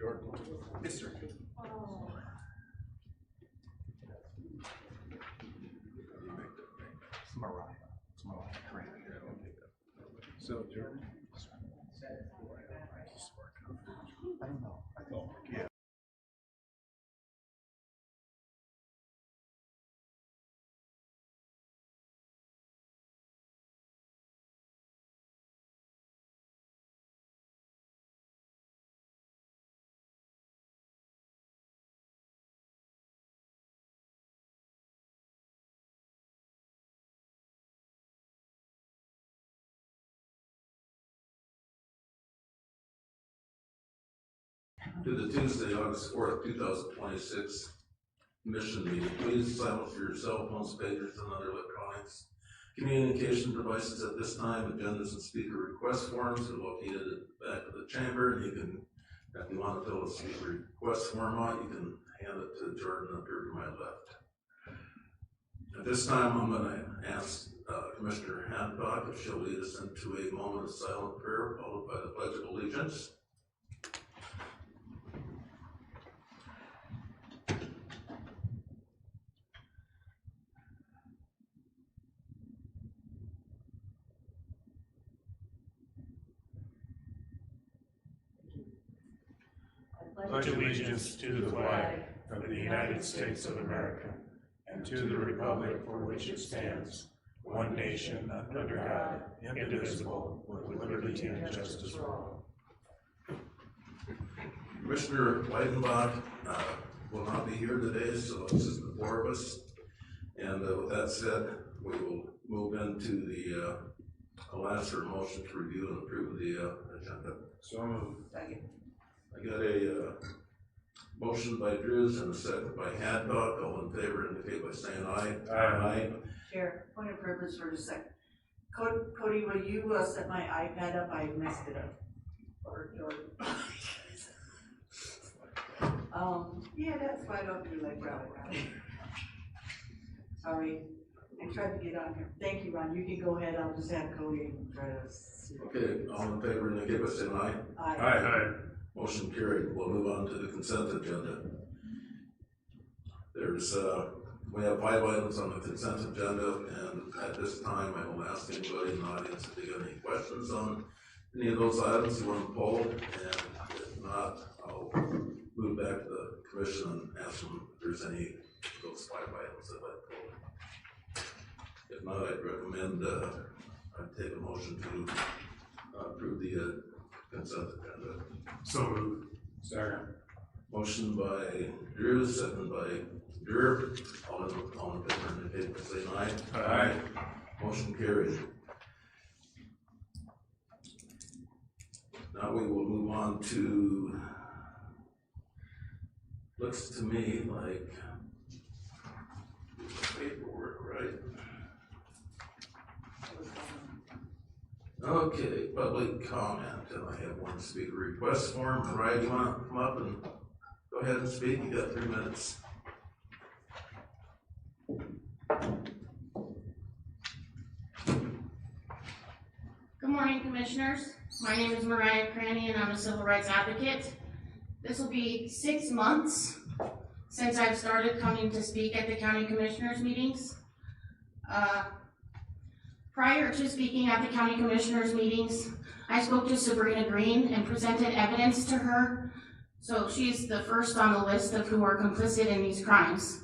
Jordan. Yes, sir. Oh. Mariah. It's Mariah. So, Jordan. I don't know. I thought, yeah. To the Tuesday, August 4th, 2026 Commission meeting, please silence your cell phones, pagers, and other electronics communication devices at this time. Agendas and speaker request forms are located at the back of the chamber, and you can, if you want to fill a speaker request form out, you can hand it to Jordan up here to my left. At this time, I'm going to ask Commissioner Hancock if she'll lead us into a moment of silent prayer, followed by the Pledge of Allegiance. Pledge allegiance to the flag of the United States of America and to the republic for which it stands, one nation under God, indivisible, with liberty and justice for all. Commissioner Weidenbach will not be here today, so it's just the four of us. And with that said, we will move into the I'll ask for a motion to review and approve the agenda. So moved. Second. I got a motion by Drews and a second by Hancock. All in favor indicate by saying aye. Aye. Chair, point of privilege for a second. Cody, will you set my iPad up? I messed it up. Or Jordan. Yeah, that's why I don't do like Ron. Sorry, I tried to get on here. Thank you, Ron. You can go ahead. I'll just have Cody try to see. Okay, all in favor indicate by saying aye. Aye. Aye. Motion carried. We'll move on to the consent agenda. There's, we have 5 items on the consent agenda, and at this time, I will ask anybody in the audience if they got any questions on any of those items you want to poll, and if not, I'll move back to the commission and ask them if there's any of those 5 items that I polled. If not, I'd recommend, I'd take a motion to approve the consent agenda. So moved. Second. Motion by Drew, second by Drew. All in favor indicate by saying aye. Aye. Motion carried. Now we will move on to, looks to me like paperwork, right? Okay, public comment, and I have one speaker request form. Mariah, you want to come up and go ahead and speak? You got 3 minutes. Good morning, Commissioners. My name is Mariah Cranny, and I'm a civil rights advocate. This will be 6 months since I've started coming to speak at the County Commissioners meetings. Prior to speaking at the County Commissioners meetings, I spoke to Sabrina Green and presented evidence to her. So she's the first on the list of who are complicit in these crimes.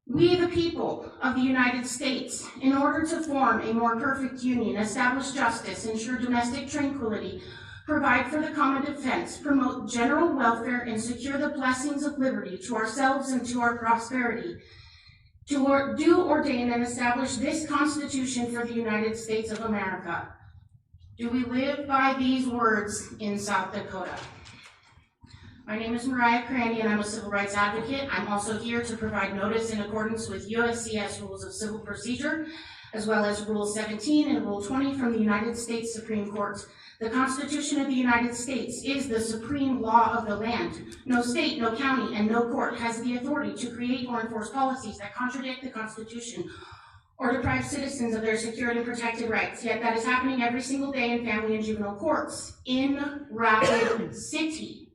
We, the people of the United States, in order to form a more perfect union, establish justice, ensure domestic tranquility, provide for the common defense, promote general welfare, and secure the blessings of liberty to ourselves and to our prosperity, to do, ordain, and establish this Constitution for the United States of America. Do we live by these words in South Dakota? My name is Mariah Cranny, and I'm a civil rights advocate. I'm also here to provide notice in accordance with USCS Rules of Civil Procedure, as well as Rule 17 and Rule 20 from the United States Supreme Court. The Constitution of the United States is the supreme law of the land. No state, no county, and no court has the authority to create or enforce policies that contradict the Constitution or deprive citizens of their secured and protected rights. Yet that is happening every single day in family and juvenile courts in Rapid City.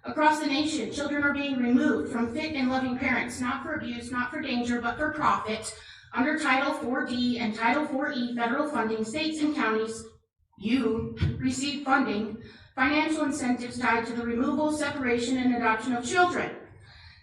Across the nation, children are being removed from fit and loving parents, not for abuse, not for danger, but for profit. Under Title 4D and Title 4E federal funding, states and counties, you receive funding, financial incentives tied to the removal, separation, and adoption of children.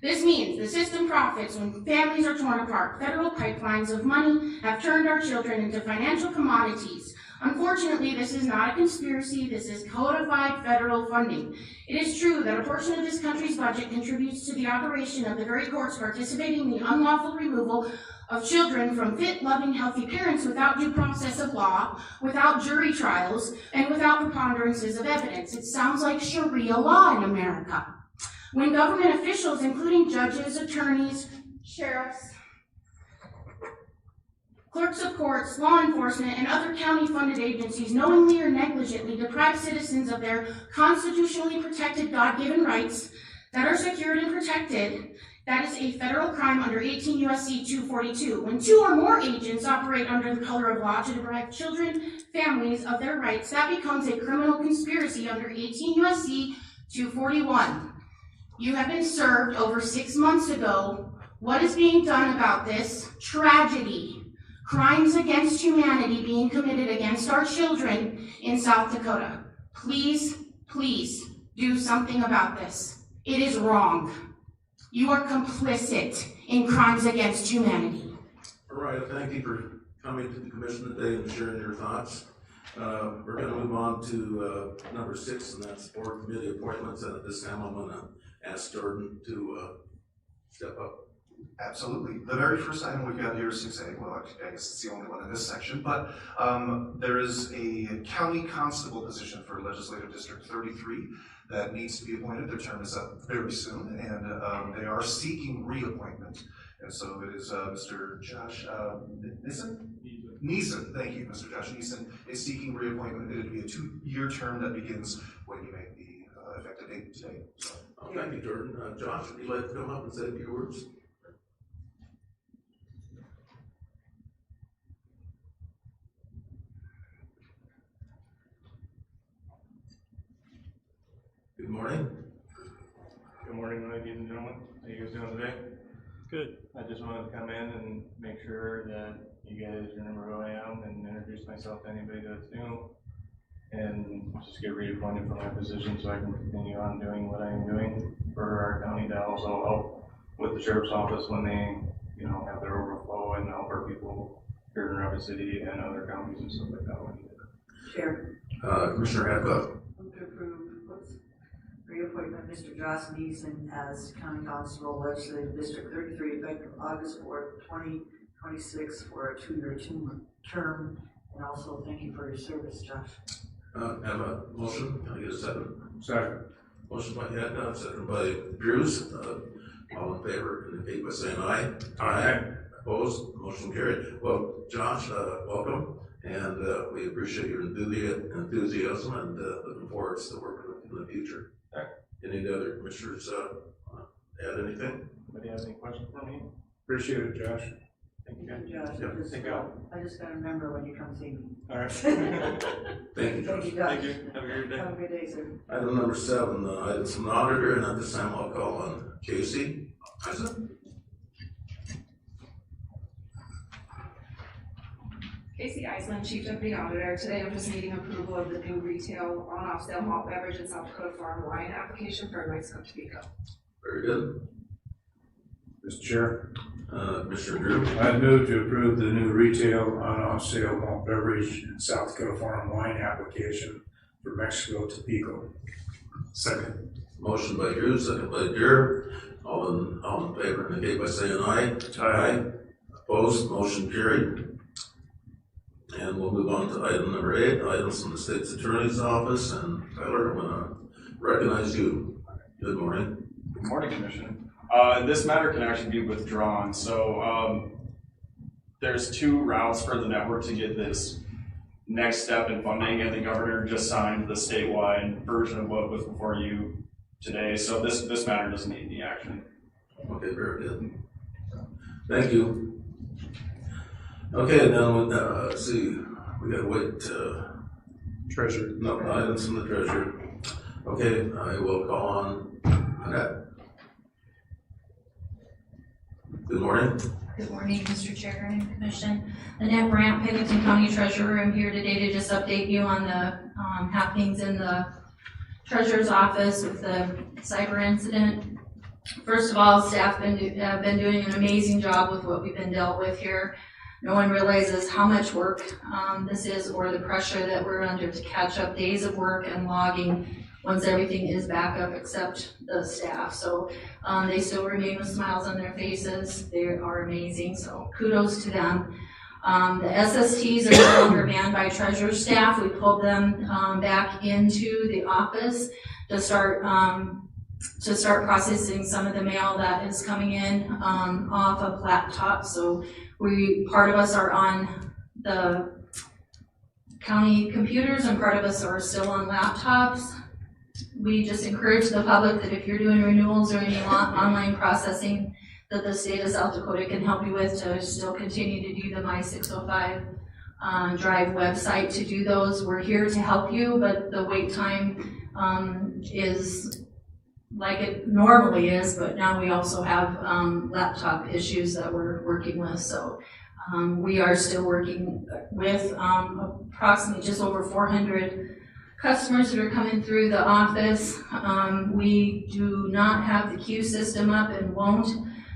This means the system profits when families are torn apart. Federal pipelines of money have turned our children into financial commodities. Unfortunately, this is not a conspiracy. This is codified federal funding. It is true that a portion of this country's budget contributes to the operation of the very courts participating in the unlawful removal of children from fit, loving, healthy parents without due process of law, without jury trials, and without preponderances of evidence. It sounds like Sharia law in America. When government officials, including judges, attorneys, sheriffs, clerks of courts, law enforcement, and other county-funded agencies knowingly or negligently deprive citizens of their constitutionally protected God-given rights that are secured and protected, that is a federal crime under 18 U.S.C. 242. When two or more agents operate under the color of law to deprive children, families of their rights, that becomes a criminal conspiracy under 18 U.S.C. 241. You have been served over 6 months ago. What is being done about this tragedy? Crimes against humanity being committed against our children in South Dakota. Please, please do something about this. It is wrong. You are complicit in crimes against humanity. All right, thank you for coming to the commission today and sharing your thoughts. We're going to move on to number 6, and that's board committee appointments. And at this time, I'm going to ask Jordan to step up. Absolutely. The very first item we've got here is 6A. Well, I guess it's the only one in this section, but there is a county constable position for Legislative District 33 that needs to be appointed. Their term is up very soon, and they are seeking reappointment. And so it is Mr. Josh Neeson, thank you, Mr. Josh Neeson is seeking reappointment. It would be a 2-year term that begins when you make the effective date today. So. Oh, thank you, Jordan. Josh, would you like to come up and say a few words? Good morning. Good morning, ladies and gentlemen. How you guys doing today? Good. I just wanted to come in and make sure that you guys remember who I am and introduce myself to anybody that's new, and just get reappointed for my position so I can continue on doing what I am doing for our county to also help with the sheriff's office when they, have their overflow and help our people here in Rapid City and other counties and stuff like that. Chair. Commissioner Hadcock. Move to approve reappointment Mr. Josh Neeson as County Constable, Legislative District 33, effective August 4th, 2026 for a 2-year term. And also thank you for your service, Josh. Have a motion. Can I get a second? Second. Motion by Hadcock, second by Drews. All in favor, indicate by saying aye. Aye. Opposed? Motion carried. Well, Josh, welcome, and we appreciate your enthusiasm and looking forward to working with you in the future. Any of the other commissioners add anything? Anybody have any questions for me? Appreciate it, Josh. Thank you. Josh, Yeah, I just gotta remember when you come see me. All right. Thank you, Josh. Thank you, Josh. Thank you. Have a great day. Have a good day, sir. Item number 7, items from the auditor, and at this time I'll call on Casey. Isaac? Casey Eisman, Chief Deputy Auditor. Today I'm just needing approval of the new retail on-off sale malt beverage and South Dakota Farm wine application for Mexico Tobacco. Very good. Mr. Chair, Commissioner Drew? I move to approve the new retail on-off sale malt beverage and South Dakota Farm wine application for Mexico Tobacco. Second. Motion by Drew, second by Deere. All in favor, indicate by saying aye. Aye. Opposed? Motion carried. And we'll move on to item number 8, items from the state's attorney's office. And Tyler, I'm going to recognize you. Good morning. Good morning, Commissioner. This matter can actually be withdrawn. So there's 2 routes for the network to get this next step in funding, and the governor just signed the statewide version of what was before you today. So this matter doesn't need any action. Okay, very good. Thank you. Okay, now let's see. We gotta wait. Treasurer. No items from the treasurer. Okay, I will call on Annette? Good morning. Good morning, Mr. Chair and Commission. Annette Brandt, Pennington County Treasurer. I'm here today to just update you on the happenings in the Treasurer's office with the cyber incident. First of all, staff have been doing an amazing job with what we've been dealt with here. No one realizes how much work this is, or the pressure that we're under to catch up days of work and logging once everything is back up except the staff. So they still remain with smiles on their faces. They are amazing, so kudos to them. The SSTs are no longer manned by Treasurer staff. We pulled them back into the office to start processing some of the mail that is coming in off of laptops. So part of us are on the county computers and part of us are still on laptops. We just encourage the public that if you're doing renewals or any online processing that the state of South Dakota can help you with, to still continue to do the My 605 Drive website to do those. We're here to help you, but the wait time is like it normally is, but now we also have laptop issues that we're working with. So we are still working with approximately just over 400 customers that are coming through the office. We do not have the queue system up and won't.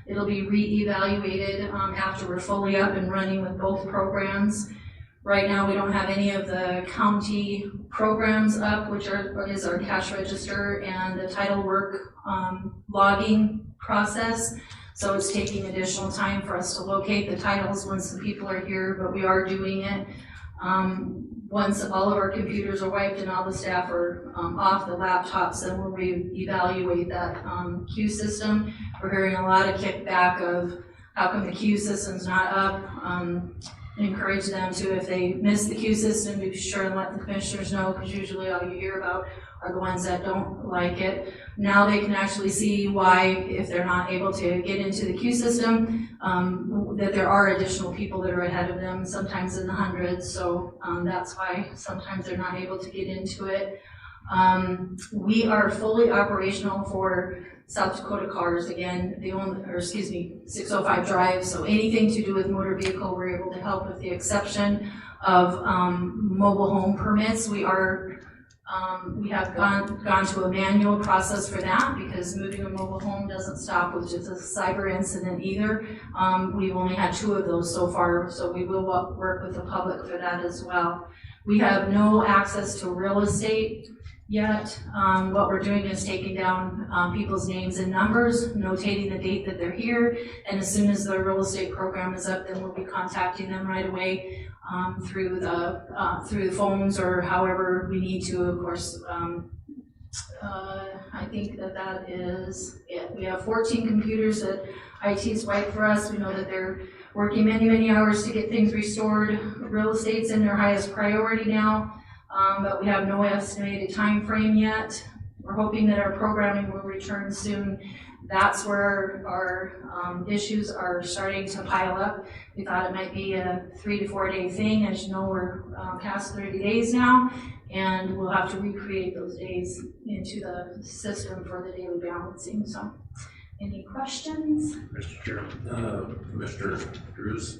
It'll be re-evaluated after we're fully up and running with both programs. Right now, we don't have any of the county programs up, which is our cash register and the title work logging process. So it's taking additional time for us to locate the titles once the people are here, but we are doing it. Once all of our computers are wiped and all the staff are off the laptops, then we'll re-evaluate that queue system. We're hearing a lot of kickback of how come the queue system's not up. Encourage them to, if they miss the queue system, be sure and let the commissioners know, because usually all you hear about are the ones that don't like it. Now they can actually see why, if they're not able to get into the queue system, that there are additional people that are ahead of them, sometimes in the hundreds. So that's why sometimes they're not able to get into it. We are fully operational for South Dakota cars, again, 605 Drive. So anything to do with motor vehicle, we're able to help, with the exception of mobile home permits. We have gone to a manual process for that, because moving a mobile home doesn't stop with just a cyber incident either. We've only had 2 of those so far, so we will work with the public for that as well. We have no access to real estate yet. What we're doing is taking down people's names and numbers, notating the date that they're here, and as soon as the real estate program is up, then we'll be contacting them right away through the phones or however we need to. Of course, I think that is it. We have 14 computers that IT's wiped for us. We know that they're working many, many hours to get things restored. Real estate's in their highest priority now. But we have no estimated time frame yet. We're hoping that our programming will return soon. That's where our issues are starting to pile up. We thought it might be a 3 to 4 day thing. As you know, we're past 30 days now, and we'll have to recreate those days into the system for the daily balancing. So, any questions? Mr. Chairman. Mr. Drews?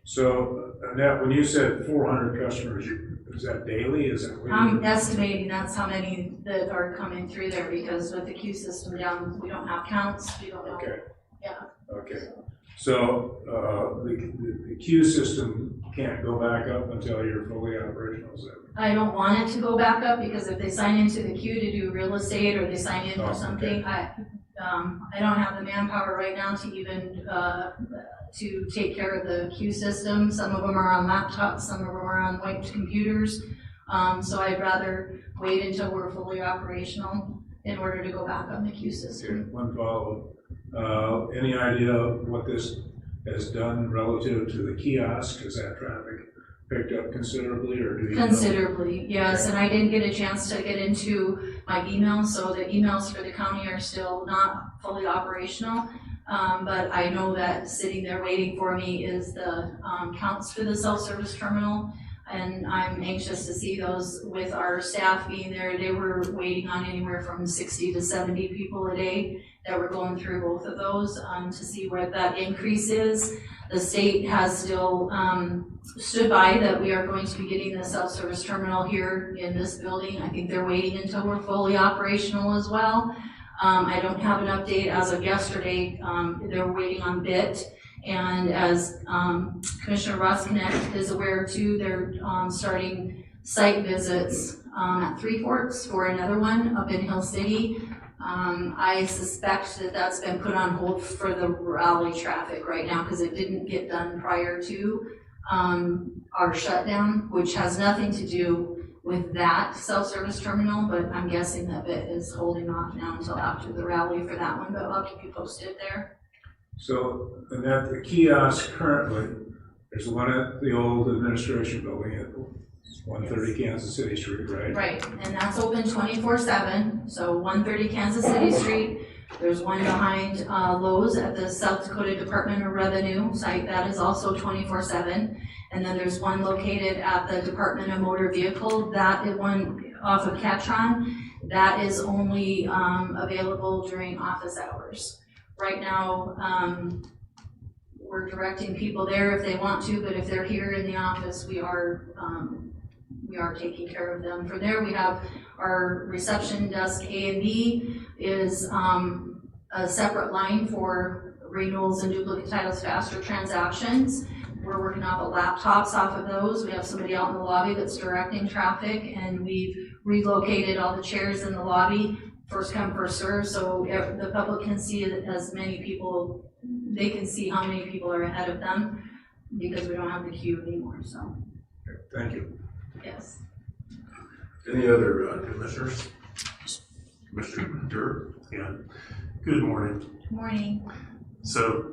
So, Annette, when you said 400 customers, is that daily? Is that weekly? I'm estimating that's how many that are coming through there, because with the queue system down, we don't have counts. We don't know. Okay. Yeah. Okay. So the queue system can't go back up until you're fully operational, is that? I don't want it to go back up, because if they sign into the queue to do real estate, or they sign in for something, okay. I don't have the manpower right now to even to take care of the queue system. Some of them are on laptops, some of them are on wiped computers. So I'd rather wait until we're fully operational in order to go back on the queue system. Okay, one follow-up. Any idea what this has done relative to the kiosk? Has that traffic picked up considerably, or do you Considerably, yes, and I didn't get a chance to get into my emails, so the emails for the county are still not fully operational. But I know that sitting there waiting for me is the counts for the self-service terminal. And I'm anxious to see those with our staff being there. They were waiting on anywhere from 60 to 70 people a day that were going through both of those to see where that increase is. The state has still stood by that we are going to be getting the self-service terminal here in this building. I think they're waiting until we're fully operational as well. I don't have an update as of yesterday. They're waiting on BIT. And as Commissioner Rosknecht is aware too, they're starting site visits at Three Forks for another one up in Hill City. I suspect that that's been put on hold for the Raleigh traffic right now because it didn't get done prior to our shutdown, which has nothing to do with that self-service terminal, but I'm guessing that BIT is holding off now until after the Raleigh for that one, but I'll keep you posted there. So, and at the kiosk currently, there's one at the old administration building at 130 Kansas City Street, right? Right, and that's open 24/7. So 130 Kansas City Street. There's one behind Lowe's at the South Dakota Department of Revenue site that is also 24/7. And then there's one located at the Department of Motor Vehicle. That is one off of Catron. That is only available during office hours. Right now, we're directing people there if they want to, but if they're here in the office, we are taking care of them. From there, we have our reception desk A and B is a separate line for renewals and duplicate titles faster transactions. We're working off of laptops off of those. We have somebody out in the lobby that's directing traffic, and we've relocated all the chairs in the lobby, first come, first serve, so the public can see as many people, they can see how many people are ahead of them because we don't have the queue anymore, so. Thank you. Yes. Any other commissioners? Commissioner Durr? Yeah. Good morning. Good morning. So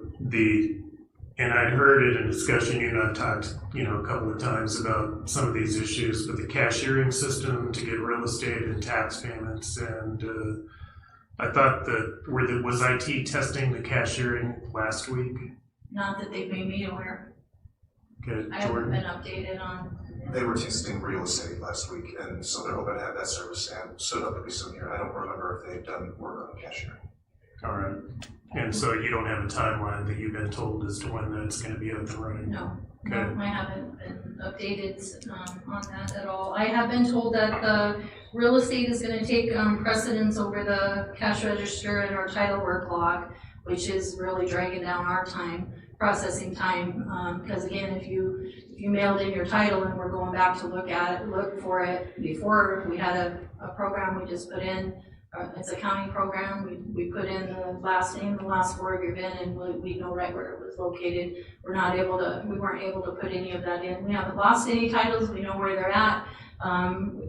and I'd heard it in discussion, you and I talked, a couple of times about some of these issues with the cashiering system to get real estate and tax payments. And I thought that, was IT testing the cashiering last week? Not that they've made me aware. Okay, I haven't Jordan? been updated on. They were testing real estate last week, and so they're hoping to have that service and stood up pretty soon here. I don't remember if they've done work on cashiering. All right. And so you don't have a timeline that you've been told as to when that's going to be up and running? No, Okay. no, I haven't been updated on that at all. I have been told that the real estate is going to take precedence over the cash register and our title work log, which is really dragging down our time, processing time. Because again, if you mailed in your title and we're going back to look for it before, we had a program we just put in. It's a county program. We put in the last name, the last four of your VIN, and we know right where it was located. We weren't able to put any of that in. We haven't lost any titles. We know where they're at.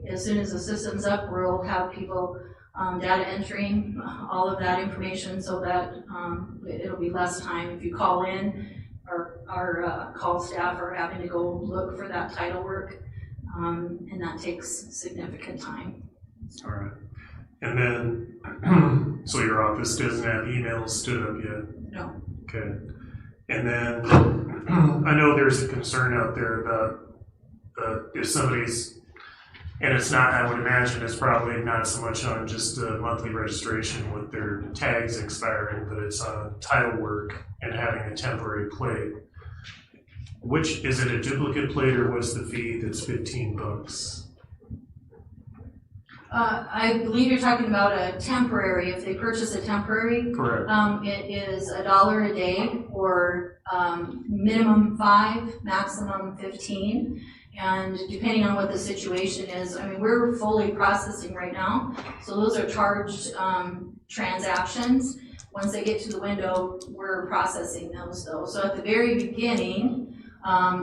As soon as the system's up, we'll have people data entering all of that information so that it'll be less time. If you call in, our call staff are having to go look for that title work, and that takes significant time. All right. And then, so your office doesn't have emails stood up yet? No. Okay. And then, I know there's a concern out there about if somebody's, and it's not, I would imagine it's probably not so much on just the monthly registration with their tags expiring, but it's on title work and having a temporary plate. Is it a duplicate plate or what's the fee that's $15? I believe you're talking about a temporary. If they purchase a temporary, Correct. It is $1 a day or minimum 5, maximum 15. And depending on what the situation is, I mean, we're fully processing right now. So those are charged transactions. Once they get to the window, we're processing those though. So at the very beginning,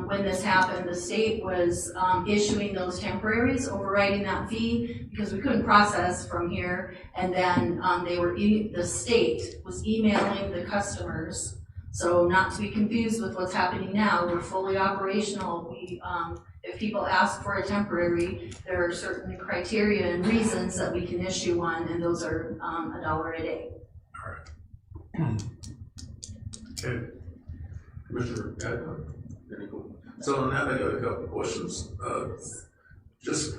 when this happened, the state was issuing those temporaries, overriding that fee because we couldn't process from here. And then the state was emailing the customers. So not to be confused with what's happening now, we're fully operational. If people ask for a temporary, there are certain criteria and reasons that we can issue one, and those are $1 a day. All right. Okay. Commissioner Adcock? So on that, I got a couple of questions. Just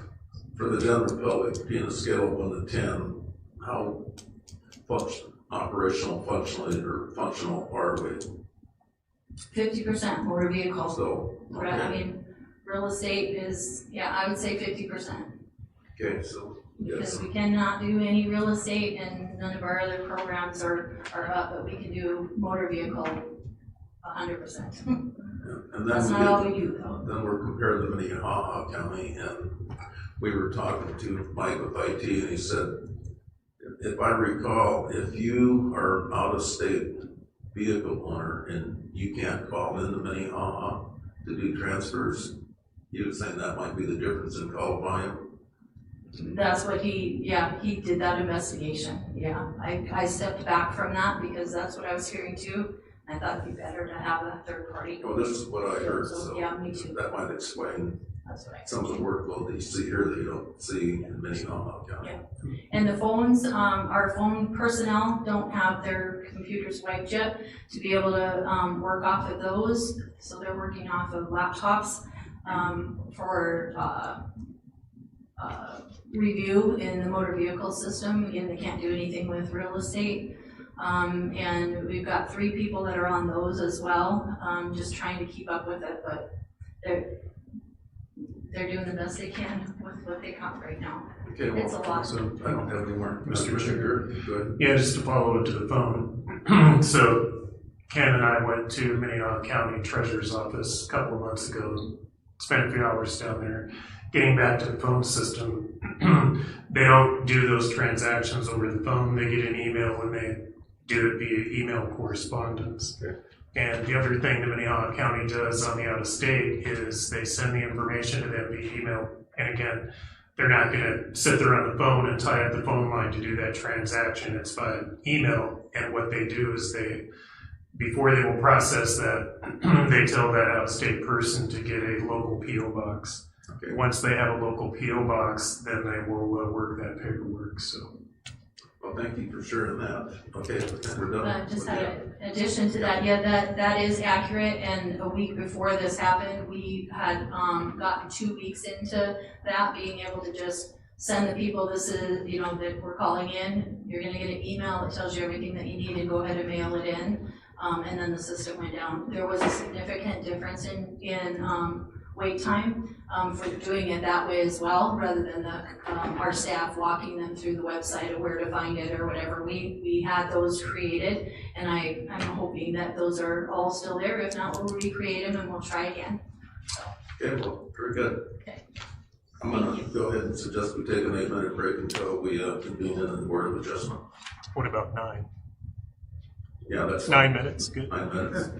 for the general public, being a scale of 1 to 10, how functional are we? 50% motor vehicle. So, I mean, real estate is, yeah, I would say 50%. okay, so, yes. Because we cannot do any real estate and none of our other programs are up, but we can do motor vehicle 100%. And then That's not all we do though. Then we're comparing the Minnehaha County, and we were talking to Mike with IT, and he said, if I recall, if you are out-of-state vehicle owner and you can't call into Minnehaha to do transfers, you would think that might be the difference in call volume? That's what he did that investigation. Yeah, I stepped back from that because that's what I was hearing too. I thought it'd be better to have a third party. Well, this is what I heard, so yeah, me too. that might explain That's what I some of the workload that you see here that you don't see in Minnehaha County. Yeah. And the phones, our phone personnel don't have their computers wiped yet to be able to work off of those. So they're working off of laptops for review in the motor vehicle system. Again, they can't do anything with real estate. And we've got 3 people that are on those as well, just trying to keep up with it, but they're doing the best they can with what they got right now. Okay, well, It's a lot. so I don't have any more. Mr. Chair. Go ahead. Yeah, just to follow it to the phone. So Ken and I went to Minnehaha County Treasurer's Office a couple of months ago, spent a few hours down there. Getting back to the phone system, they don't do those transactions over the phone. They get an email when they do it via email correspondence. Okay. And the other thing that Minnehaha County does on the out-of-state is they send the information to them via email. And again, they're not gonna sit there on the phone and tie up the phone line to do that transaction. It's by email. And what they do is before they will process that, they tell that out-of-state person to get a local PO box. Okay. Once they have a local PO box, then they will work that paperwork. So. Well, thank you for sharing that. Okay, we're done. Just had an addition to that, yeah, that is accurate, and a week before this happened, we had gotten 2 weeks into that, being able to just send the people, this is, that we're calling in, you're gonna get an email that tells you everything that you need and go ahead and mail it in, and then the system went down. There was a significant difference in wait time for doing it that way as well, rather than our staff walking them through the website of where to find it or whatever. We had those created, and I'm hoping that those are all still there. If not, we'll recreate them and we'll try again. Okay, well, very good. Okay. I'm gonna go ahead and suggest we take an 8-minute break until we convene in the Board of Adjustment. What about 9? Yeah, that's 9 minutes, good. 9 minutes.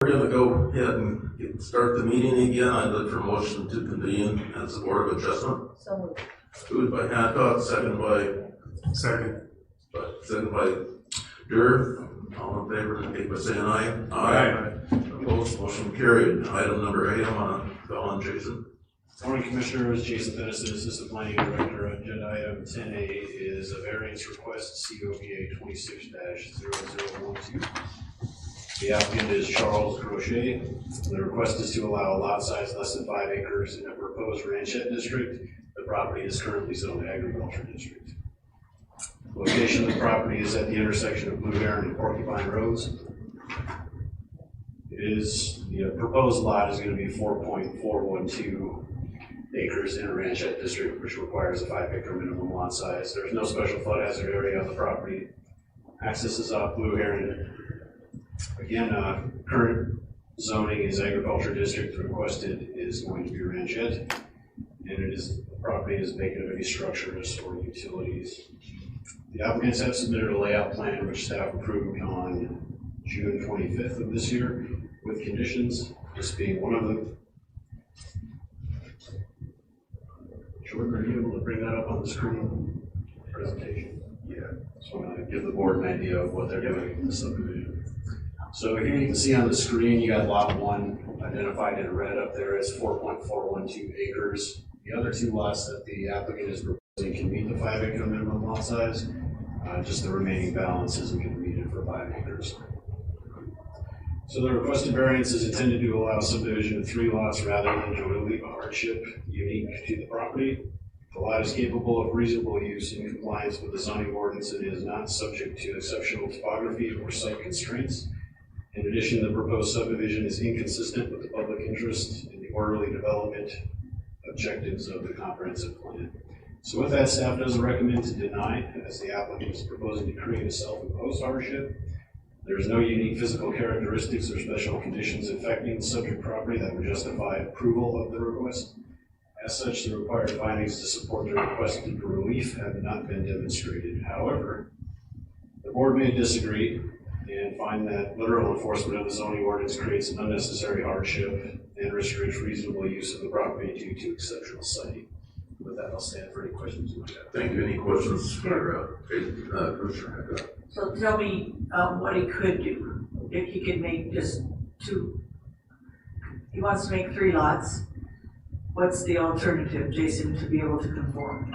We're gonna go ahead and start the meeting again. I'd look for motion to convene as the Board of Adjustment. So moved. Moved by Hancock, second by Dur. All in favor, indicate by saying aye. Aye. Opposed, motion carried. Item number 8, I wanna go on, Jason. Morning, Commissioners. Jason Fennison, Assistant Planning Director. Agenda item 10A is a variance request, COVA 26-0012. The applicant is Charles Crochet. The request is to allow a lot size less than 5 acres in a proposed ranchette district. The property is currently zoned agriculture district. Location of the property is at the intersection of Blue Heron and Porcupine Roads. The proposed lot is going to be 4.412 acres in a ranchette district, which requires a 5-acre minimum lot size. There's no special flood hazard area on the property. Access is off Blue Heron. Again, current zoning is agriculture district. Requested is going to be ranchette, and the property is vacant of any structures or utilities. The applicants have submitted a layout plan which staff approved on June 25th of this year with conditions, this being one of them. Jordan, are you able to bring that up on the screen presentation? Yeah. Just want to give the board an idea of what they're doing in the subdivision. So here you can see on the screen, you got lot 1 identified in red up there as 4.412 acres. The other 2 lots that the applicant is proposing can meet the 5-acre minimum lot size. Just the remaining balance isn't going to meet it for 5 acres. So the requested variance is intended to allow subdivision of 3 lots rather than to relieve a hardship unique to the property. The lot is capable of reasonable use in compliance with the zoning ordinance and is not subject to exceptional topography or site constraints. In addition, the proposed subdivision is inconsistent with the public interest in the orderly development objectives of the comprehensive plan. So with that, staff does recommend to deny, as the applicant is proposing to create a self-imposed hardship. There is no unique physical characteristics or special conditions affecting the subject property that would justify approval of the request. As such, the required findings to support the requested relief have not been demonstrated. However, the board may disagree and find that literal enforcement of the zoning ordinance creates an unnecessary hardship and restricts reasonable use of the property due to exceptional siting. With that, I'll stand for any questions you might have. Thank you. Any questions for Commissioner Hancock? So tell me what he could do. If he could make just 2, he wants to make 3 lots. What's the alternative, Jason, to be able to conform?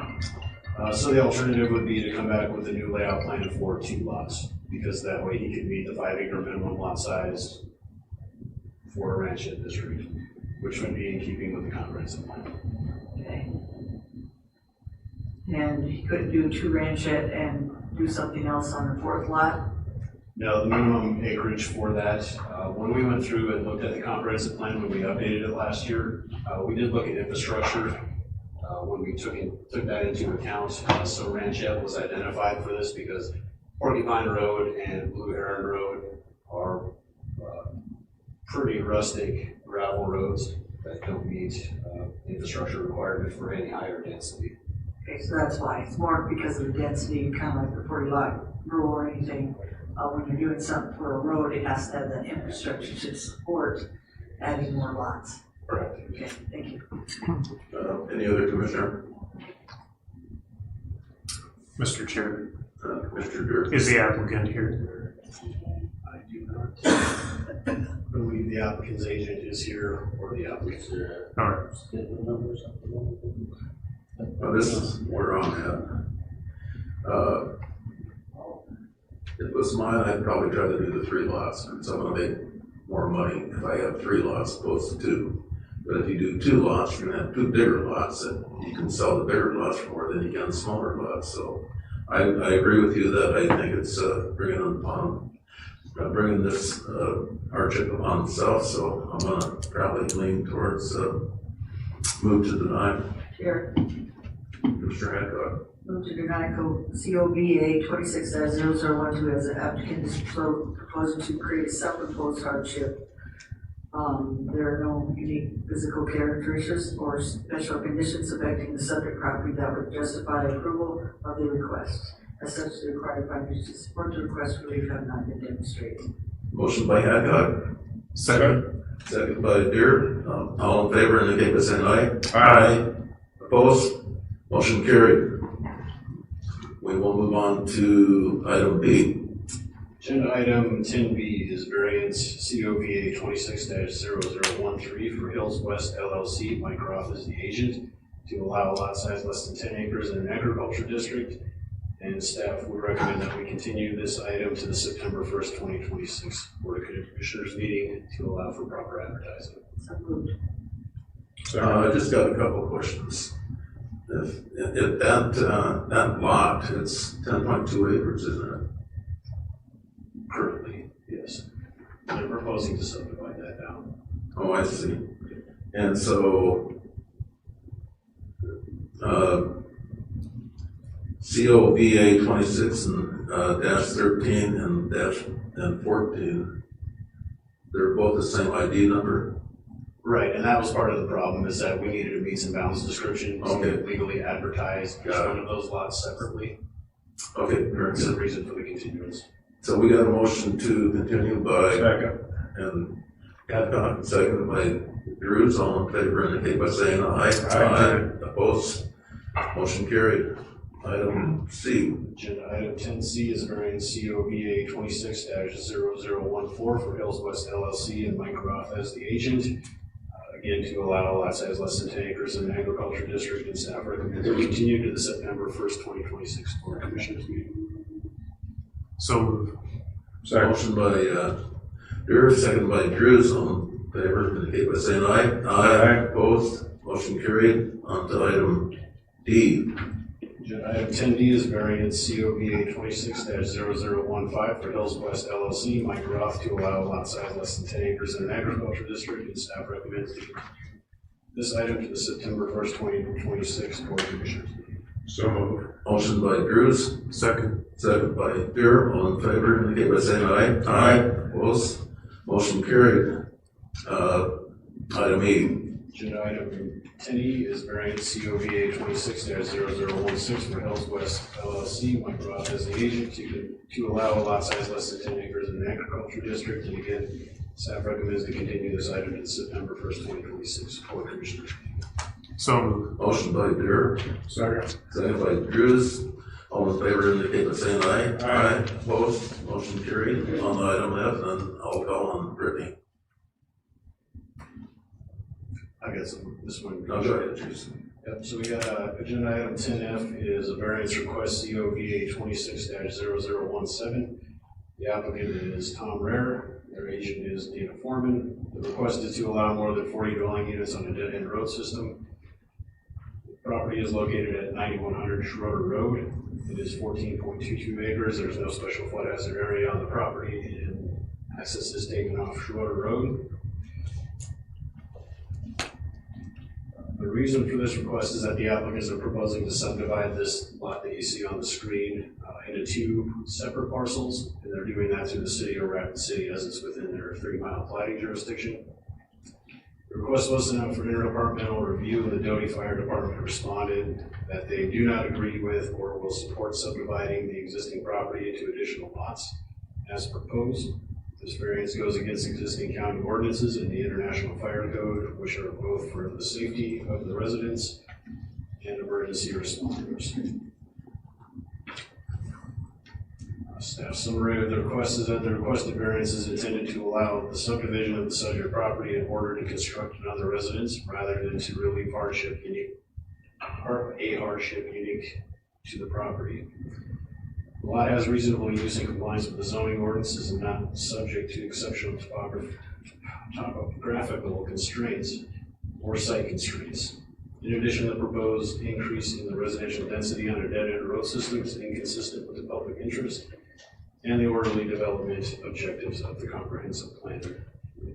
So the alternative would be to come back with a new layout plan for 2 lots, because that way he could meet the 5-acre minimum lot size for a ranchette district, which would be in keeping with the comprehensive plan. Okay. And he couldn't do 2 ranchette and do something else on the 4th lot? No, the minimum acreage for that, when we went through and looked at the comprehensive plan when we updated it last year, we did look at infrastructure when we took that into account. So ranchette was identified for this because Porcupine Road and Blue Heron Road are pretty rustic gravel roads that don't meet infrastructure requirement for any higher density. Okay, so that's why. It's more because of the density, kind of like before you like rural or anything. When you're doing something for a road, it has to have the infrastructure to support adding more lots. Correct. Okay, thank you. Any other commissioner? Mr. Chair, Mr. Dur. is the applicant here? I do not believe the applicant's agent is here or the applicant's here. All right. Well, this is where I'm at. If it was mine, I'd probably try to do the 3 lots, because I'm gonna make more money if I have 3 lots opposed to 2. But if you do 2 lots, you're gonna have 2 bigger lots, and you can sell the bigger lots for more than you can the smaller lots. So I agree with you that I think it's bringing this hardship upon itself. So I'm gonna probably lean towards move to deny. Chair, Mr. Hancock. move to deny COVA 26-0012 as the applicant is proposing to create a self-imposed hardship. There are no unique physical characteristics or special conditions affecting the subject property that would justify approval of the request. As such, the required findings to support the request relief have not been demonstrated. Motion by Hancock, Second. Second by Deere. All in favor indicate by saying aye. Aye. Opposed? Motion carried. We will move on to item B. Agenda item 10B is variance COVA 26-0013 for Hills West LLC, Mike Roth is the agent, to allow a lot size less than 10 acres in an agriculture district. And staff would recommend that we continue this item to the September 1st, 2026 Board of Commissioners meeting to allow for proper advertising. So moved. I just got a couple of questions. If that lot, it's 10.2 acres, isn't it? Currently, yes. They're proposing to subdivide that down. Oh, I see. And so, COVA 26 and dash 13 and dash and 14, they're both the same ID number? Right, and that was part of the problem, is that we needed a meets and bounds description to legally advertise each one of those lots separately. Okay, very That's the good. reason for the continuance. So we got a motion to continue by Second. and Adcock, seconded by Drews. All in favor indicate by saying aye. Aye. Opposed? Motion carried. Item C. Agenda item 10C is variance COVA 26-0014 for Hills West LLC and Mike Roth as the agent. Again, to allow a lot size less than 10 acres in an agriculture district, and staff recommends we continue to the September 1st, 2026 Board of Commissioners meeting. So moved. Second. Motion by Drew, seconded by Drews. All in favor indicate by saying aye. Aye. Opposed? Motion carried. On to item D. Agenda item 10D is variance COVA 26-0015 for Hills West LLC, Mike Roth, to allow a lot size less than 10 acres in an agriculture district, and staff recommends to continue this item to the September 1st, 2026 Board of Commissioners meeting. So moved. Motion by Drews, Second. seconded by Deere. All in favor indicate by saying aye. Aye. Opposed? Motion carried. Item E. Agenda item 10E is variance COVA 26-0016 for Hills West LLC, Mike Roth as the agent, to allow a lot size less than 10 acres in an agriculture district. And again, staff recommends to continue this item to the September 1st, 2026 Board of Commissioners meeting. So moved. Motion by Deere, Second. seconded by Drews. All in favor indicate by saying aye. Aye. Opposed? Motion carried. On the item F, and I'll call on Brittany. I got some, this one. No, go ahead, Jason. Yep, so we got, agenda item 10F is a variance request COVA 26-0017. The applicant is Tom Rare, their agent is Dana Foreman. The request is to allow more than 40 dwelling units on a dead-end road system. The property is located at 9100 Schroeder Road. It is 14.22 acres. There's no special flood hazard area on the property, and access is taken off Schroeder Road. The reason for this request is that the applicants are proposing to subdivide this lot that you see on the screen into two separate parcels, and they're doing that through the city of Rapid City as it's within their 3-mile plating jurisdiction. The request was sent out for interdepartmental review, and the Doty Fire Department responded that they do not agree with or will support subdividing the existing property into additional lots as proposed. This variance goes against existing county ordinances and the International Fire Code, which are both for the safety of the residents and emergency responders. Staff summary of the request is that the requested variance is intended to allow the subdivision of the subject property in order to construct another residence rather than to relieve a hardship unique to the property. The lot has reasonable use in compliance with the zoning ordinances and not subject to exceptional topographical constraints or site constraints. In addition, the proposed increase in the residential density on a dead-end road system is inconsistent with the public interest and the orderly development objectives of the comprehensive plan.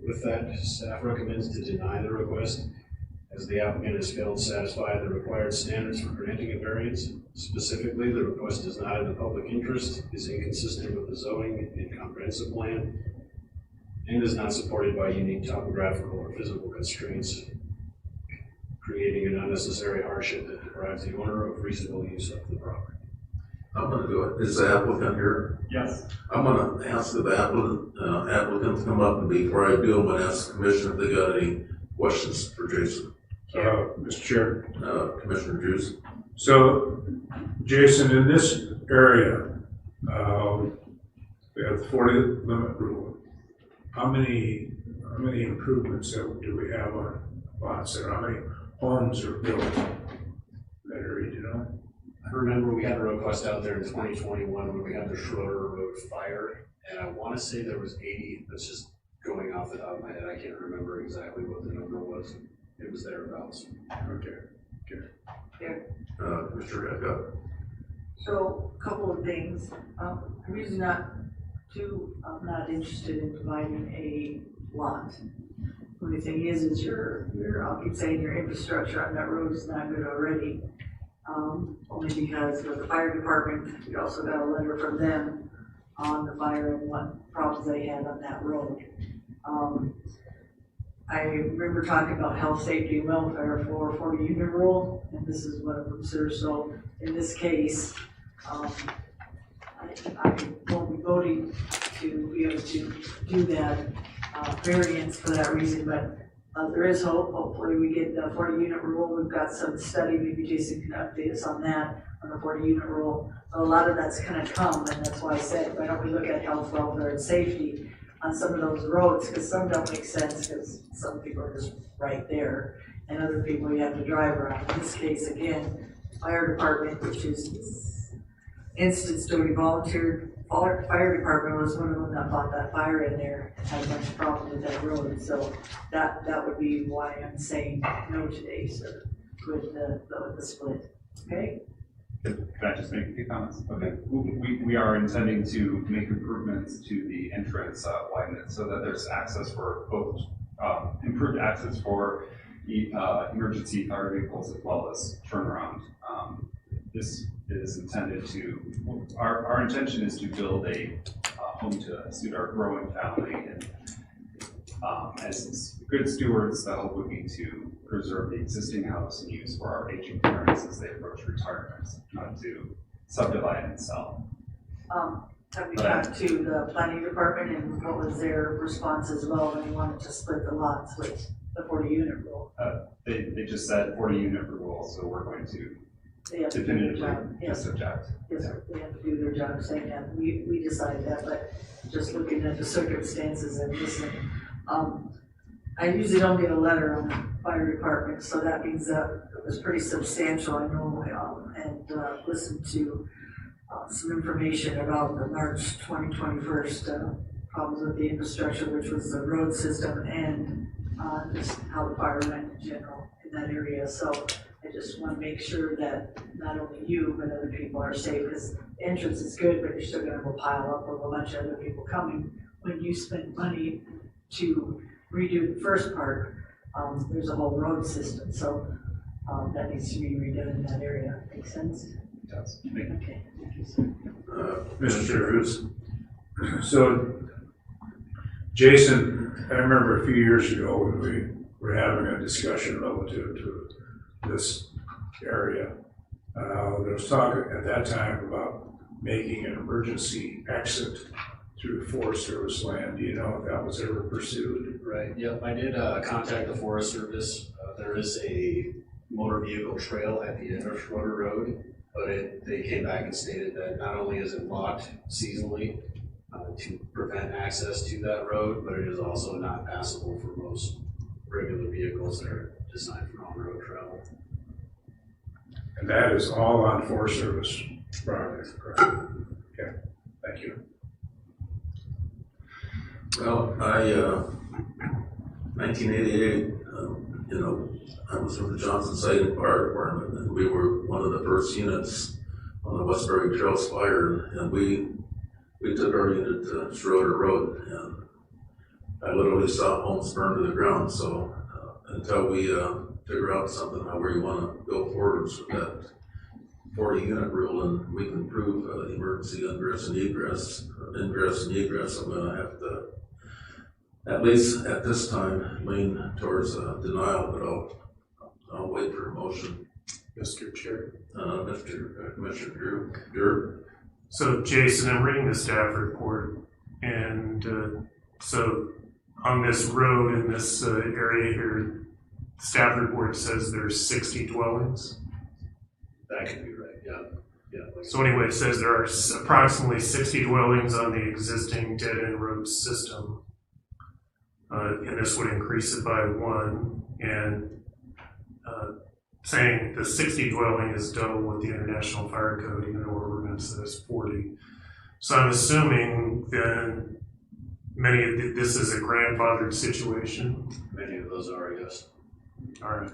With that, staff recommends to deny the request as the applicant has failed to satisfy the required standards for granting a variance. Specifically, the request is not in the public interest, is inconsistent with the zoning and comprehensive plan, and is not supported by unique topographical or physical constraints, creating an unnecessary hardship that deprives the owner of reasonable use of the property. I'm gonna go, is the applicant here? Yes. I'm gonna ask the applicant to come up, and before I do, I'm gonna ask the commission if they got any questions for Jason. Mr. Chair. Commissioner Drews. So, Jason, in this area, we have the 40 limit rule. How many improvements do we have on lots there? How many homes are built in that area, do you know? I remember we had a request out there in 2021 when we had the Schroeder Road fire, and I want to say there was 80. That's just going off the top of my head. I can't remember exactly what the number was. It was thereabouts. Okay. Mr. Redcup. So, a couple of things. I'm usually not interested in providing a lot. The only thing is your I'll keep saying your infrastructure on that road is not good already. Only because with the fire department, we also got a letter from them on the fire and what problems they had on that road. I remember talking about health, safety, and welfare for 40 unit rule, and this is one of them, sir. So in this case, I won't be voting to be able to do that variance for that reason, but there is hope. Hopefully we get the 40 unit rule. We've got some study, maybe Jason can update us on that, on the 40 unit rule. So a lot of that's gonna come, and that's why I said, why don't we look at health, welfare, and safety on some of those roads, because some don't make sense, because some people are just right there, and other people you have to drive around. In this case, again, fire department, which is instance doing volunteer, fire department was one of them that fought that fire in there and had a bunch of problems with that road. So that would be why I'm saying no today, sir, with the split. Okay? Can I just make a few comments? Okay. We are intending to make improvements to the entrance, widen it so that there's access for both, improved access for emergency fire vehicles as well as turnaround. This is intended to, our intention is to build a home to suit our growing family, and as good stewards, the hope would be to preserve the existing house and use for our aging parents as they approach retirement, not to subdivide and sell. Have we talked to the planning department, and what was their response as well when they wanted to split the lots with the 40 unit rule? They just said 40 unit rule, so we're going to definitively just object. Yes, sir. They have to do their job saying that. We decided that, but just looking at the circumstances and listening. I usually don't get a letter on the fire department, so that means that it was pretty substantial. I know, and listened to some information about the March 2021 problems with the infrastructure, which was the road system and just how the fire went in general in that area. So I just want to make sure that not only you, but other people are safe, because the entrance is good, but you're still going to have a pile up of a bunch of other people coming. When you spend money to redo the first part, there's a whole road system, so that needs to be redone in that area. Makes sense? It does. Okay, thank you, sir. Mr. Drews. So, Jason, I remember a few years ago when we were having a discussion relative to this area. There was talk at that time about making an emergency exit through Forest Service land. Do you know if that was ever pursued? Right, yep, I did contact the Forest Service. There is a motor vehicle trail at the end of Schroeder Road, but they came back and stated that not only is it locked seasonally to prevent access to that road, but it is also not passable for most regular vehicles that are designed for on-road travel. And that is all on Forest Service property, correct? Okay, thank you. Well, 1988, I was with the Johnson Sighting Fire Department, and we were one of the first units on the Westbury Trails fire, and we took our unit to Schroeder Road, and I literally saw homes burn to the ground. So until we figure out something how we want to go forwards with that 40 unit rule, and we can prove emergency ingress and egress, I'm going to have to, at least at this time, lean towards denial, but I'll wait for a motion Mr. Chair. Commissioner Drew. So Jason, I'm reading the staff report, and so on this road in this area here, staff report says there's 60 dwellings. That could be right, yeah. So anyway, it says there are approximately 60 dwellings on the existing dead-end road system. And this would increase it by 1, and saying the 60 dwelling is double what the International Fire Code, even though our ordinance says 40. So I'm assuming then this is a grandfathered situation. Many of those are, yes. All right.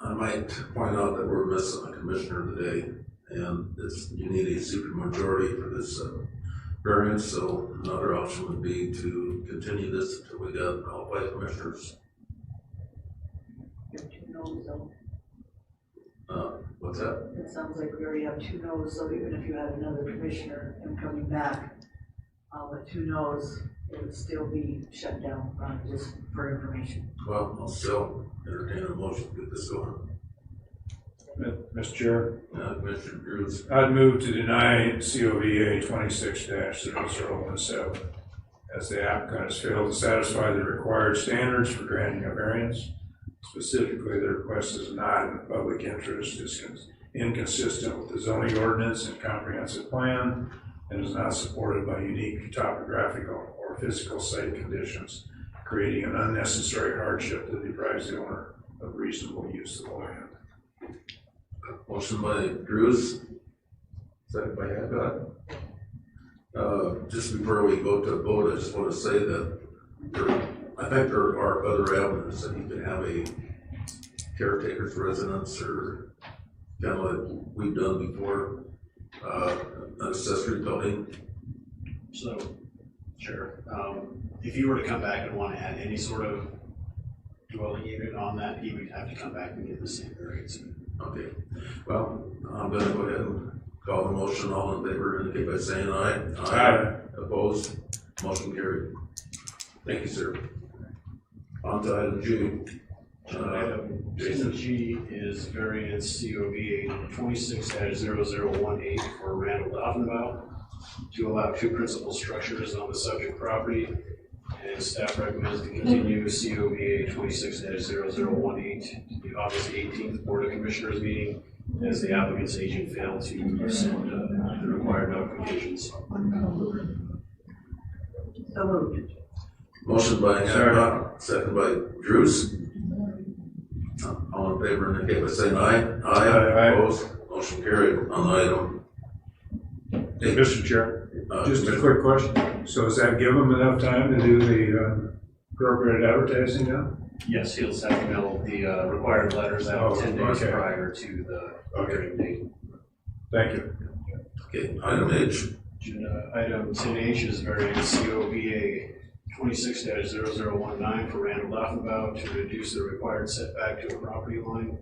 I might point out that we're missing a commissioner today, and you need a supermajority for this variance, so another option would be to continue this until we got all 5 commissioners. You have 2 no's though. What's that? It sounds like we already have 2 no's, so even if you had another commissioner and coming back with 2 no's, it would still be shut down, just for information. Well, I'll still entertain a motion to get this going. Mr. Chair, Commissioner Drews. I'd move to deny COVA 26-0017 as the applicant has failed to satisfy the required standards for granting a variance. Specifically, the request is not in the public interest, is inconsistent with the zoning ordinance and comprehensive plan, and is not supported by unique topographical or physical site conditions, creating an unnecessary hardship that deprives the owner of reasonable use of the land. Motion by Drews, second by Haddock. Just before we go to a vote, I just want to say that I think there are other avenues that you can have a caretaker's residence, or kind of like we've done before, an accessory building. So, sure. If you were to come back and want to add any sort of dwelling unit on that, he would have to come back and get the same variance. Okay. Well, I'm going to go ahead and call the motion. All in favor indicate by saying aye. Aye. Opposed? Motion carried. Thank you, sir. On to item G. Item G is variance COVA 26-0018 for Randall Offenbaugh to allow 2 principal structures on the subject property, and staff recommends to continue COVA 26-0018 to the August 18th Board of Commissioners meeting, as the applicant's agent failed to send the required notifications. So moved. Motion by Haddock, second by Drews. All in favor indicate by saying aye. Aye. Opposed? Motion carried. On item H. Mr. Chair, just a quick question. So does that give them enough time to do the appropriate advertising now? Yes, he'll have to mail the required letters out 10 days prior to the hearing date. Thank you. Okay, item H. Item 10H is variance COVA 26-0019 for Randall Offenbaugh to reduce the required setback to a property line.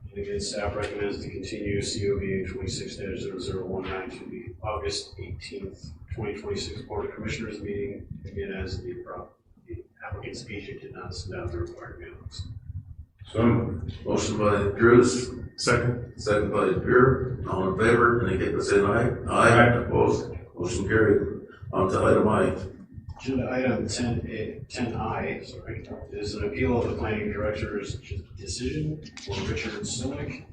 And again, staff recommends to continue COVA 26-0019 to the August 18th, 2026 Board of Commissioners meeting, again, as the applicant's agent did not send out the required mailings. So Motion by Drews, Second. second by Drew. All in favor indicate by saying aye. Aye. Opposed? Motion carried. On to item I. Agenda item 10I is an appeal of the planning director's decision for Richard Silick.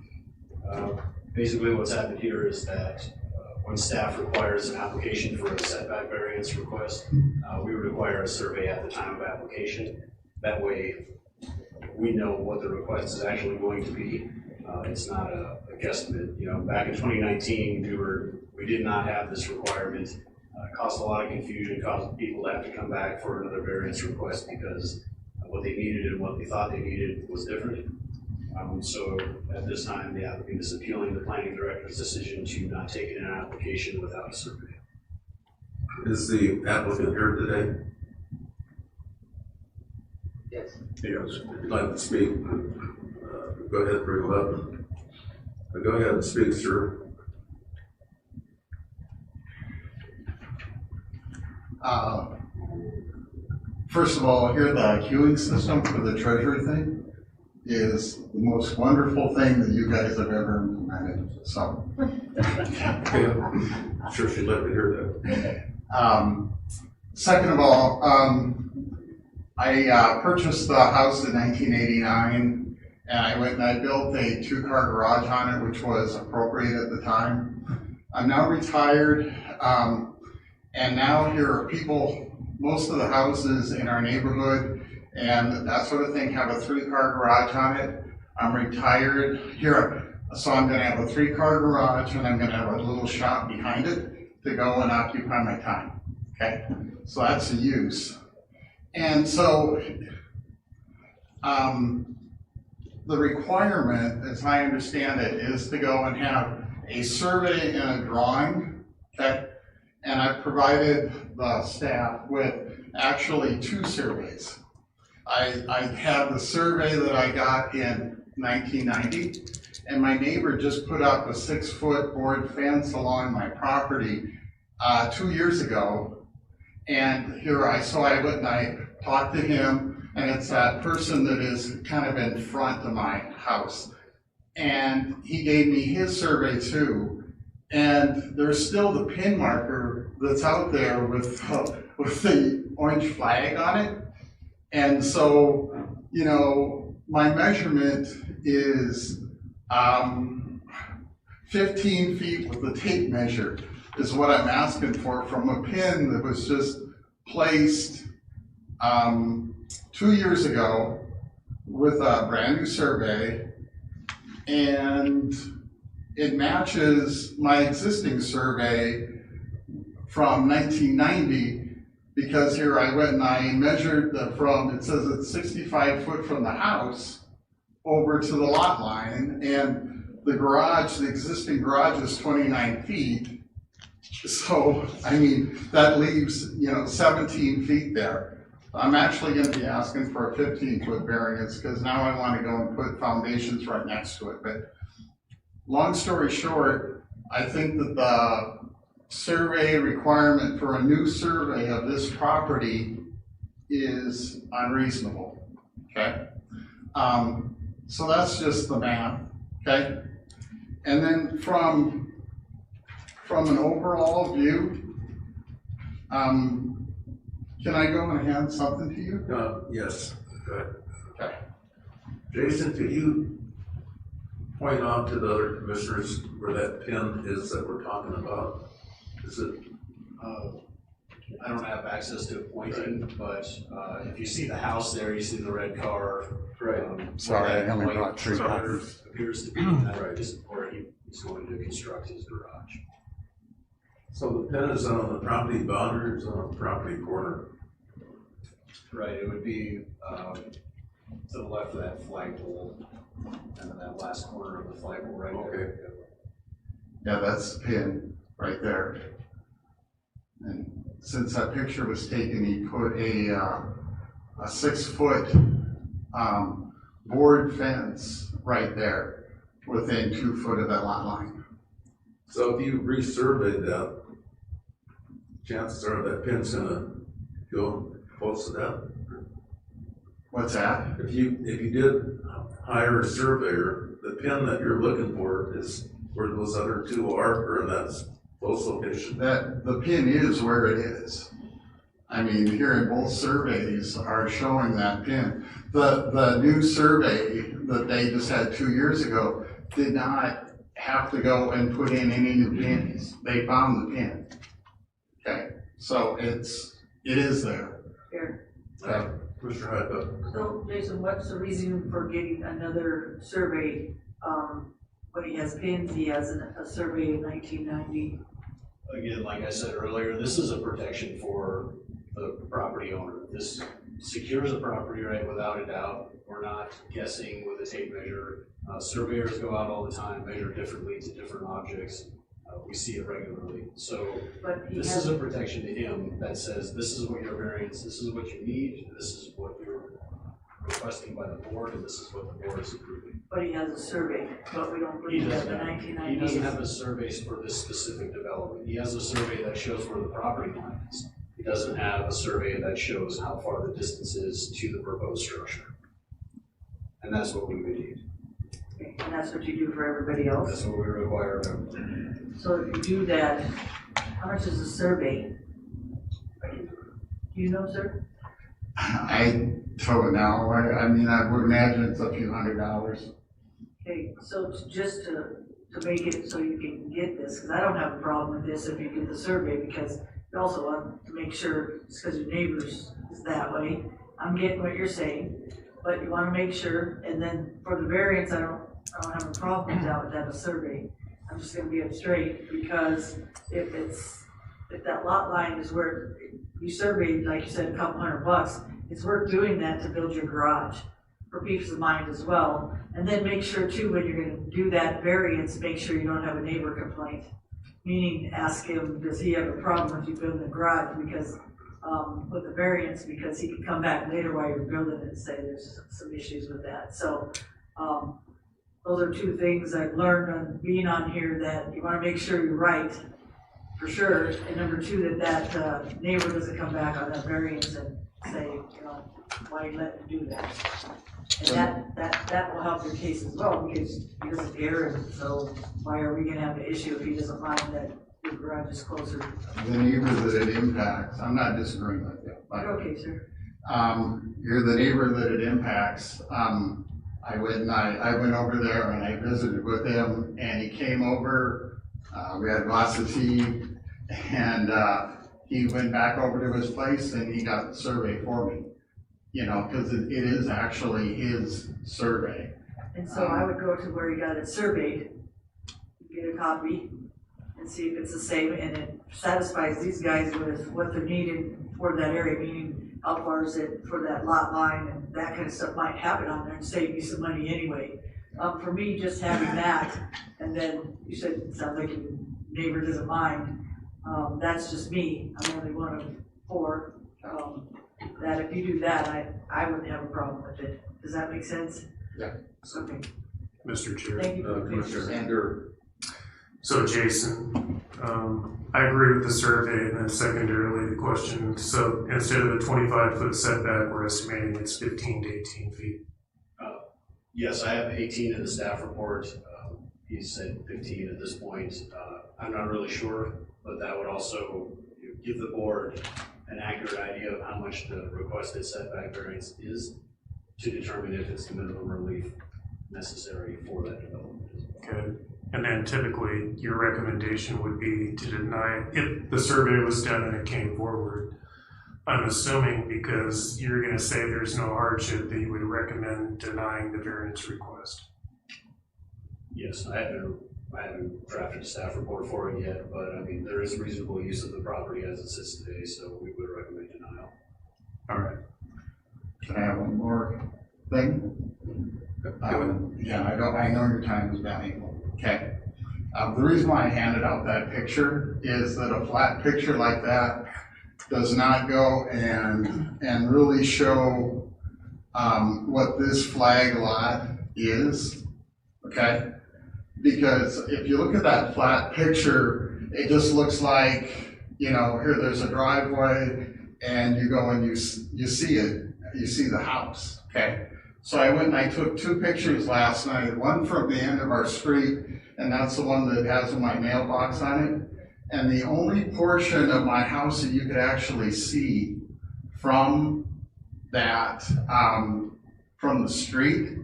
Basically what's happened here is that when staff requires an application for a setback variance request, we would require a survey at the time of application. That way we know what the request is actually going to be. It's not a guesstimate. You know, back in 2019, we did not have this requirement. It caused a lot of confusion, caused people to have to come back for another variance request because what they needed and what they thought they needed was different. So at this time, the applicant is appealing the planning director's decision to not take in an application without a survey. Is the applicant here today? Yes. yes. If you'd like to speak, go ahead, bring him up. Go ahead and speak, sir. First of all, here the queuing system for the treasury thing, is the most wonderful thing that you guys have ever implemented, so. I'm sure she'd like to hear that. Second of all, I purchased the house in 1989, and I went and I built a 2-car garage on it, which was appropriate at the time. I'm now retired, and now here are people, most of the houses in our neighborhood and that sort of thing have a 3-car garage on it. I'm retired here, so I'm gonna have a 3-car garage and I'm gonna have a little shop behind it to go and occupy my time, okay? So that's the use. And so, the requirement, as I understand it, is to go and have a survey and a drawing, okay? And I provided the staff with actually 2 surveys. I had the survey that I got in 1990, and my neighbor just put up a 6-foot board fence along my property 2 years ago. And so I went and I talked to him, and it's that person that is kind of in front of my house. And he gave me his survey too. And there's still the pin marker that's out there with the orange flag on it. And so, you know, my measurement is 15 feet with the tape measure is what I'm asking for from a pin that was just placed 2 years ago with a brand new survey, and it matches my existing survey from 1990, because here I went and I measured it says it's 65 foot from the house over to the lot line, and the existing garage is 29 feet. So, I mean, that leaves, 17 feet there. I'm actually gonna be asking for a 15-foot variance, because now I wanna go and put foundations right next to it. But long story short, I think that the survey requirement for a new survey of this property is unreasonable, okay? So that's just the math, okay? And then from an overall view, can I go and hand something to you? Yes, good. Okay. Jason, could you point out to the other commissioners where that pin is that we're talking about? Is it? I don't have access to pointing, but if you see the house there, you see the red car. Right. Sorry, I only brought 3 copies. Appears to be where he's going to construct his garage. So the pin is on the property boundary, or is on the property corner? Right, it would be to the left of that flagpole, and then that last corner of the flagpole right there. Yeah, that's the pin right there. And since that picture was taken, he put a 6-foot board fence right there within 2 foot of that lot line. So if you resurveyed that, chances are that pin's gonna go close to that. What's that? If you did hire a surveyor, the pin that you're looking for is where those other 2 are, or in that close location. That the pin is where it is. I mean, here in both surveys are showing that pin. The new survey that they just had 2 years ago did not have to go and put in any new pins. They found the pin. Okay, so it is there. Here. Okay. Mr. Hyde, So, Jason, what's the reason for getting another survey? When he has pins, he has a survey in 1990. Again, like I said earlier, this is a protection for the property owner. This secures the property right without a doubt. We're not guessing with a tape measure. Surveyors go out all the time, measure differently to different objects. We see it regularly. So this is a protection to him that says this is what your variance, this is what you need, this is what you're requesting by the board, and this is what the board is approving. But he has a survey, but we don't believe that the 1990s. He doesn't have a survey for this specific development. He has a survey that shows where the property line is. He doesn't have a survey that shows how far the distance is to the proposed structure. And that's what we would need. Okay, and that's what you do for everybody else? That's what we require of them. So if you do that, how much is the survey? Do you know, sir? I don't know, I mean, I would imagine it's a few $100s. Okay, so just to make it so you can get this, because I don't have a problem with this if you get the survey, because you also want to make sure, it's because your neighbors is that way. I'm getting what you're saying, but you want to make sure, and then for the variance, I don't have a problem with that without a survey. I'm just gonna be up straight, because if that lot line is where you surveyed, like you said, a couple $100, it's worth doing that to build your garage for peace of mind as well. And then make sure too, when you're gonna do that variance, make sure you don't have a neighbor complaint. Meaning, ask him, does he have a problem with you building a garage because, with the variance, because he can come back later while you're building it and say there's some issues with that. So, those are two things I've learned on being on here, that you wanna make sure you're right, for sure. And number two, that neighbor doesn't come back on that variance and say, you know, why you let him do that? And that will help your case as well, because he doesn't care, and so why are we gonna have an issue if he doesn't mind that your garage is closer? The neighbor that it impacts, I'm not disagreeing with you, but, Okay, sir. you're the neighbor that it impacts. I went over there and I visited with him, and he came over, we had lots of tea, and, he went back over to his place and he got the survey for me. You know, because it is actually his survey. And so I would go to where he got it surveyed, get a copy, and see if it's the same, and it satisfies these guys with what they're needing for that area, meaning how far is it for that lot line, and that kind of stuff might happen on there and save you some money anyway. For me, just having that, and then you said, it sounds like your neighbor doesn't mind, that's just me, I'm only one of four. That if you do that, I wouldn't have a problem with it. Does that make sense? Yeah. Okay. Mr. Chair. Thank you. Commissioner Andrew. So Jason, I agree with the survey, and then secondarily the question, so instead of the 25-foot setback, we're estimating it's 15 to 18 feet. Yes, I have 18 in the staff report. He said 15 at this point. I'm not really sure, but that would also give the board an accurate idea of how much the requested setback variance is to determine if it's the minimum relief necessary for that development. Okay. And then typically your recommendation would be to deny, if the survey was done and it came forward, I'm assuming because you're going to say there's no hardship, that you would recommend denying the variance request. Yes, I haven't drafted a staff report for it yet, but I mean, there is reasonable use of the property as it sits today, so we would recommend denial. All right. Can I have one more thing? Yeah, I know your time is valuable. Okay. The reason why I handed out that picture is that a flat picture like that does not go and really show what this flag lot is. Okay. Because if you look at that flat picture, it just looks like, you know, here there's a driveway and you go and you see it, you see the house, okay? So I went and I took two pictures last night, one from the end of our street, and that's the one that has my mailbox on it. And the only portion of my house that you could actually see from that, from the street,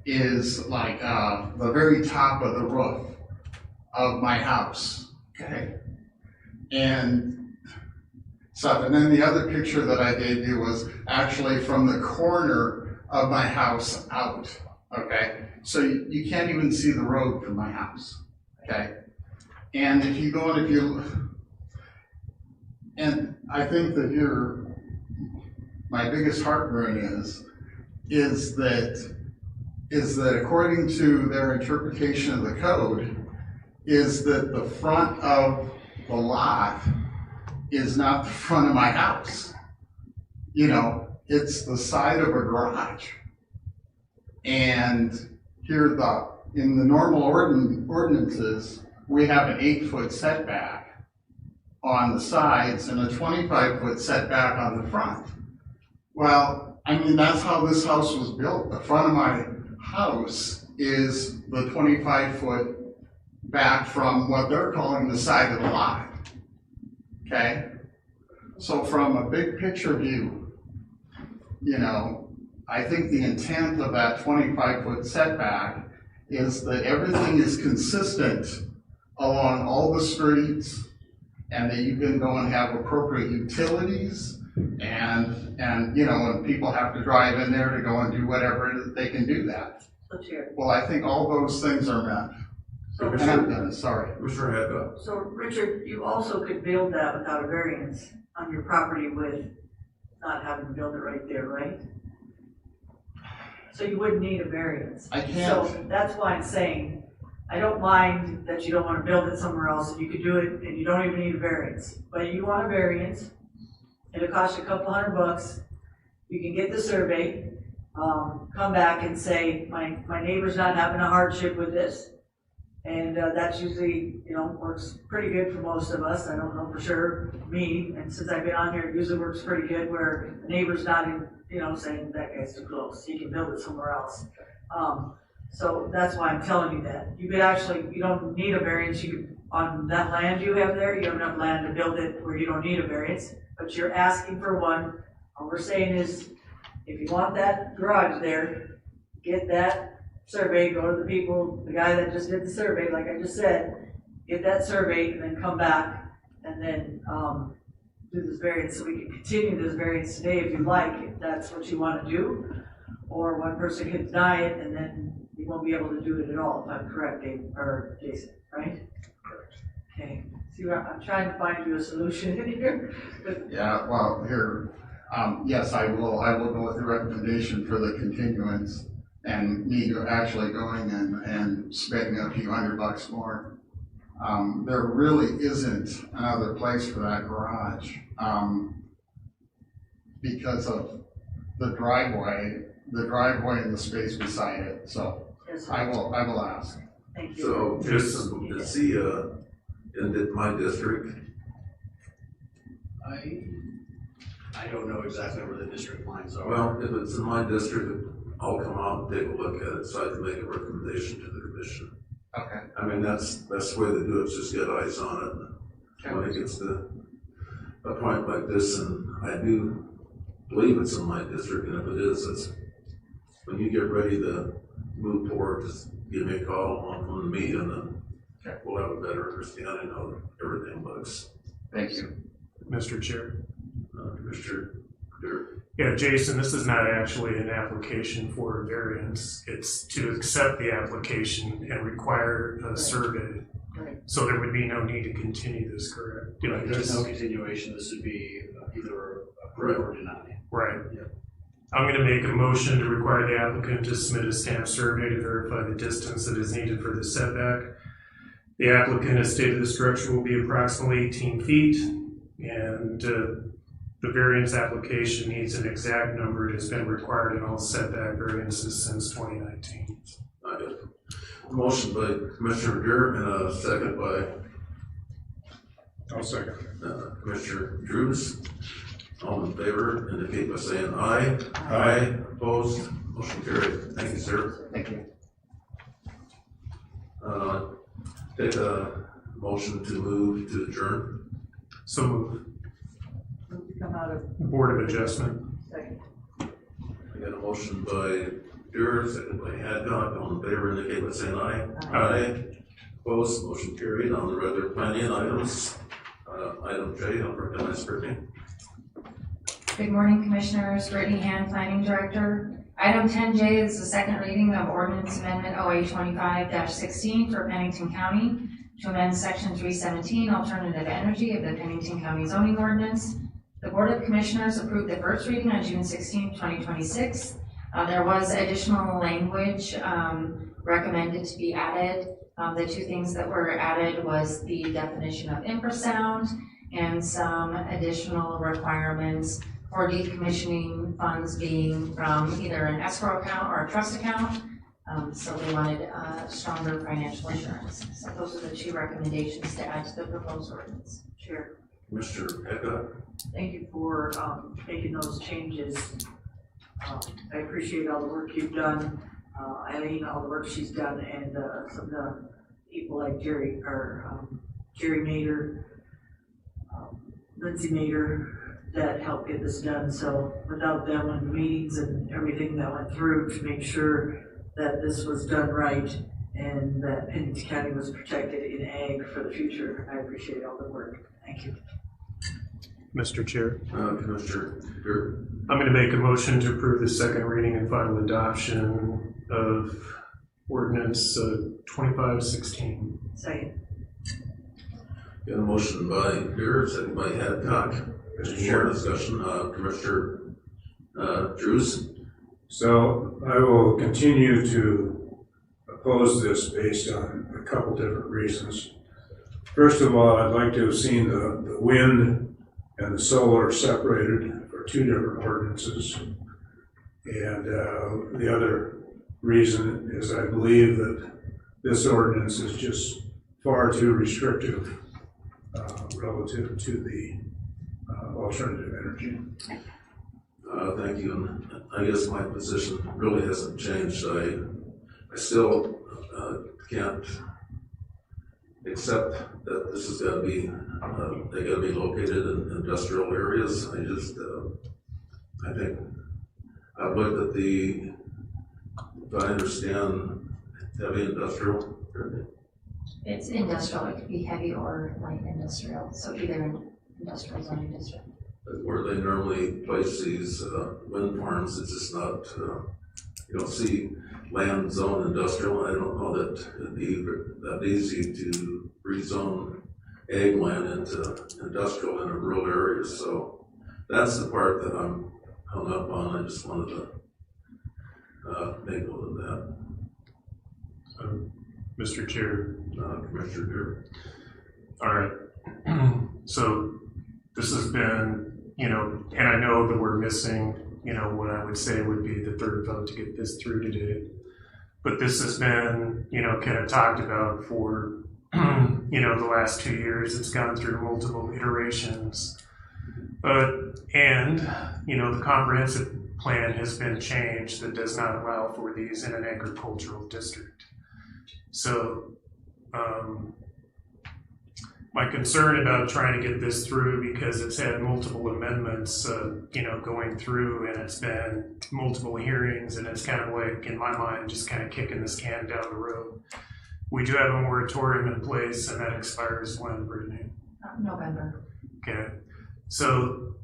is like the very top of the roof of my house, okay? And stuff, and then the other picture that I gave you was actually from the corner of my house out, okay? So you can't even see the road from my house, okay? And if you go and and I think that my biggest heartburn is that according to their interpretation of the code, is that the front of the lot is not the front of my house. You know, it's the side of a garage. And here in the normal ordinances, we have an 8-foot setback on the sides and a 25-foot setback on the front. Well, I mean, that's how this house was built. The front of house is the 25-foot back from what they're calling the side of the lot. Okay? So from a big picture view, you know, I think the intent of that 25-foot setback is that everything is consistent along all the streets, and that you can go and have appropriate utilities, and you know, when people have to drive in there to go and do whatever, they can do that. So Chair. Well, I think all those things are met. So, And I'm done, sorry. Commissioner Haddock. so Richard, you also could build that without a variance on your property with not having to build it right there, right? So you wouldn't need a variance. I can't. So that's why I'm saying, I don't mind that you don't want to build it somewhere else, and you could do it, and you don't even need a variance. But you want a variance, it'll cost you a couple $100. You can get the survey, come back and say, my neighbor's not having a hardship with this. And that's usually, you know, works pretty good for most of us. I don't know for sure, me, and since I've been on here, it usually works pretty good where the neighbor's not in, you know, saying that guy's too close, he can build it somewhere else. So that's why I'm telling you that. You could actually, you don't need a variance, you could, on that land you have there, you have enough land to build it where you don't need a variance, but you're asking for one. All we're saying is, if you want that garage there, get that survey, go to the people, the guy that just did the survey, like I just said, get that survey and then come back and then, do this variance, so we can continue this variance today if you'd like, if that's what you wanna do. Or one person can deny it and then you won't be able to do it at all, if I'm correct, Dave, or Jason, right? Correct. Okay, see, I'm trying to find you a solution in here, but Yeah, well, here, yes, I will go with the recommendation for the continuance and me actually going and spending a few $100 more. There really isn't another place for that garage, because of the driveway and the space beside it, so yes, I will ask. thank you. So, just, is he, in my district? I don't know exactly where the district lines are. Well, if it's in my district, I'll come out and take a look at it, so I can make a recommendation to the commission. Okay. I mean, that's the way they do it, just get eyes on it. When it gets to a point like this, and I do believe it's in my district, and if it is, it's, when you get ready to move forward, just give me a call on the meet, and then we'll have a better understanding of how everything looks. Thank you. Mr. Chair. Commissioner Dirk. Yeah, Jason, this is not actually an application for a variance. It's to accept the application and require a survey. Right. So there would be no need to continue this, correct? You know, There's no just- continuation, this would be either approve or deny. Right. Yep. I'm gonna make a motion to require the applicant to submit a stamped survey to verify the distance that is needed for the setback. The applicant has stated the structure will be approximately 18 feet, and the variance application needs an exact number. It has been required in all setback variances since 2019. I got a motion by Commissioner Dirk and a second by I'll second. Commissioner Drews. All in favor, indicate by saying aye. Aye. Opposed, motion carried. Thank you, sir. Thank you. Take a motion to move to adjourn. So move. Come out of Board of Adjustment. second. I got a motion by Dirk, second by Haddock. All in favor, indicate by saying aye. Aye. Opposed, motion carried. On the regular planning items, item J, I'll recognize Brittany. Good morning, Commissioners. Brittany Hand, Planning Director. Item 10J is the second reading of Ordinance Amendment OA 25-16 for Pennington County to amend Section 317 Alternative Energy of the Pennington County Zoning Ordinance. The Board of Commissioners approved the first reading on June 16, 2026. There was additional language recommended to be added. The two things that were added was the definition of infrasound and some additional requirements for decommissioning funds being from either an escrow account or a trust account. So they wanted stronger financial assurance. So those are the two recommendations to add to the proposed ordinance. Chair, Mr. Haddock. thank you for making those changes. I appreciate all the work you've done. Eileen, all the work she's done, and some of the people like Jerry Mader, Lindsay Mader, that helped get this done. So without them and meetings and everything that went through to make sure that this was done right and that Pennington County was protected in ag for the future, I appreciate all the work. Thank you. Mr. Chair, Commissioner Beer. I'm going to make a motion to approve the second reading and final adoption of ordinance 2516. Second. Got a motion by Beer, second by Hadcock. Any more discussion? Commissioner Drews? So I will continue to oppose this based on a couple different reasons. First of all, I'd like to have seen the wind and the solar separated for two different ordinances. And the other reason is I believe that this ordinance is just far too restrictive relative to the alternative energy. Thank you. And I guess my position really hasn't changed. I still can't accept that this is got to be, they got to be located in industrial areas. I think I've looked at if I understand, heavy industrial. It's industrial, it could be heavy or light industrial, so either industrial zoning district. Where they normally place these wind farms, it's just not, you don't see land zone industrial. I don't know that it'd be that easy to rezone ag land into industrial in a rural area. So that's the part that I'm hung up on. I just wanted to make note of that. Mr. Chair. Commissioner Beer. All right. So this has been, and I know that we're missing, what I would say would be the third vote to get this through today. But this has been, kind of talked about for, the last 2 years. It's gone through multiple iterations. And the comprehensive plan has been changed that does not allow for these in an agricultural district. So, my concern about trying to get this through, because it's had multiple amendments, going through, and it's been multiple hearings, and it's kind of like, in my mind, just kind of kicking this can down the road. We do have a moratorium in place, and that expires when, Brittany? November. Okay. So,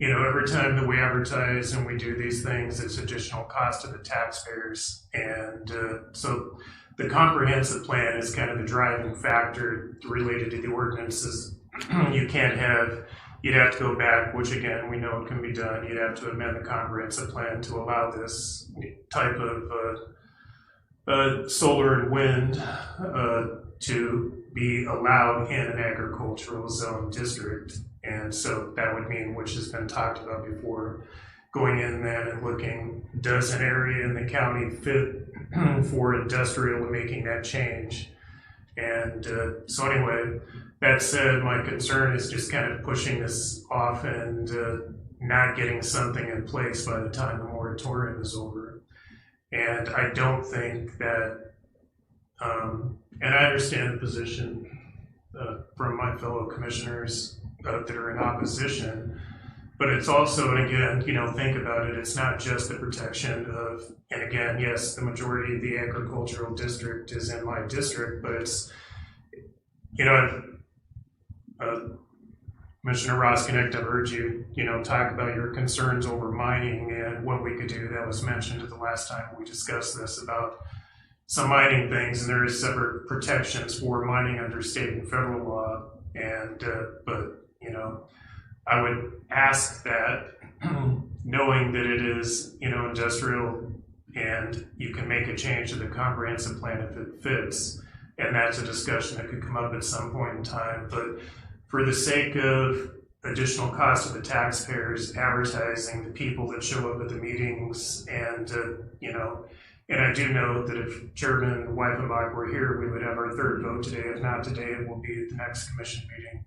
every time that we advertise and we do these things, it's additional cost to the taxpayers. And so the comprehensive plan is kind of the driving factor related to the ordinances. You'd have to go back, which again, we know it can be done. You'd have to amend the comprehensive plan to allow this type of solar and wind to be allowed in an agricultural zone district. And so that would mean, which has been talked about before, going in then and looking, does an area in the county fit for industrial and making that change? And so anyway, that said, my concern is just kind of pushing this off and not getting something in place by the time the moratorium is over. And I don't think that, and I understand the position from my fellow commissioners that are in opposition, but it's also, and again, think about it, it's not just the protection of, and again, yes, the majority of the agricultural district is in my district, but it's, Commissioner Roskinick, I've heard you, talk about your concerns over mining and what we could do. That was mentioned at the last time we discussed this about some mining things, and there is separate protections for mining under state and federal law. And, but, I would ask that, knowing that it is, industrial, and you can make a change to the comprehensive plan if it fits, and that's a discussion that could come up at some point in time. But for the sake of additional cost to the taxpayers, advertising, the people that show up at the meetings, and, and I do know that if Chairman Weifenbach were here, we would have our third vote today. If not today, it will be at the next commission meeting.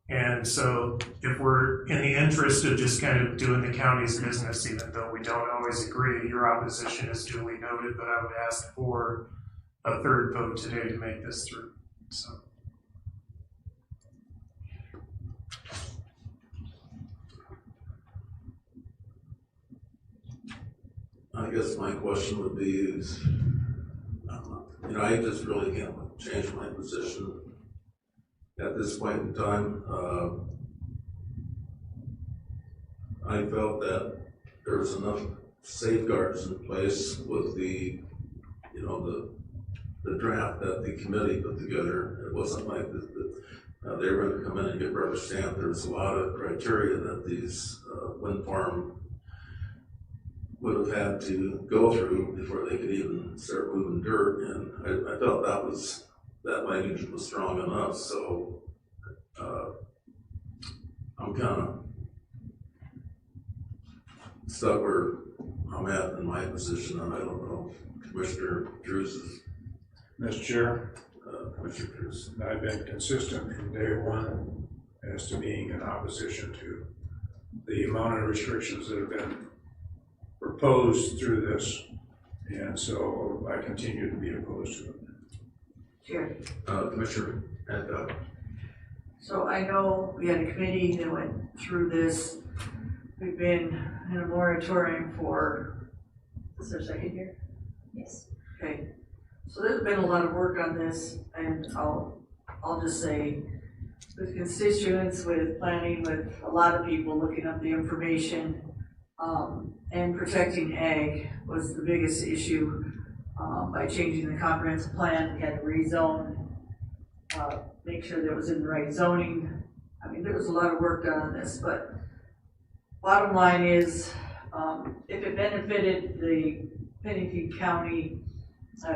And so if we're in the interest of just kind of doing the county's business, even though we don't always agree, your opposition is duly noted, but I would ask for a third vote today to make this through, so. I guess my question would be is, I just really can't change my position at this point in time. I felt that there was enough safeguards in place with the draft that the committee put together. It wasn't like they were going to come in and get rubber stamped. There was a lot of criteria that these wind farm would have had to go through before they could even start moving dirt, and I felt that language was strong enough, so I'm kind of stuck where I'm at in my position, and I don't know if Commissioner Drews is. Mr. Chair, Commissioner Drews. I've been consistent from day one as to being in opposition to the amount of restrictions that have been proposed through this, and so I continue to be opposed to it. Chair. Commissioner Hancock. So I know we had a committee that went through this. We've been in a moratorium for, is there a second here? Yes. Okay. So there's been a lot of work on this, and I'll just say, with constituents, with planning, with a lot of people looking up the information, and protecting ag was the biggest issue. By changing the comprehensive plan, we had to rezone, make sure that it was in the right zoning. I mean, there was a lot of work done on this, but bottom line is, if it benefited the Pennington County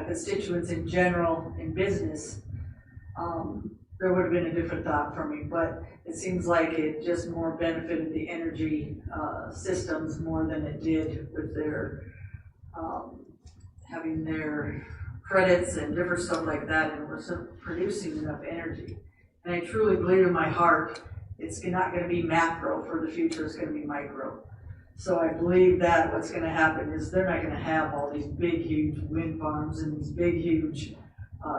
constituents in general in business, there would have been a different thought for me, but it seems like it just more benefited the energy systems more than it did with their having their credits and different stuff like that, and we're producing enough energy. And I truly believe in my heart it's not going to be macro for the future, it's going to be micro. So I believe that what's going to happen is they're not going to have all these big, huge wind farms and these big, huge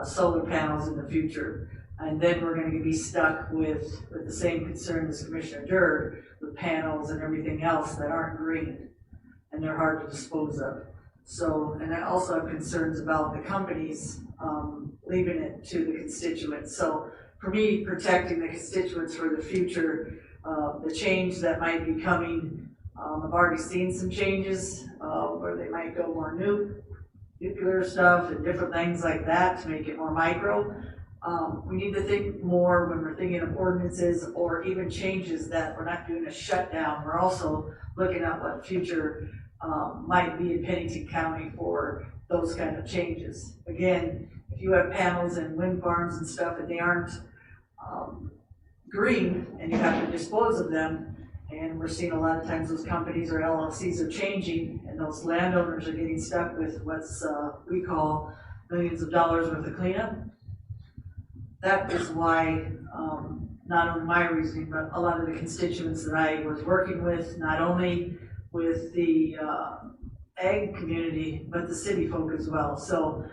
solar panels in the future. And then we're going to be stuck with the same concern as Commissioner Durr, with panels and everything else that aren't green, and they're hard to dispose of. So, and I also have concerns about the companies leaving it to the constituents. So for me, protecting the constituents for the future, the change that might be coming, I've already seen some changes where they might go more nuclear stuff and different things like that to make it more micro. We need to think more when we're thinking of ordinances or even changes that we're not doing a shutdown. We're also looking at what future might be in Pennington County for those kind of changes. Again, if you have panels and wind farms and stuff and they aren't green and you have to dispose of them, and we're seeing a lot of times those companies or LLCs are changing and those landowners are getting stuck with what's we call millions of dollars worth of cleanup. That is why, not only my reasoning, but a lot of the constituents that I was working with, not only with the ag community, but the city folk as well. So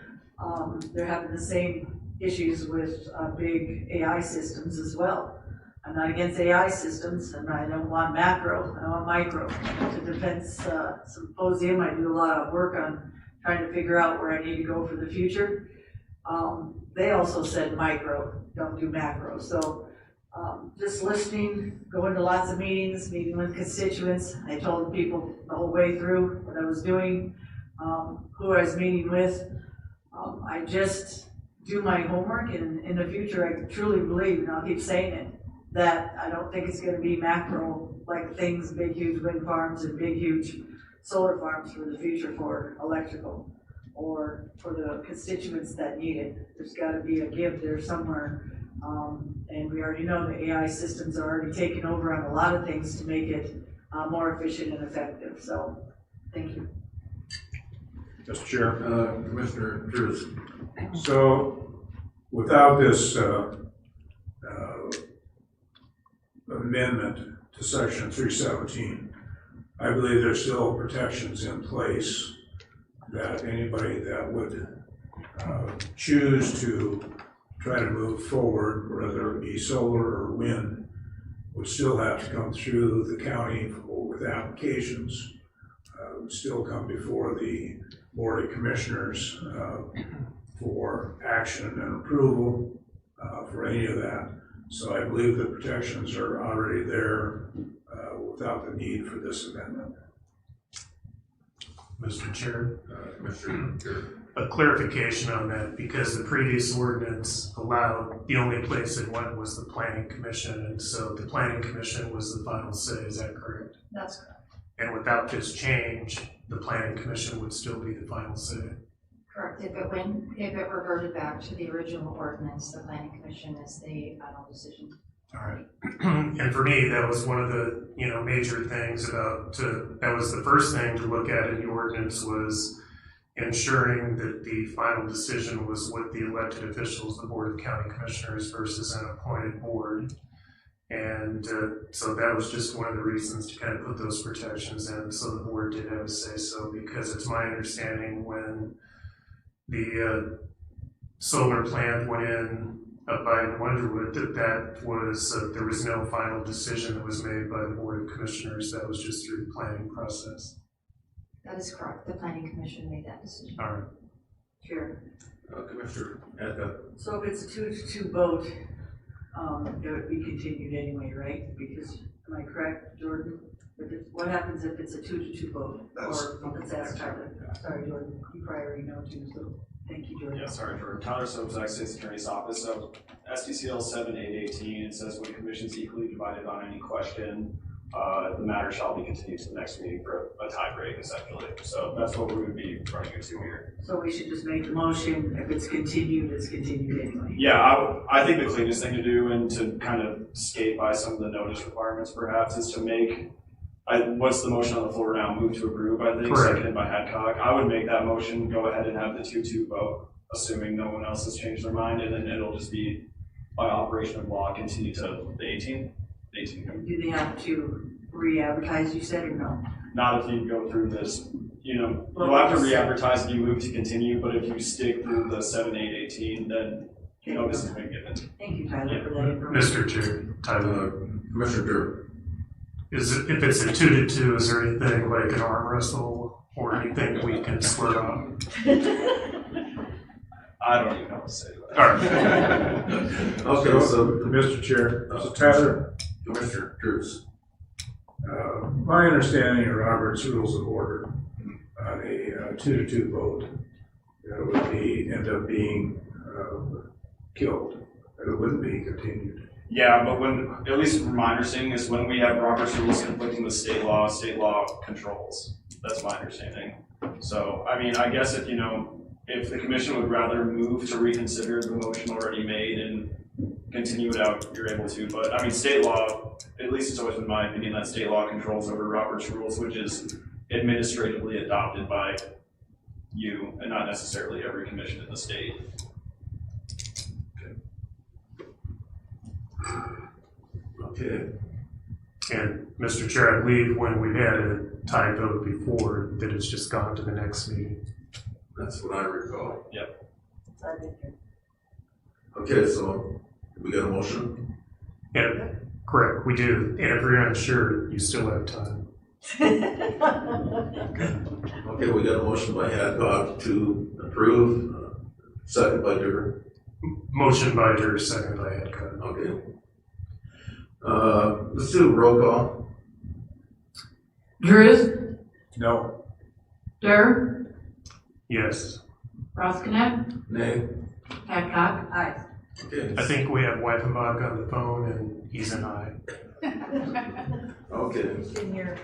they're having the same issues with big AI systems as well. I'm not against AI systems, and I don't want macro, I want micro. At the Defense Symposium, I do a lot of work on trying to figure out where I need to go for the future. They also said micro, don't do macro. So just listening, going to lots of meetings, meeting with constituents. I told people the whole way through what I was doing, who I was meeting with. I just do my homework, and in the future I truly believe, and I'll keep saying it, that I don't think it's going to be macro like things, big huge wind farms and big huge solar farms for the future for electrical or for the constituents that need it. There's got to be a give there somewhere, and we already know the AI systems are already taking over on a lot of things to make it more efficient and effective. So thank you. Mr. Chair. Commissioner Drews. So without this amendment to section 317. I believe there's still protections in place that anybody that would choose to try to move forward, whether it be solar or wind, would still have to come through the county with applications, would still come before the Board of Commissioners for action and approval for any of that. So I believe the protections are already there without the need for this amendment. Mr. Chair, Commissioner Garrett. a clarification on that, because the previous ordinance allowed, the only place it went was the planning commission, and so the planning commission was the final say, is that correct? That's correct. And without this change, the planning commission would still be the final say. Correct. If it reverted back to the original ordinance, the planning commission is the final decision. All right. And for me, that was one of the, major things that was the first thing to look at in the ordinance, was ensuring that the final decision was with the elected officials, the Board of County Commissioners, versus an appointed board. And so that was just one of the reasons to kind of put those protections in, so the board did have a say so, because it's my understanding when the solar plant went in up by Wonderwood, that was, there was no final decision that was made by the Board of Commissioners. That was just through the planning process. That is correct. The planning commission made that decision. All right. Chair. Commissioner Adcock. So if it's a 2-2 vote, it would be continued anyway, right? Because, am I correct, Jordan? What happens if it's a 2-2 vote? Or let's ask Tyler. Sorry, Jordan, you probably already know too, so thank you, Jordan. Yeah, sorry, Jordan. Tyler Soaps, United States Attorney's Office. So SDCL 7818, it says when commission's equally divided on any question, the matter shall be continued to the next meeting for a tie break, essentially. So that's what we would be running into here. So we should just make the motion, if it's continued anyway. Yeah, I think the cleanest thing to do, and to kind of skate by some of the notice requirements perhaps, is to make, what's the motion on the floor now? Move to approve, I think, Correct. Seconded by Hadcock. I would make that motion, go ahead and have the 2-2 vote, assuming no one else has changed their mind, and then it'll just be, by operation of law, continue to the 18th. Do they have to re-advertise, you said, or no? Not if you go through this, you'll have to re-advertise if you move to continue, but if you stick through the 7-8-18, then notice has been given. Thank you, Tyler, for that information. Mr. Chair, Tyler, Commissioner Garrett. if it's a 2-2, is there anything like an arm wrestle or anything we can square up? I don't even know what to say to that. All right. Okay, so Mr. Chair, so Tyler, Commissioner Cruz. my understanding of Robert's Rules of Order on a 2-2 vote, it would end up being killed, and it wouldn't be continued. Yeah, but when, at least from my understanding, is when we have Robert's rules conflicting with state law controls. That's my understanding. So, I mean, I guess if the commission would rather move to reconsider the motion already made and continue it out, you're able to. But I mean, state law, at least it's always been my opinion that state law controls over Robert's rules, which is administratively adopted by you and not necessarily every commission in the state. Okay. And Mr. Chair, I believe when we've had a tie vote before, that it's just gone to the next meeting. That's what I recall. Yep. Okay, so we got a motion? And, correct, we do. And if you're unsure, you still have time. Okay, we got a motion by Hadcock to approve, second by Durr. Motion by Durr, second by Hadcock. Okay. Let's do a roll call. Drews, No. Durr, Yes. Roskinek, Nay. Hadcock. Aye. Okay. I think we have Weifenbach on the phone, and he's an aye. Okay. In here.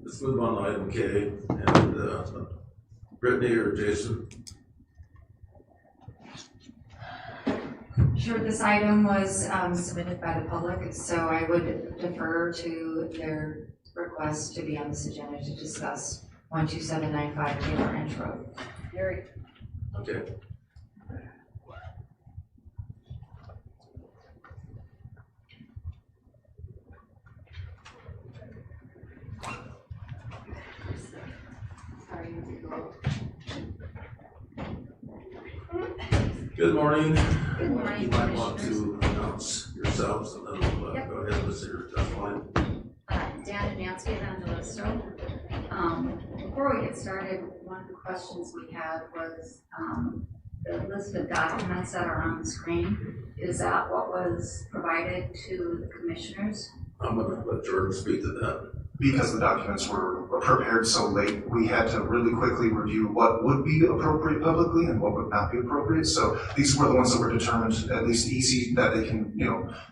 Let's move on to item K, and Brittany or Jason? Sure, this item was submitted by the public, so I would defer to their request to be on this agenda to discuss 12795 Taylor Ranch Road. Gary. Okay. Good morning. Good morning, You might want Commissioners. to announce yourselves and then we'll Yep. go ahead with your testimony. Dan and Nancy Evangelisto. Before we get started, one of the questions we had was the list of documents that are on the screen. Is that what was provided to the commissioners? I'm gonna let Jordan speak to that. Because the documents were prepared so late, we had to really quickly review what would be appropriate publicly and what would not be appropriate. So these were the ones that were determined at least easy that they can,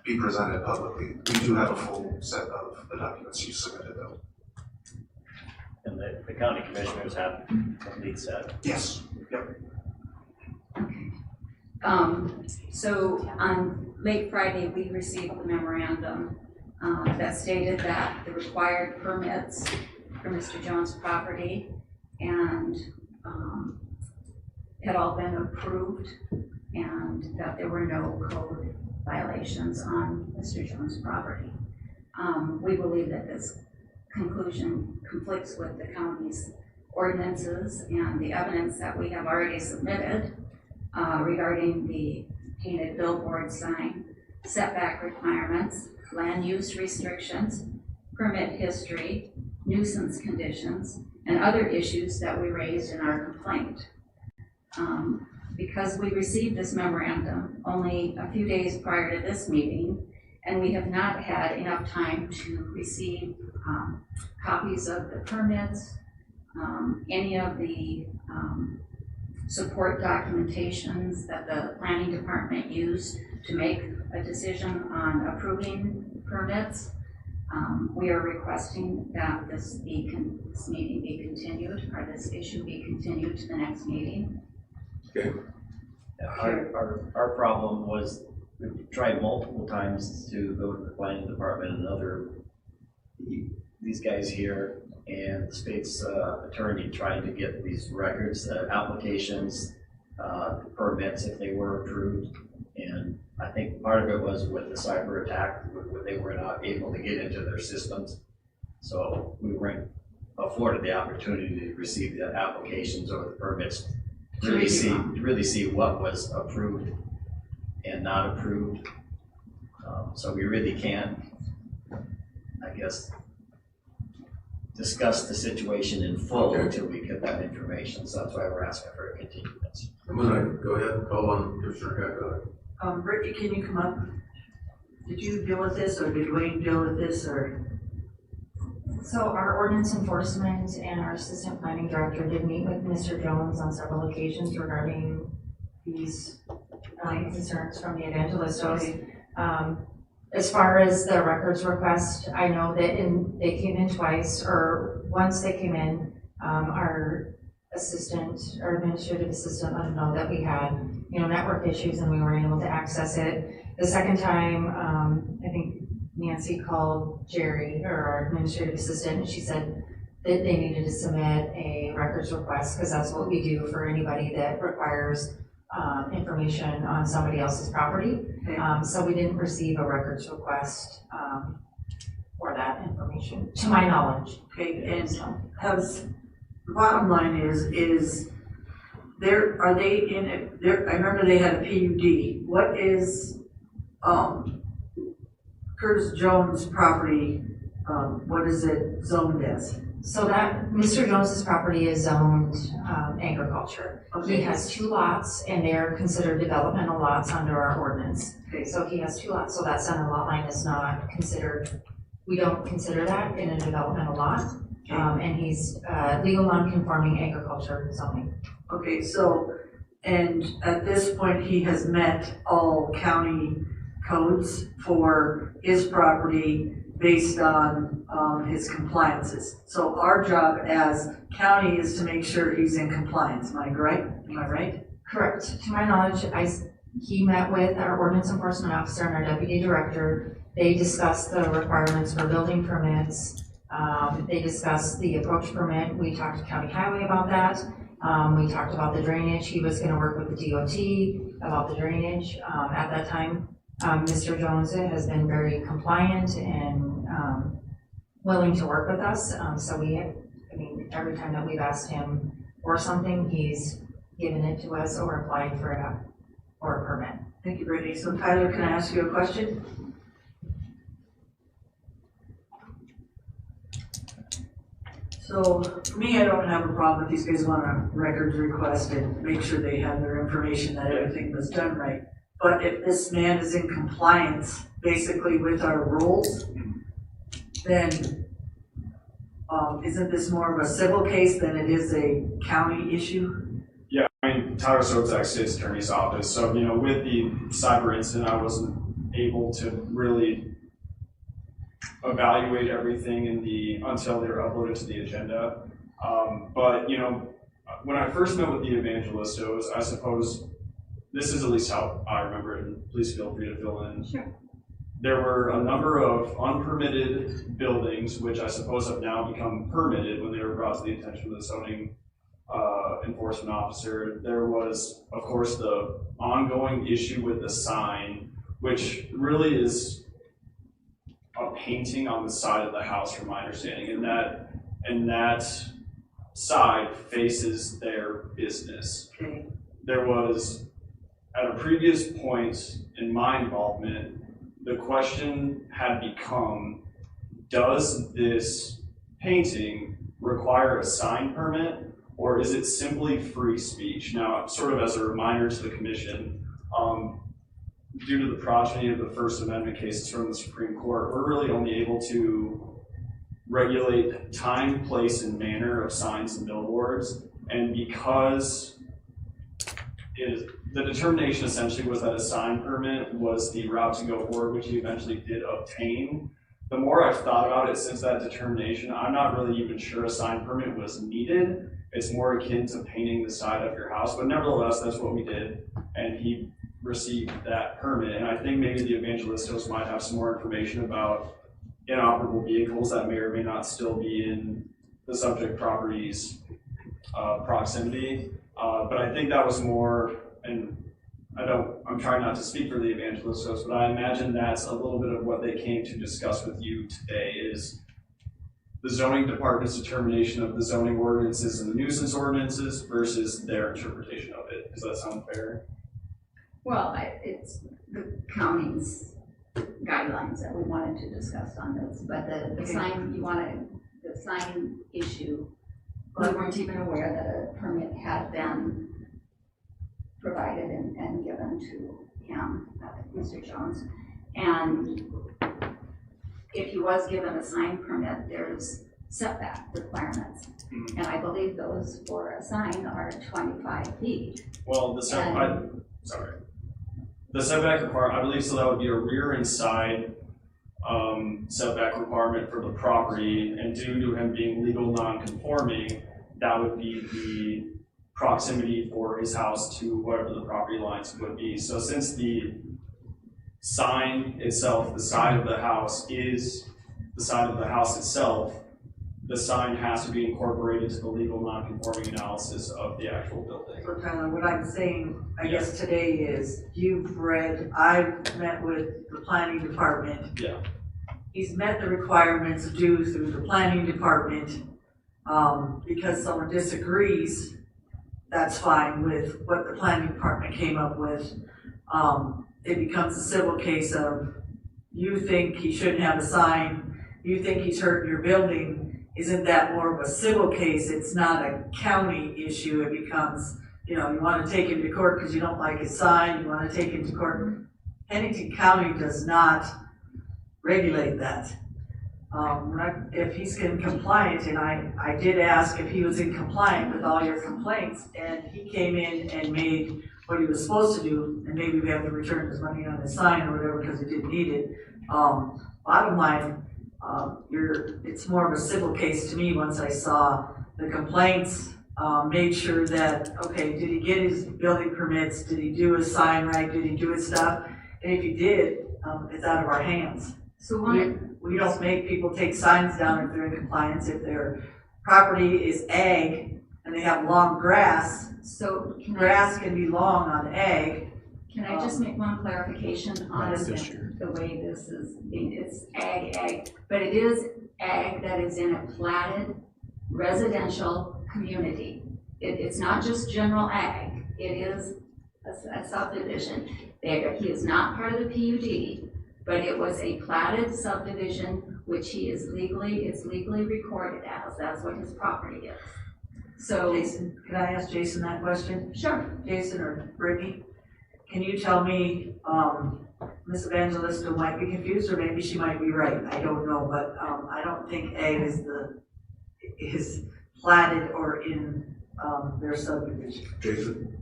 be presented publicly. We do have a full set of the documents you submitted though. And the county commissioners have a complete set. Yes. Yep. So on late Friday, we received the memorandum that stated that the required permits for Mr. Jones' property and had all been approved and that there were no code violations on Mr. Jones' property. We believe that this conclusion conflicts with the county's ordinances and the evidence that we have already submitted regarding the painted billboard sign, setback requirements, land use restrictions, permit history, nuisance conditions, and other issues that we raised in our complaint. Because we received this memorandum only a few days prior to this meeting, and we have not had enough time to receive copies of the permits, any of the support documentations that the planning department used to make a decision on approving permits. We are requesting that this meeting be continued, or this issue be continued to the next meeting. Okay. Our problem was, we've tried multiple times to go to the planning department and these guys here and the state's attorney trying to get these records, applications, permits if they were approved. And I think part of it was with the cyber attack, where they were not able to get into their systems. So we weren't afforded the opportunity to receive the applications or the permits to really see what was approved and not approved. So we really can't, I guess, discuss the situation in full until we get that information. So that's why we're asking for a continuance. I'm gonna go ahead and call on Commissioner Heck. Brittany, can you come up? Did you deal with this, or did Wayne deal with this, or? So our ordinance enforcement and our assistant planning director did meet with Mr. Jones on several occasions regarding these concerns from the Evangelistos. As far as the records request, I know that they came in twice, or once they came in, our administrative assistant let them know that we had, network issues and we weren't able to access it. The second time, I think Nancy called Jerry, or our administrative assistant, and she said that they needed to submit a records request, because that's what we do for anybody that requires information on somebody else's property. Okay. So we didn't receive a records request for that information, to my knowledge. Okay, and the bottom line is are they in it? I remember they had a PUD. What is Curtis Jones' property? What is it zoned as? So that Mr. Jones's property is zoned agriculture. Okay. He has 2 lots, and they're considered developmental lots under our ordinance. Okay. So he has 2 lots, so that center lot line is not considered, we don't consider that in a developmental lot. Okay. And he's legal non-conforming agriculture zoning. Okay, so, and at this point, he has met all county codes for his property based on his compliances. So our job as county is to make sure he's in compliance. Am I right? Correct. To my knowledge, he met with our ordinance enforcement officer and our deputy director. They discussed the requirements for building permits. They discussed the approach permit. We talked to county highway about that. We talked about the drainage. He was going to work with the DOT about the drainage. At that time, Mr. Jones has been very compliant and willing to work with us. So every time that we've asked him for something, he's given it to us or applied for or a permit. Thank you, Brittany. So Tyler, can I ask you a question? So for me, I don't have a problem if these guys want a records request and make sure they have their information that everything was done right. But if this man is in compliance basically with our rules, then isn't this more of a civil case than it is a county issue? Yeah, I mean, Tyler Sobczak, State's Attorney's Office. So, you know, with the cyber incident, I wasn't able to really evaluate everything until they were uploaded to the agenda. But, you know, when I first met with the Evangelistos, I suppose this is at least how I remember it, and please feel free to fill in. Sure. There were a number of unpermitted buildings, which I suppose have now become permitted when they were brought to the attention of the zoning enforcement officer. There was, of course, the ongoing issue with the sign, which really is a painting on the side of the house, from my understanding, and that side faces their business. Okay. There was, at a previous point in my involvement, the question had become, does this painting require a sign permit, or is it simply free speech? Now, sort of as a reminder to the commission, due to the progeny of the First Amendment cases from the Supreme Court, we're really only able to regulate time, place, and manner of signs and billboards. And because the determination essentially was that a sign permit was the route to go forward, which he eventually did obtain. The more I've thought about it since that determination, I'm not really even sure a sign permit was needed. It's more akin to painting the side of your house, but nevertheless, that's what we did, and he received that permit. And I think maybe the Evangelistos might have some more information about inoperable vehicles that may or may not still be in the subject property's proximity. But I think that was more, and I'm trying not to speak for the Evangelistos, but I imagine that's a little bit of what they came to discuss with you today, is the zoning department's determination of the zoning ordinances and the nuisance ordinances versus their interpretation of it. Does that sound fair? Well, it's the county's guidelines that we wanted to discuss on this, but the sign, the sign issue, we weren't even aware that a permit had been provided and given to him, Mr. Jones. And if he was given a sign permit, there's setback requirements. And I believe those for a sign are 25 feet. Well, the setback requirement, I believe, so that would be a rear and side setback requirement for the property, and due to him being legal non-conforming, that would be the proximity for his house to whatever the property lines would be. So since the sign itself, the side of the house is the side of the house itself, the sign has to be incorporated to the legal non-conforming analysis of the actual building. So Tyler, what I'm saying, I guess today is, I've met with the planning department. Yeah. He's met the requirements due through the planning department. Because someone disagrees, that's fine with what the planning department came up with. It becomes a civil case of, you think he shouldn't have a sign, you think he's hurting your building. Isn't that more of a civil case? It's not a county issue. It becomes, you want to take him to court because you don't like his sign, you want to take him to court. Pennington County does not regulate that. If he's in compliant, and I did ask if he was in compliant with all your complaints, and he came in and made what he was supposed to do, and maybe we have to return his money on his sign or whatever because he didn't need it. Bottom line, it's more of a civil case to me once I saw the complaints, made sure that, okay, did he get his building permits? Did he do his sign right? Did he do his stuff? And if he did, it's out of our hands. So we don't make people take signs down if they're in compliance. If their property is ag and they have long grass, grass can be long on ag. Can I just make one clarification on the way this is being, it's ag, but it is ag that is in a platted residential community. It's not just general ag. It is a subdivision. He is not part of the PUD, but it was a platted subdivision, which it's legally recorded as. That's what his property is. So, Jason, could I ask Jason that question? sure. Jason or Brittany, can you tell me, Ms. Evangelista might be confused, or maybe she might be right, I don't know, but, I don't think A is platted or in, their subdivision. Jason?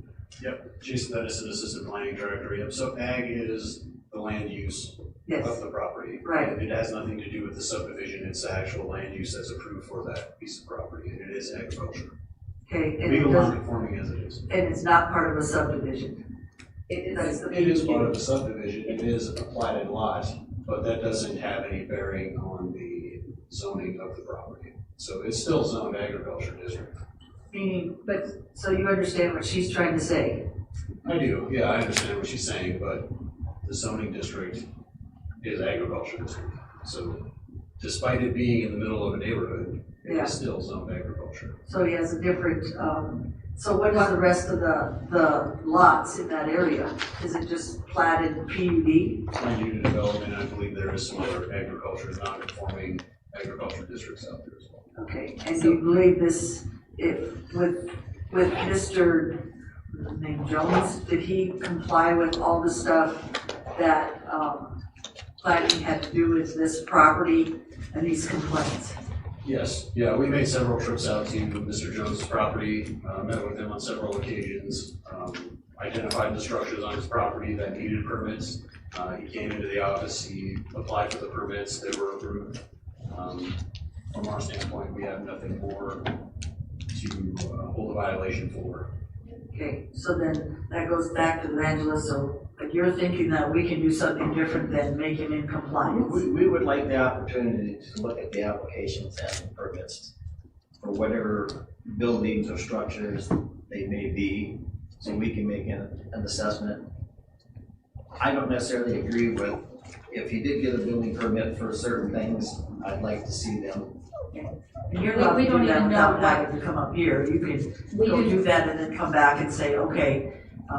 Yep, Jason Dennison, Assistant Planning Director. Yep, so ag is the land use Yes, of the property. right. It has nothing to do with the subdivision, it's the actual land use that's approved for that piece of property, and it is agriculture. Okay, and Legal non-conforming as it is. and it's not part of a subdivision. That's the It is PUD. part of the subdivision, it is a platted lot, but that doesn't have any bearing on the zoning of the property. So it's still zoned agriculture district. Meaning, but, so you understand what she's trying to say? I do, yeah, I understand what she's saying, but the zoning district is agriculture district. So despite it being in the middle of a neighborhood, it Yeah. is still zoned agriculture. So he has a different, so what is the rest of the lots in that area? Is it just platted PUD? Land unit development, I believe there is some other agriculture, non-conforming agriculture districts out there as well. Okay, and you believe this, if, with Mr. what's his name, Jones, did he comply with all the stuff that, planning had to do with this property and these complaints? Yes, yeah, we made several trips out to Mr. Jones' property, met with him on several occasions, identified the structures on his property that needed permits. He came into the office, he applied for the permits, they were approved. From our standpoint, we have nothing more to hold a violation for. Okay, so then that goes back to the evangelist, so like you're thinking that we can do something different than make him in compliance? We would like the opportunity to look at the applications and permits for whatever buildings or structures they may be, so we can make an assessment. I don't necessarily agree with, if he did get a building permit for certain things, I'd like to see them. And you're not We don't doing that even without know having to come up here, you can We go do- do that and then come back and say, okay,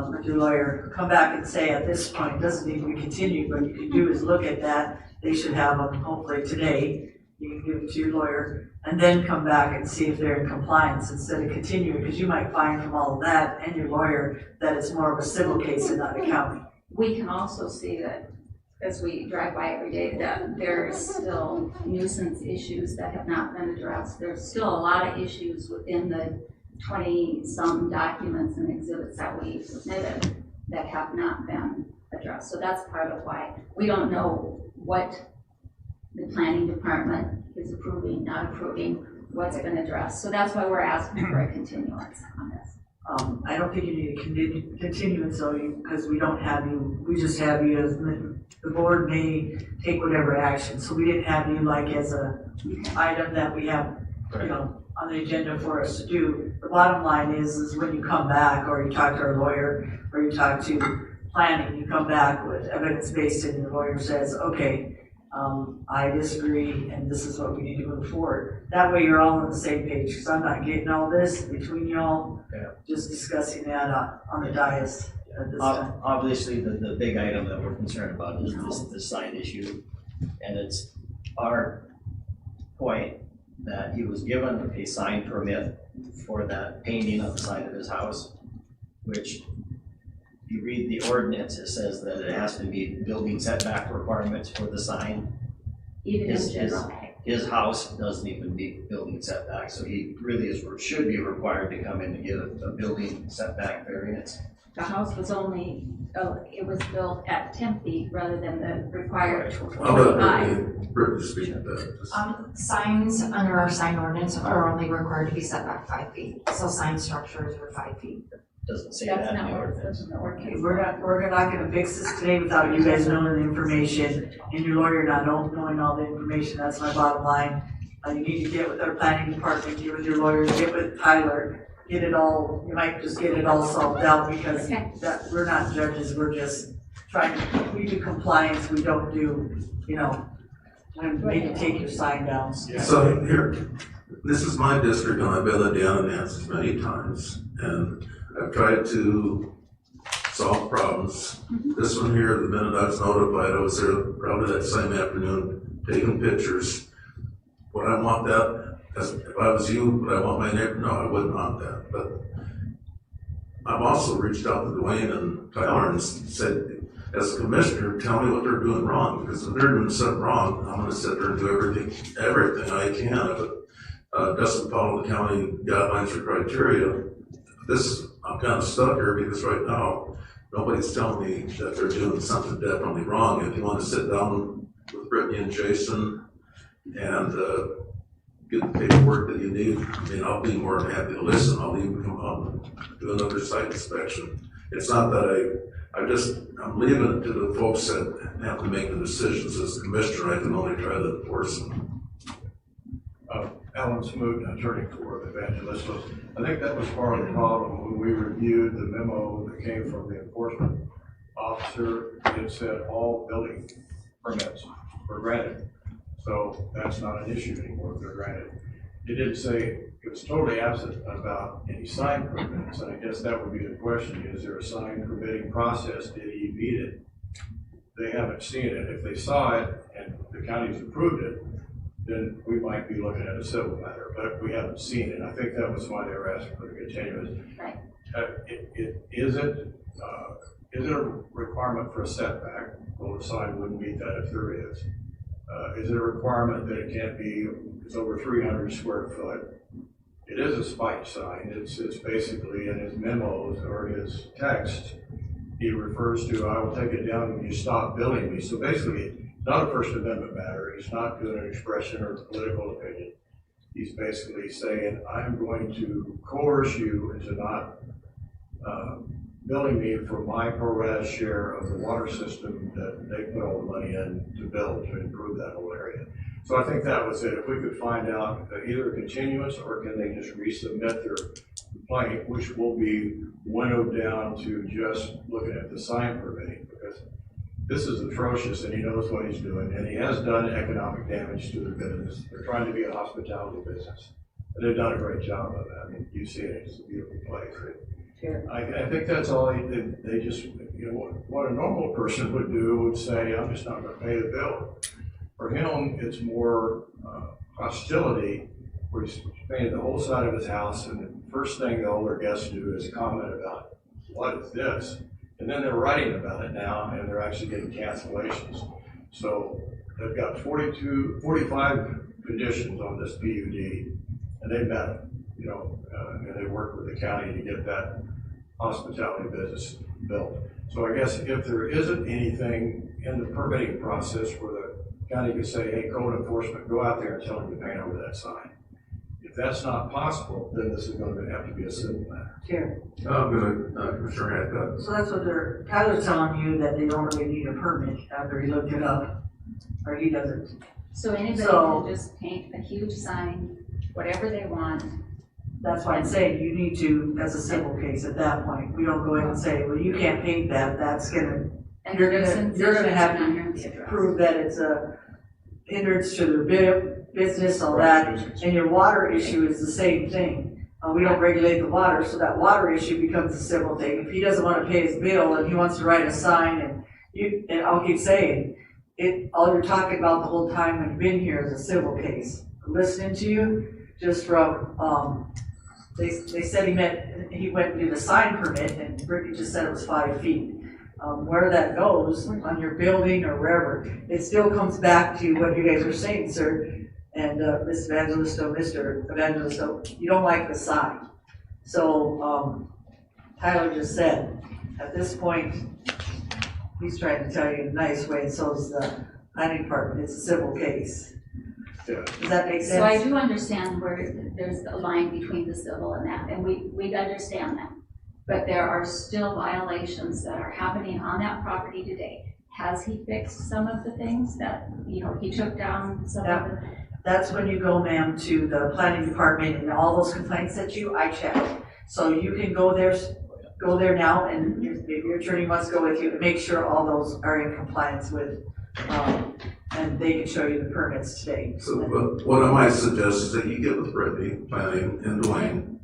with your lawyer, come back and say at this point, it doesn't need to be continued, what you can do is look at that, they should have them hopefully today, you can give it to your lawyer, and then come back and see if they're in compliance instead of continuing, because you might find from all of that and your lawyer that it's more of a civil case and not a county. We can also see that, as we drive by every day, that there is still nuisance issues that have not been addressed. There's still a lot of issues within the 20-some documents and exhibits that we submitted that have not been addressed. So that's part of why we don't know what the planning department is approving, not approving, what's been addressed. So that's why we're asking for a continuance on this. I don't think you need a continuance, though, because we don't have you, we just have you as, the board may take whatever action, so we didn't have you like as a item that we have, you know, on the agenda for us to do. The bottom line is when you come back, or you talk to our lawyer, or you talk to planning, you come back with evidence-based, and your lawyer says, okay, I disagree, and this is what we need to move forward. That way you're all on the same page, because I'm not getting all this between y'all, just discussing that on the dais at this time. Obviously, the big item that we're concerned about is this sign issue. And it's our point that he was given a sign permit for that painting on the side of his house, which if you read the ordinance, it says that it has to meet building setback requirements for the sign. Even in general. His house doesn't even meet building setback, so he really should be required to come in and get a building setback variance. The house was only, it was built at 10 feet rather than the required 25. Brittany speak to that. Signs under our sign ordinance are only required to be set back 5 feet, so sign structures are 5 feet. Doesn't say That's that in not the what it ordinance. says in the ordinance. We're not gonna fix this today without you guys knowing the information, and your lawyer not knowing all the information, that's my bottom line. You need to get with our planning department, get with your lawyer, get with Tyler, get it all, you might just get it all solved out, because that, we're not judges, we're just trying to, we do compliance, we don't do, you know, when maybe take your sign down. So here, this is my district, and I've been to Deanna Nance's many times, and I've tried to solve problems. This one here, the minute I was notified, I was there probably that same afternoon taking pictures. Would I want that? If I was you, would I want my neighbor? No, I wouldn't want that. But I've also reached out to Dwayne and Tyler and said, as a commissioner, tell me what they're doing wrong, because if they're doing something wrong, I'm gonna sit there and do everything I can. If it doesn't follow the county guidelines or criteria, I'm kind of stuck here because right now, nobody's telling me that they're doing something definitely wrong. If you want to sit down with Brittany and Jason and get the paperwork that you need, I mean, I'll be more than happy to listen. I'll even come up and do another site inspection. It's not that I'm leaving it to the folks that have to make the decisions. As a commissioner, I can only try to enforce them. Alan Smoot, attorney for Evangelistos. I think that was part of the problem when we reviewed the memo that came from the enforcement officer. It said all building permits were granted. So that's not an issue anymore, they're granted. It didn't say, it was totally absent about any sign permits, and I guess that would be the question, is there a sign permitting process? Did he meet it? They haven't seen it. If they saw it and the county's approved it, then we might be looking at a civil matter, but we haven't seen it. I think that was why they were asking for the continuance. Right. Is it a requirement for a setback? Well, the sign wouldn't meet that if there is. Is it a requirement that it can't be, it's over 300 square foot? It is a spike sign. It's basically in his memos or his text, he refers to, I will take it down when you stop billing me. So basically, not a First Amendment matter. He's not doing an expression or political opinion. He's basically saying, I'm going to coerce you into not billing me for my pro rata share of the water system that they put all the money in to build to improve that whole area. So I think that was it. If we could find out either a continuance or can they just resubmit their complaint, which will be winnowed down to just looking at the sign permitting, because this is atrocious and he knows what he's doing, and he has done economic damage to their business. They're trying to be a hospitality business, and they've done a great job of it. I mean, you see it, it's a beautiful place. I think that's all they just, you know, what a normal person would do would say, I'm just not going to pay the bill. For him, it's more hostility, where he's painted the whole side of his house, and the first thing all their guests do is comment about, what is this? And then they're writing about it now, and they're actually getting cancellations. So they've got 45 conditions on this PUD, and they met them, you know, and they worked with the county to get that hospitality business built. So I guess if there isn't anything in the permitting process where the county could say, hey, code enforcement, go out there and tell them to paint over that sign. If that's not possible, then this is going to have to be a civil matter. Chair. I'm gonna, Commissioner Hancock. So that's what Tyler's telling you, that they don't really need a permit after he looked it up, or he doesn't. So anybody can just paint a huge sign, whatever they want. That's why I'm saying you need to, as a civil case at that point, we don't go in and say, well, you can't paint that, that's gonna, you're gonna have to prove that it's a hindrance to their business, all that, and your water issue is the same thing. We don't regulate the water, so that water issue becomes a civil thing. If he doesn't want to pay his bill and he wants to write a sign, and I'll keep saying, all you're talking about the whole time when you've been here is a civil case. Listening to you, just from, they said he went and did a sign permit, and Brittany just said it was 5 feet. Where that goes, on your building or wherever, it still comes back to what you guys are saying, sir, and Ms. Evangelisto, Mr. Evangelisto, you don't like the sign. So Tyler just said, at this point, he's trying to tell you in a nice way, and so is the planning department, it's a civil case. Yeah. Does that make sense? So I do understand where there's a line between the civil and that, and we understand that. But there are still violations that are happening on that property today. Has he fixed some of the things that, you know, he took down some of the? That's when you go, ma'am, to the planning department and all those complaints that I checked. So you can go there now, and if your attorney wants to go with you, to make sure all those are in compliance with, and they can show you the permits today. So what I might suggest is that you get with Brittany, planning, and Dwayne.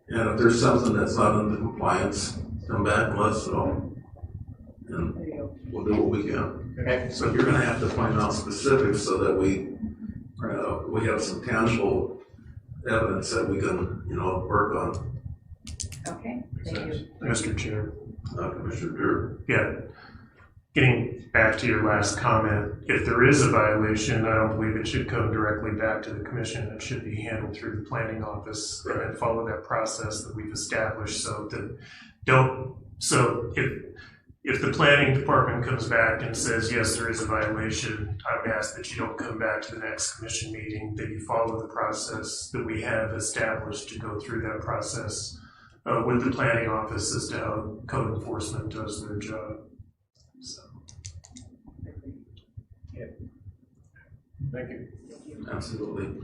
And if there's something that's not under compliance, come back and let us know. And There you go. we'll do what we can. Okay. So you're gonna have to point out specifics so that we have some tangible evidence that we can, work on. Okay, thank you. Mr. Chair. Commissioner Drew. Yeah. Getting back to your last comment, if there is a violation, I don't believe it should come directly back to the commission. It should be handled through the planning office and then follow that process that we've established so if the planning department comes back and says, yes, there is a violation, I would ask that you don't come back to the next commission meeting, that you follow the process that we have established to go through that process with the planning office as to how code enforcement does their job. So. Thank you. Absolutely.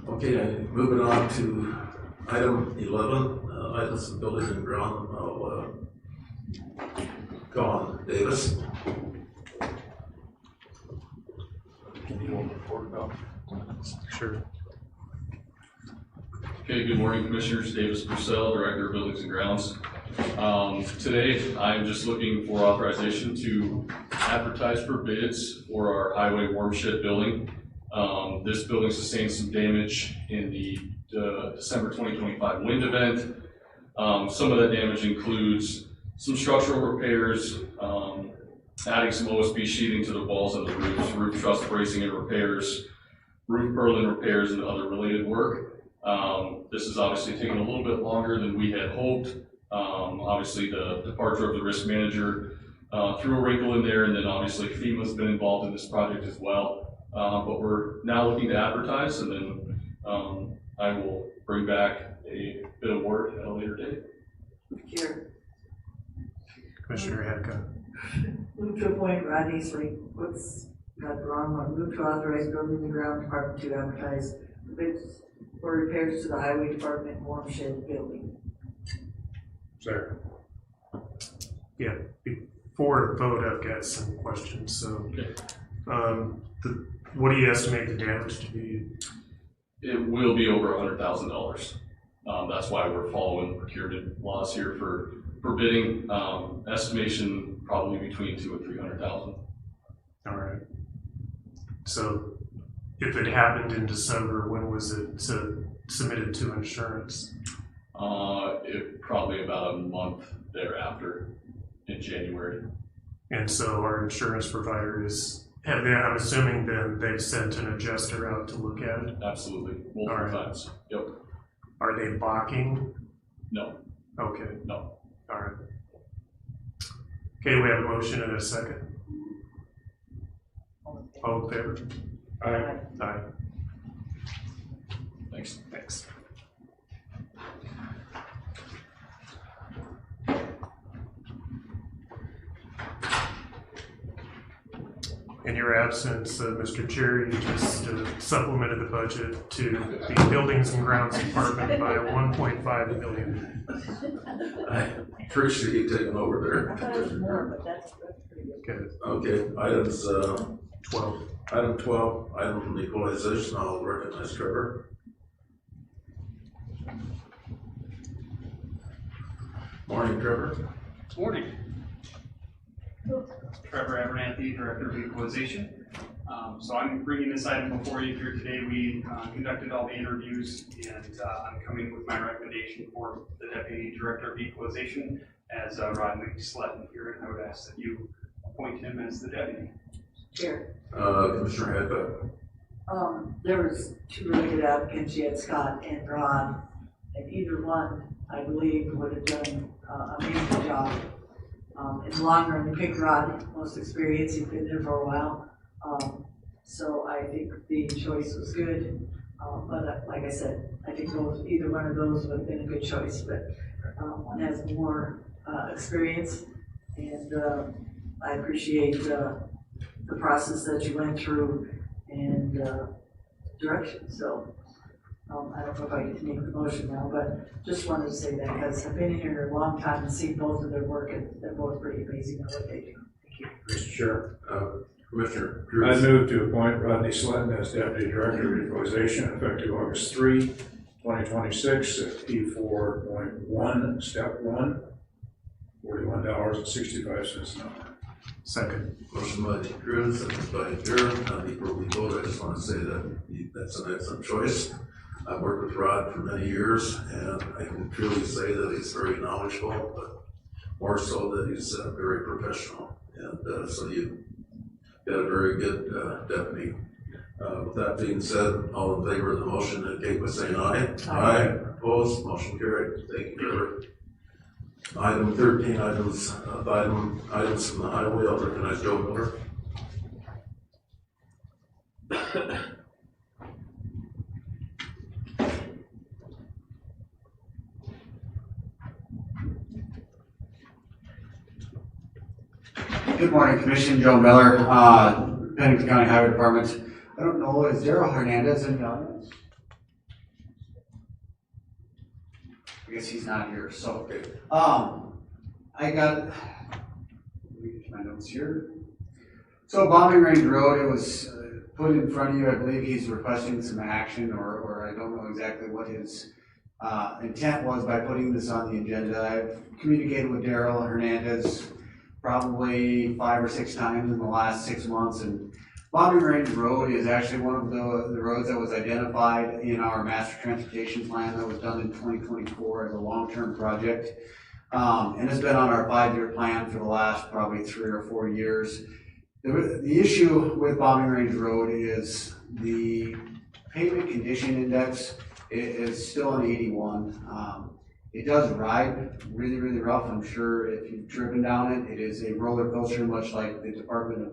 Okay, moving on to item 11, items of building and ground. I'll go on, Davis. Can you hold the report up? Sure. Okay, good morning, Commissioners. Davis Purcell, Director of Buildings and Grounds. Today, I'm just looking for authorization to advertise for bids for our highway warm shed building. This building sustained some damage in the December 2025 wind event. Some of that damage includes some structural repairs, adding some OSB sheathing to the walls and the roofs, roof truss bracing and repairs, roof purlin repairs, and other related work. This has obviously taken a little bit longer than we had hoped. Obviously, the departure of the risk manager threw a wrinkle in there, and then obviously FEMA's been involved in this project as well. But we're now looking to advertise, and then I will bring back a bit of word at a later date. Chair, Commissioner Hadcock. move to appoint Rod Easley, got the wrong one, move to authorize building and ground department to advertise bids for repairs to the highway department warm shed building. Second. Yeah, before the vote, I've got some questions. So, what do you estimate the damage to be? It will be over $100,000. That's why we're following procurement laws here for bidding. Estimation probably between $200,000 and $300,000. All right. So, if it happened in December, when was it submitted to insurance? It probably about a month thereafter, in January. And so our insurance provider I'm assuming then they've sent an adjuster out to look at it? Absolutely, multiple times. Yep. Are they balking? No. Okay. No. All right. Okay, we have a motion and a second. All in favor? Aye. Aye. Thanks. Thanks. In your absence, Mr. Chair, you just supplemented the budget to the Buildings and Grounds Department by $1.5 million. I appreciate you taking over there. I thought it was more, but that's pretty good. Okay, items 12. Item 12, item from equalization. I'll recognize Trevor. Morning, Trevor. Morning. Trevor Abernathy, Director of Equalization. So I'm bringing this item before you here today. We conducted all the interviews, and I'm coming with my recommendation for the Deputy Director of Equalization as Rodney Sletton here, and I would ask that you appoint him as the deputy. Chair. Commissioner Hadcock. There was two really good applicants, you had Scott and Ron, and either one, I believe, would have done a amazing job. In the long run, we picked Rod, most experienced, he's been there for a while. So I think the choice was good. But like I said, I think either one of those would have been a good choice, but one has more experience, and I appreciate the process that you went through and direction. So I don't know if I get to make the motion now, but just wanted to say that because I've been here a long time and seen both of their work, and they're both pretty amazing at what they do. Thank you. Mr. Chair. Commissioner Drew. I move to appoint Rodney Sletton as Deputy Director of Equalization effective August 3, 2026 at P4.1, Step 1, $41.65 an hour. Second. Motion by Drew, second by Jared. Before we vote, I just want to say that that's an excellent choice. I've worked with Rod for many years, and I can truly say that he's very knowledgeable, but more so that he's very professional. And so you got a very good deputy. With that being said, all in favor of the motion indicate by saying aye. Aye. Opposed? Motion carried. Thank you, Trevor. Item 13, items from the highway. I'll recognize Joe Miller. Good morning, Commission. Joe Miller, Pennington County Highway Department. I don't know, is Daryl Hernandez in the audience? I guess he's not here, so. I got, let me get my notes here. So Bombing Range Road, it was put in front of you. I believe he's requesting some action, or I don't know exactly what his intent was by putting this on the agenda. I've communicated with Daryl Hernandez probably 5 or 6 times in the last 6 months, and Bombing Range Road is actually one of the roads that was identified in our master transportation plan that was done in 2024 as a long-term project. And it's been on our 5-year plan for the last probably 3 or 4 years. The issue with Bombing Range Road is the pavement condition index is still an 81. It does ride really, really rough. I'm sure if you've driven down it, it is a roller coaster, much like the Department of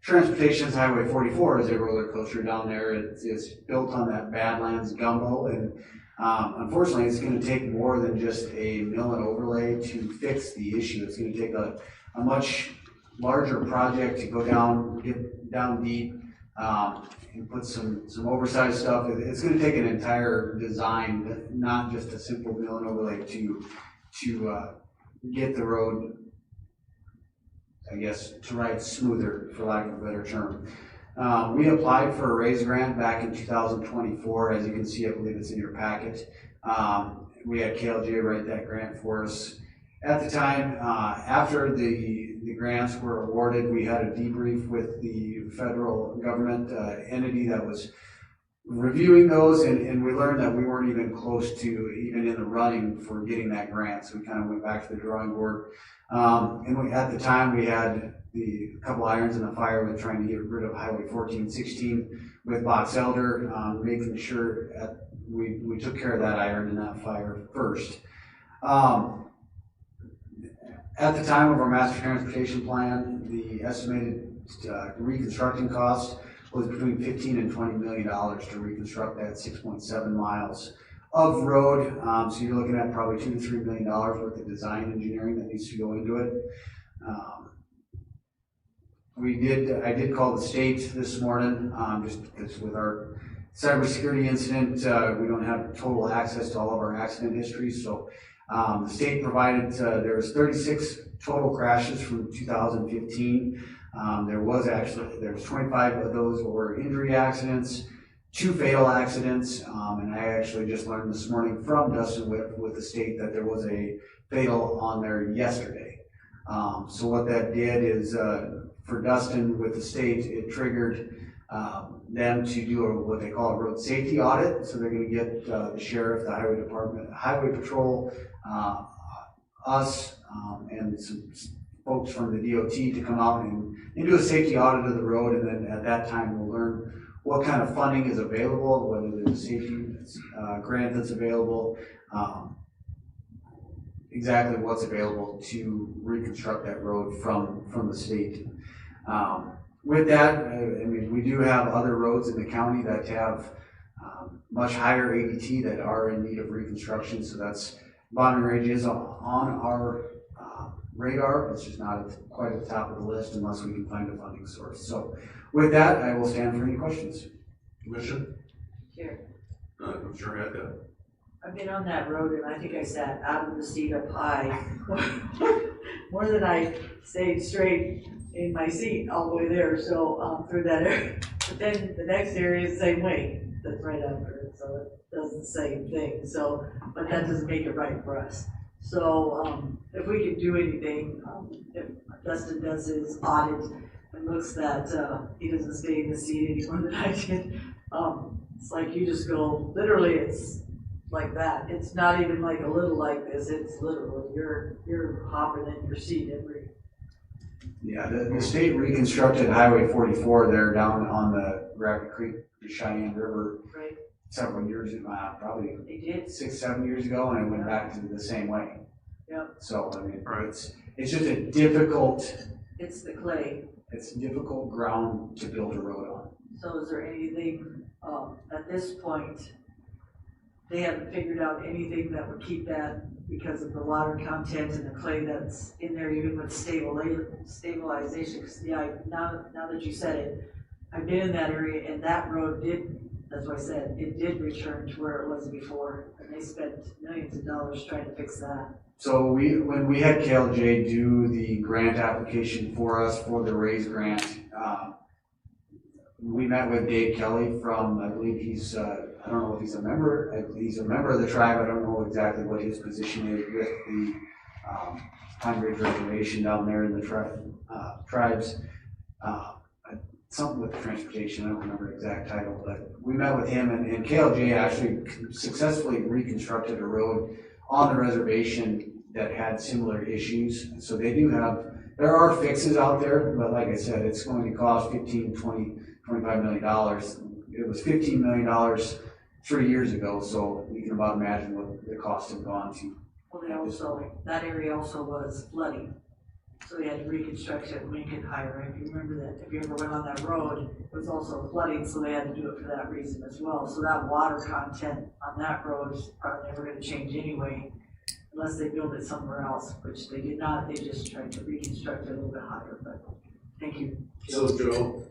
Transportation's Highway 44 is a roller coaster down there. It's built on that Badlands gumbo, and unfortunately, it's going to take more than just a mill and overlay to fix the issue. It's going to take a much larger project to go down, get down deep, and put some oversized stuff. It's going to take an entire design, not just a simple mill and overlay to get the road, I guess, to ride smoother, for lack of a better term. We applied for a RAISE grant back in 2024. As you can see, I believe it's in your packet. We had KLJ write that grant for us. At the time, after the grants were awarded, we had a debrief with the federal government entity that was reviewing those, and we learned that we weren't even close to even in the running for getting that grant. So we kind of went back to the drawing board. At the time, we had a couple irons in the fire with trying to get rid of Highway 1416 with Box Elder, making sure we took care of that iron in that fire first. At the time of our master transportation plan, the estimated reconstructing cost was between $15 and $20 million to reconstruct that 6.7 miles of road. So you're looking at probably $2 to $3 million worth of design engineering that needs to go into it. I did call the state this morning, just because with our cybersecurity incident, we don't have total access to all of our accident histories. So the state provided, there's 36 total crashes from 2015. There was 25 of those were injury accidents, 2 fatal accidents, and I actually just learned this morning from Dustin with the state that there was a fatal on there yesterday. So what that did is, for Dustin with the state, it triggered them to do what they call a road safety audit. So they're going to get the sheriff, the highway department, highway patrol, us, and some folks from the DOT to come out and do a safety audit of the road. And then at that time, we'll learn what kind of funding is available, whether there's a safety grant that's available, exactly what's available to reconstruct that road from the state. With that, I mean, we do have other roads in the county that have much higher ADT that are in need of reconstruction. So that's Bombing Range is on our radar. It's just not quite at the top of the list unless we can find a funding source. So with that, I will stand for any questions. Commission? Here. Commissioner Hackett. I've been on that road and I think I sat out of the seat up high more than I stayed straight in my seat all the way there. So through that area. But then the next area is the same way. That's right after it. so it does the same thing, so, but that doesn't make it right for us. So, if we can do anything, if Dustin does his audit and looks that, he doesn't stay in the seat anymore than I did, it's like you just go, literally it's like that. It's not even like a little like this, it's literally, you're hopping in your seat every. Yeah, the state reconstructed Highway 44 there down on the Rapid Creek, the Cheyenne River. Right. Several years ago, probably They did. 6-7 years ago, and it went back to the same way. Yep. So, I mean, it's just a difficult, It's the clay. it's difficult ground to build a road on. So is there anything, at this point, they haven't figured out anything that would keep that because of the water content and the clay that's in there, even with stabilization? Because now that you said it, I've been in that area and that road did, that's what I said, it did return to where it was before. And they spent millions of dollars trying to fix that. So when we had KLJ do the grant application for us for the RAISE grant, we met with Dave Kelly from, I believe he's, I don't know if he's a member, he's a member of the tribe. I don't know exactly what his position is with the Pine Ridge Reservation down there in the tribes. Something with the transportation, I don't remember the exact title, but we met with him and KLJ actually successfully reconstructed a road on the reservation that had similar issues. So they do have, there are fixes out there, but like I said, it's going to cost $15, $20, $25 million. It was $15 million 3 years ago, so you can about imagine what the costs have gone to. Well, they also, that area also was flooding. So they had to reconstruct it and make it higher. If you remember that, if you ever went on that road, it was also flooding, so they had to do it for that reason as well. So that water content on that road is probably never gonna change anyway, unless they build it somewhere else, which they did not. They just tried to reconstruct it a little bit higher, but thank you. So Joe,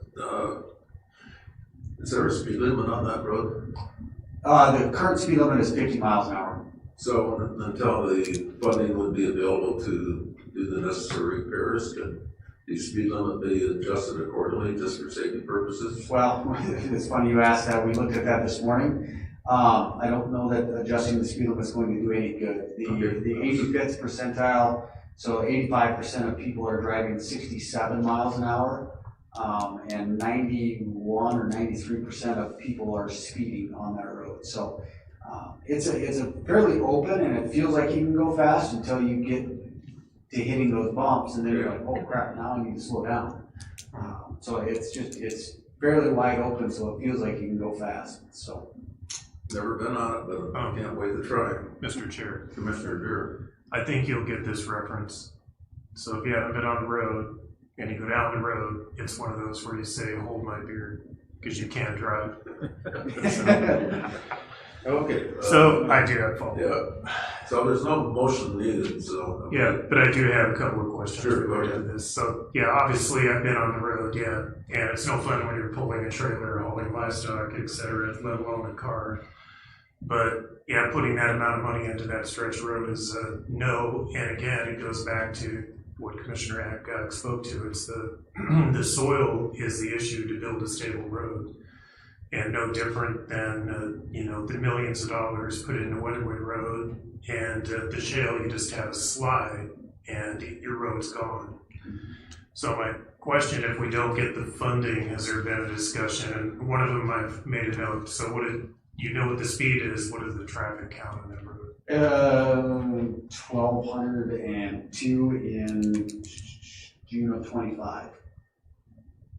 is there a speed limit on that road? The current speed limit is 50 miles an hour. So until the funding would be available to do the necessary repairs, could the speed limit be adjusted accordingly just for safety purposes? Well, it's funny you asked that. We looked at that this morning. I don't know that adjusting the speed limit is going to do any good. The 85th percentile, so 85% of people are driving 67 miles an hour, and 91 or 93% of people are speeding on that road. So it's a fairly open, and it feels like you can go fast until you get to hitting those bumps, and then you're like, oh crap, now I need to slow down. So it's fairly wide open, so it feels like you can go fast. So never been on it, but I can't wait to try. Mr. Chair. Commissioner Deere. I think you'll get this reference. So if you haven't been on the road and you go down the road, it's one of those where you say, hold my beer, because you can't drive. Okay. So I do have fault. Yeah. So there's no motion needed, so. Yeah, but I do have a couple of questions Sure, related to this. So, yeah, obviously I've been on the road, yeah, and it's no fun when you're pulling a trailer, hauling livestock, et cetera, let alone a car. But, yeah, putting that amount of money into that stretch road is no, and again, it goes back to what Commissioner Adcock spoke to. It's the soil is the issue to build a stable road. And no different than, the millions of dollars put into Wedderwood Road, and the shale, you just have a slide, and your road's gone. So my question, if we don't get the funding, has there been a discussion? And one of them I've made a note. So what the speed is, what is the traffic count on that road? 1,202 in June of 25.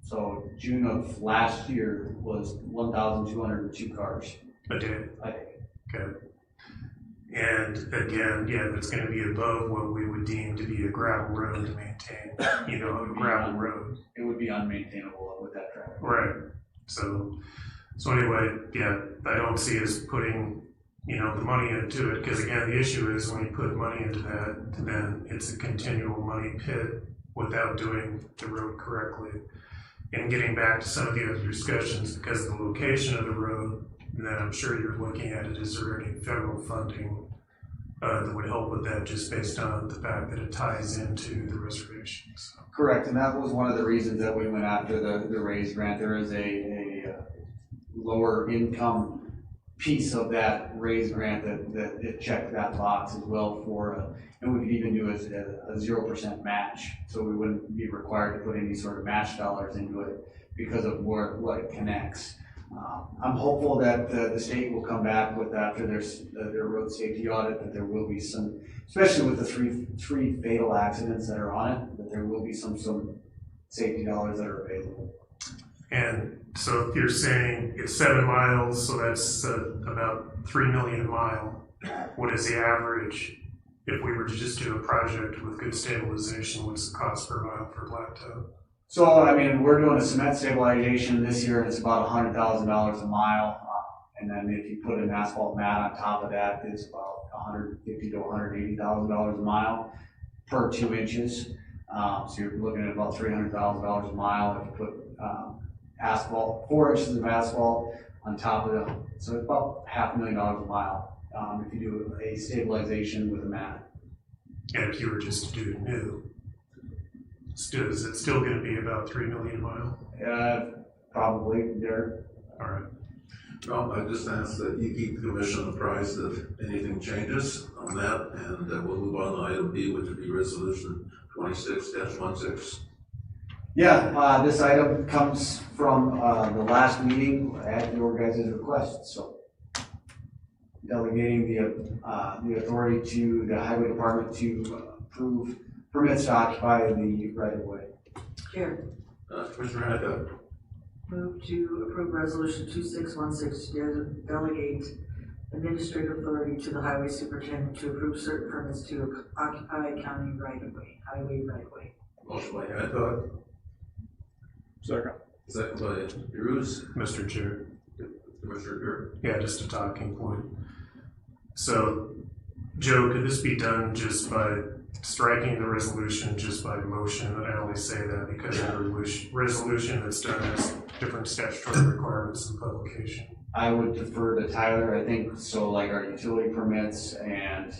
So June of last year was 1,202 cars. A day? Okay. And again, yeah, that's gonna be above what we would deem to be a gravel road to maintain, a gravel road. It would be unmaintainable with that traffic. Right. So anyway, yeah, I don't see us putting, the money into it, because again, the issue is when you put money into that, then it's a continual money pit without doing the road correctly. And getting back to some of the other discussions, because of the location of the road, and then I'm sure you're looking at it, is there any federal funding that would help with that, just based on the fact that it ties into the reservation? So. Correct, and that was one of the reasons that we went after the RAISE grant. There is a lower income piece of that raise grant that it checked that box as well for, and we could even do a 0% match. So we wouldn't be required to put any sort of match dollars into it because of what it connects. I'm hopeful that the state will come back with after their road safety audit that there will be some, especially with the three fatal accidents that are on it, that there will be some safety dollars that are available. And so you're saying it's 7 miles, so that's about 3 million a mile. What is the average if we were to just do a project with good stabilization? What's the cost per mile for blacktop? So, I mean, we're doing a cement stabilization this year, and it's about $100,000 a mile. And then if you put an asphalt mat on top of that, it's about $150,000 to $180,000 a mile per 2 inches. So you're looking at about $300,000 a mile if you put asphalt, 4 inches of asphalt on top of it. So it's about $500,000 a mile if you do a stabilization with a mat. And if you were just to do new, is it still going to be about 3 million a mile? Probably there. All right. Well, I just ask that you keep the commission apprised if anything changes on that, and we'll move on to item B, which would be resolution 26-16. Yeah, this item comes from the last meeting at your guys' request, so delegating the authority to the highway department to approve permits to occupy the right-of-way. Chair, Commissioner Haddock. move to approve resolution 2616 to delegate administrative authority to the highway superintendent to approve certain permits to occupy county right-of-way, highway right-of-way. Motion by Haddock. Second. Second by Drews. Mr. Chair. Commissioner Gert. Yeah, just a talking point. So, Joe, could this be done just by striking the resolution just by motion? And I only say that because every resolution that's done has different statutory requirements and publication. I would defer to Tyler, I think, so like our utility permits and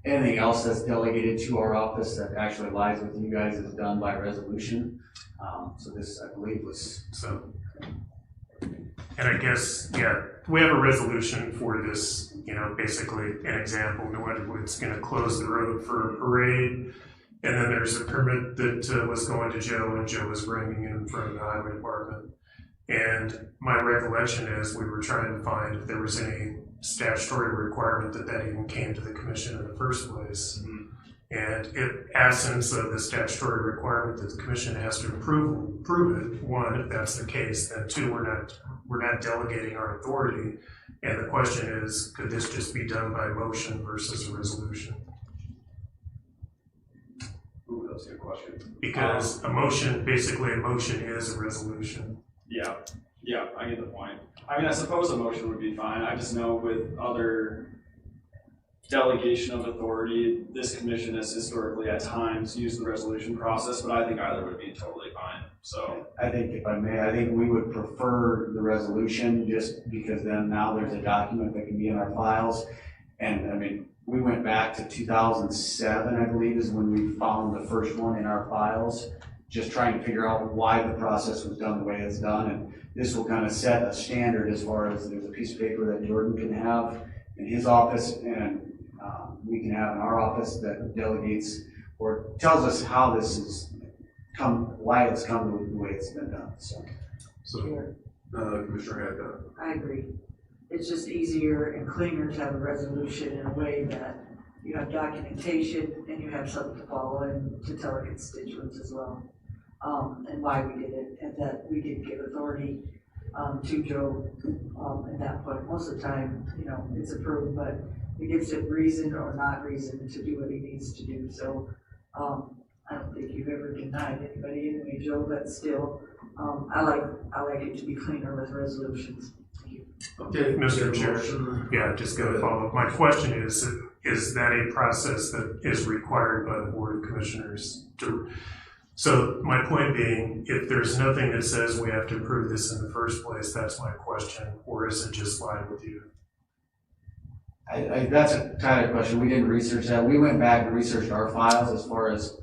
anything else that's delegated to our office that actually lies with you guys is done by resolution. So this, I believe, was... So, and I guess, yeah, we have a resolution for this, you know, basically an example, whether it's going to close the road for a parade, and then there's a permit that was going to Joe, and Joe was bringing in from the highway department. And my recollection is we were trying to find if there was any statutory requirement that even came to the commission in the first place. Mm-hmm. And in essence of the statutory requirement that the commission has to prove it, one, if that's the case, then two, we're not delegating our authority. And the question is, could this just be done by motion versus a resolution? Ooh, that's a good question. Because a motion is a resolution. Yeah, I get the point. I mean, I suppose a motion would be fine. I just know with other delegation of authority, this commission has historically at times used the resolution process, but I think either would be totally fine. So I think, if I may, I think we would prefer the resolution just because then now there's a document that can be in our files. And I mean, we went back to 2007, I believe, is when we found the first one in our files, just trying to figure out why the process was done the way it's done. And this will kind of set a standard as far as there's a piece of paper that Jordan can have in his office and we can have in our office that delegates or tells us how this has come, why it's come the way it's been done. So Commissioner Haddock. I agree. It's just easier and cleaner to have a resolution in a way that you have documentation and you have something to follow and to tell our constituents as well. And why we did it, and that we did give authority to Joe at that point. Most of the time, you know, it's approved, but it gives it reason or not reason to do what he needs to do. So I don't think you've ever denied anybody anyway, Joe, but still, I like it to be cleaner with resolutions. Thank you. Okay, Mr. Chair. Yeah, just going to follow up. My question is that a process that is required by the Board of Commissioners to? So my point being, if there's nothing that says we have to approve this in the first place, that's my question, or is it just live with you? That's a kind of question. We didn't research that. We went back and researched our files as far as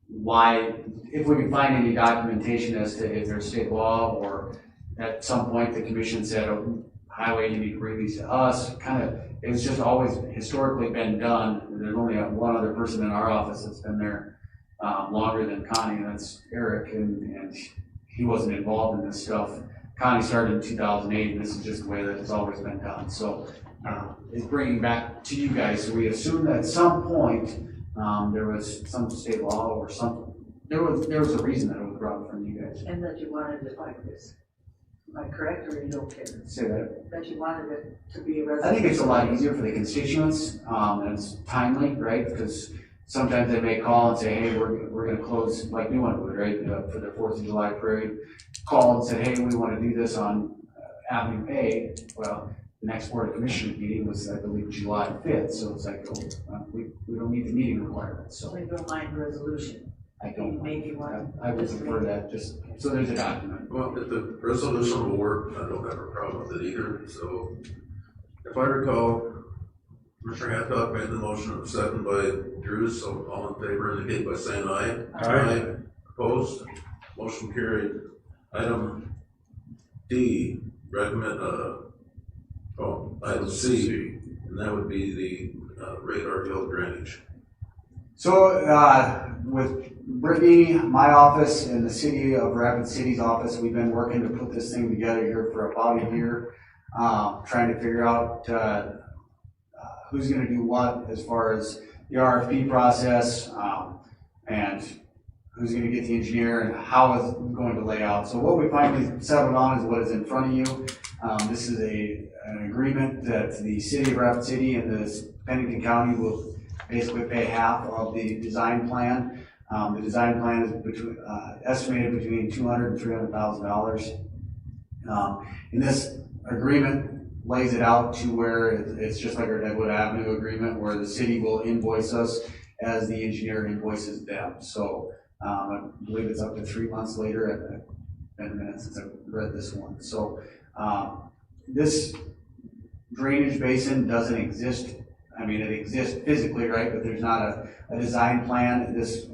why, if we can find any documentation as to if there's state law or at some point the commission said, oh, highway, you need to bring these to us, it's just always historically been done. There's only one other person in our office that's been there longer than Connie, and that's Eric, and he wasn't involved in this stuff. Connie started in 2008, and this is just the way that it's always been done. So it's bringing back to you guys. So we assume that at some point there was some state law or something. There was a reason that it was brought from you guys. And that you wanted it like this. Am I correct, or you don't care? Say that. That you wanted it to be a residential? I think it's a lot easier for the constituents, and it's timely, right? Because sometimes they may call and say, hey, we're gonna close, like Newman would, right, for the 4th of July parade. Call and say, hey, we wanna do this on Avenue A. Well, the next Board of Commissioners meeting was, I believe, July 5th, so it's like, we don't meet the meeting requirements, so. So you don't mind resolution? I don't. Maybe one. I would prefer that, just, so there's a document. Well, if the resolution will work, I don't have a problem with it either, so. If I recall, Commissioner Hancock made the motion, seconded by Drew, so all in favor indicate by saying aye. Aye. Opposed? Motion carried. Item D, recommend, item C, and that would be the radar hill drainage. So, with Brittany, my office, and the City of Rapid City's office, we've been working to put this thing together here for about a year, trying to figure out who's going to do what as far as the RFP process, and who's going to get the engineer and how it's going to lay out. So what we finally settled on is what is in front of you. This is an agreement that the City of Rapid City and the Pennington County will basically pay half of the design plan. The design plan is estimated between $200,000 and $300,000. And this agreement lays it out to where it's just like our Deadwood Avenue agreement, where the city will invoice us as the engineer invoices them. So I believe it's up to 3 months later. It's been a minute since I've read this one. So this drainage basin doesn't exist. I mean, it exists physically, right? But there's not a design plan. This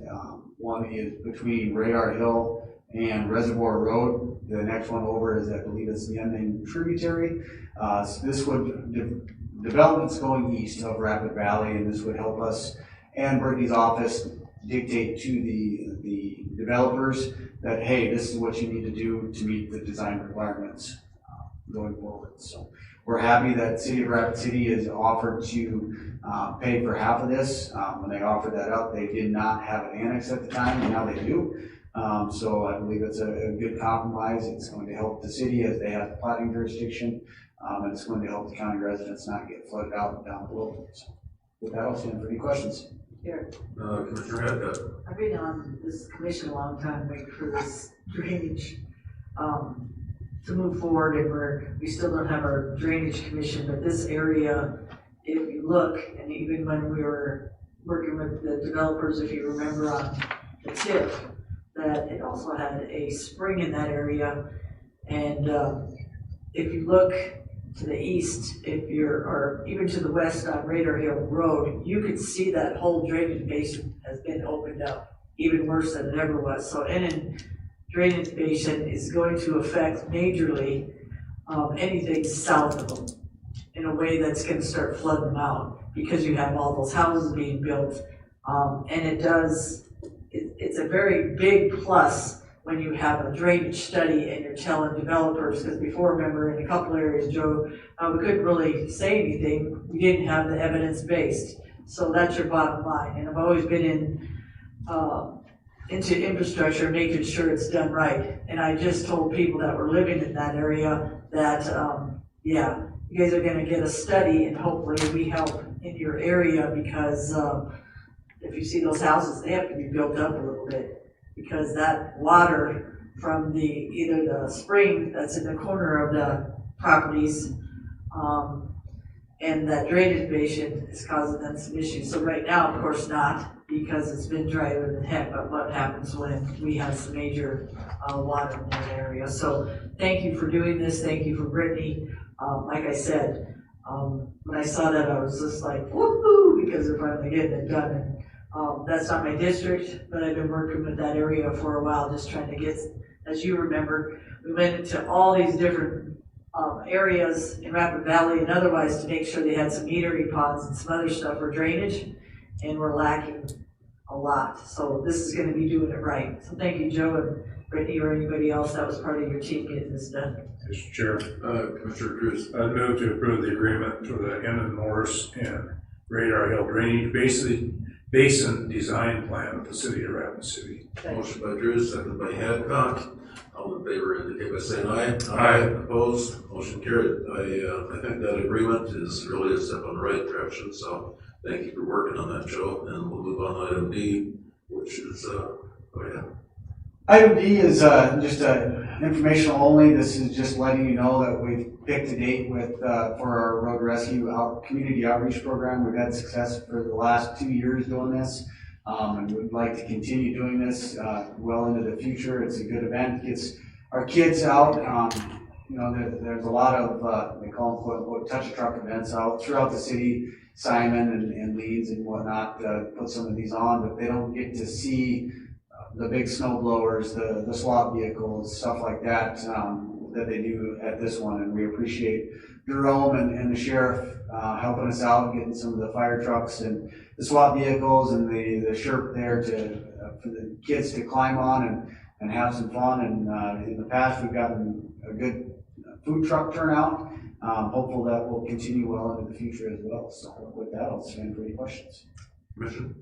one is between Radar Hill and Reservoir Road. The next one over is, I believe it's the unnamed tributary. So this would, development's going east of Rapid Valley, and this would help us and Brittany's office dictate to the developers that, hey, this is what you need to do to meet the design requirements going forward. So we're happy that City of Rapid City has offered to pay for half of this. When they offered that up, they did not have an annex at the time, and now they do. So I believe it's a good compromise. It's going to help the city as they have the plating jurisdiction, and it's going to help the county residents not get flooded out and down below. So with that, I'll stand for any questions. Here, Commissioner Hadcock. I've been on this commission a long time, waiting for this drainage to move forward, and we still don't have our drainage commission, but this area, if you look, and even when we were working with the developers, if you remember on the tip, that it also had a spring in that area, and if you look to the east, or even to the west on Radar Hill Road, you could see that whole drainage basin has been opened up, even worse than it ever was. So any drainage basin is going to affect majorly anything south of them in a way that's going to start flooding them out, because you have all those houses being built. And it's a very big plus when you have a drainage study and you're telling developers, because before, remember, in a couple areas, Joe, we couldn't really say anything. We didn't have the evidence based. So that's your bottom line. And I've always been into infrastructure, making sure it's done right. And I just told people that were living in that area that, yeah, you guys are gonna get a study, and hopefully we help in your area, because if you see those houses, they have to be built up a little bit, because that water from either the spring that's in the corner of the properties and that drainage basin is causing them some issues. So right now, of course not, because it's been drier than heck, but what happens when we have some major water in that area. So thank you for doing this. Thank you for Brittany. Like I said, when I saw that, I was just like, woohoo, because they're finally getting it done. And that's not my district, but I've been working with that area for a while, just trying to get, as you remember, we went into all these different areas in Rapid Valley and otherwise to make sure they had some metering ponds and some other stuff for drainage, and we're lacking a lot. So this is gonna be doing it right. So thank you, Joe and Brittany, or anybody else that was part of your team getting this done. Mr. Chair, Commissioner Cruz. I move to approve the agreement for the Emmett Morris and Radar Hill Drainage Basin Design Plan with the City of Rapid City. Motion by Drews, seconded by Hancock. All in favor indicate by saying aye. Aye. Opposed? Motion carried. I think that agreement is really a step in the right direction, so thank you for working on that, Joe. And we'll move on to item D, which is, Item D is just informational only. This is just letting you know that we've picked a date with for our road rescue community outreach program. We've had success for the last 2 years doing this, and we'd like to continue doing this well into the future. It's a good event. It gets our kids out. You know, there's a lot of they call them quote unquote touch truck events out throughout the city. Simon and Leeds and whatnot put some of these on, but they don't get to see the big snow blowers, the SWAT vehicles, stuff like that, that they do at this one. And we appreciate Jerome and the sheriff helping us out, getting some of the fire trucks and the SWAT vehicles and the SHRP there for the kids to climb on and have some fun. And in the past, we've gotten a good food truck turnout. Hopeful that will continue well into the future as well. So with that, I'll stand for any questions. Commission?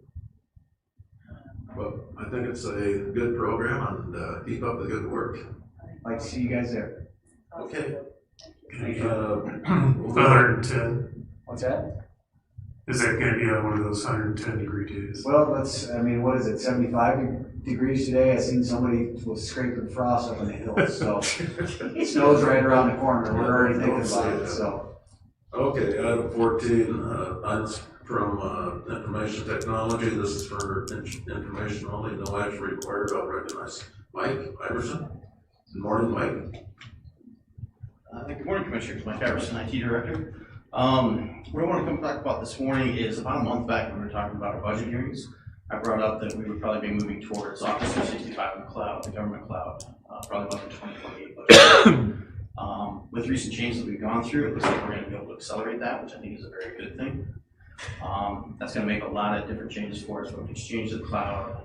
Well, I think it's a good program, and keep up the good work. I'd like to see you guys there. Okay. 110. What's that? Is that gonna be on one of those 110-degree days? Well, what is it, 75 degrees today? I seen somebody was scraping frost up on the hills, so snow's right around the corner. We're already thinking about it, so. Okay, item 14, items from information technology. This is for information only, no action required. I'll recognize Mike Iverson. Good morning, Mike. Good morning, Commissioners. Mike Iverson, IT Director. What I want to come back about this morning is about a month back when we were talking about our budget hearings. I brought up that we would probably be moving towards Office 365 in the cloud, the government cloud, probably about the 2028 budget. With recent changes that we've gone through, it looks like we're going to be able to accelerate that, which I think is a very good thing. That's going to make a lot of different changes for us. When we exchange the cloud,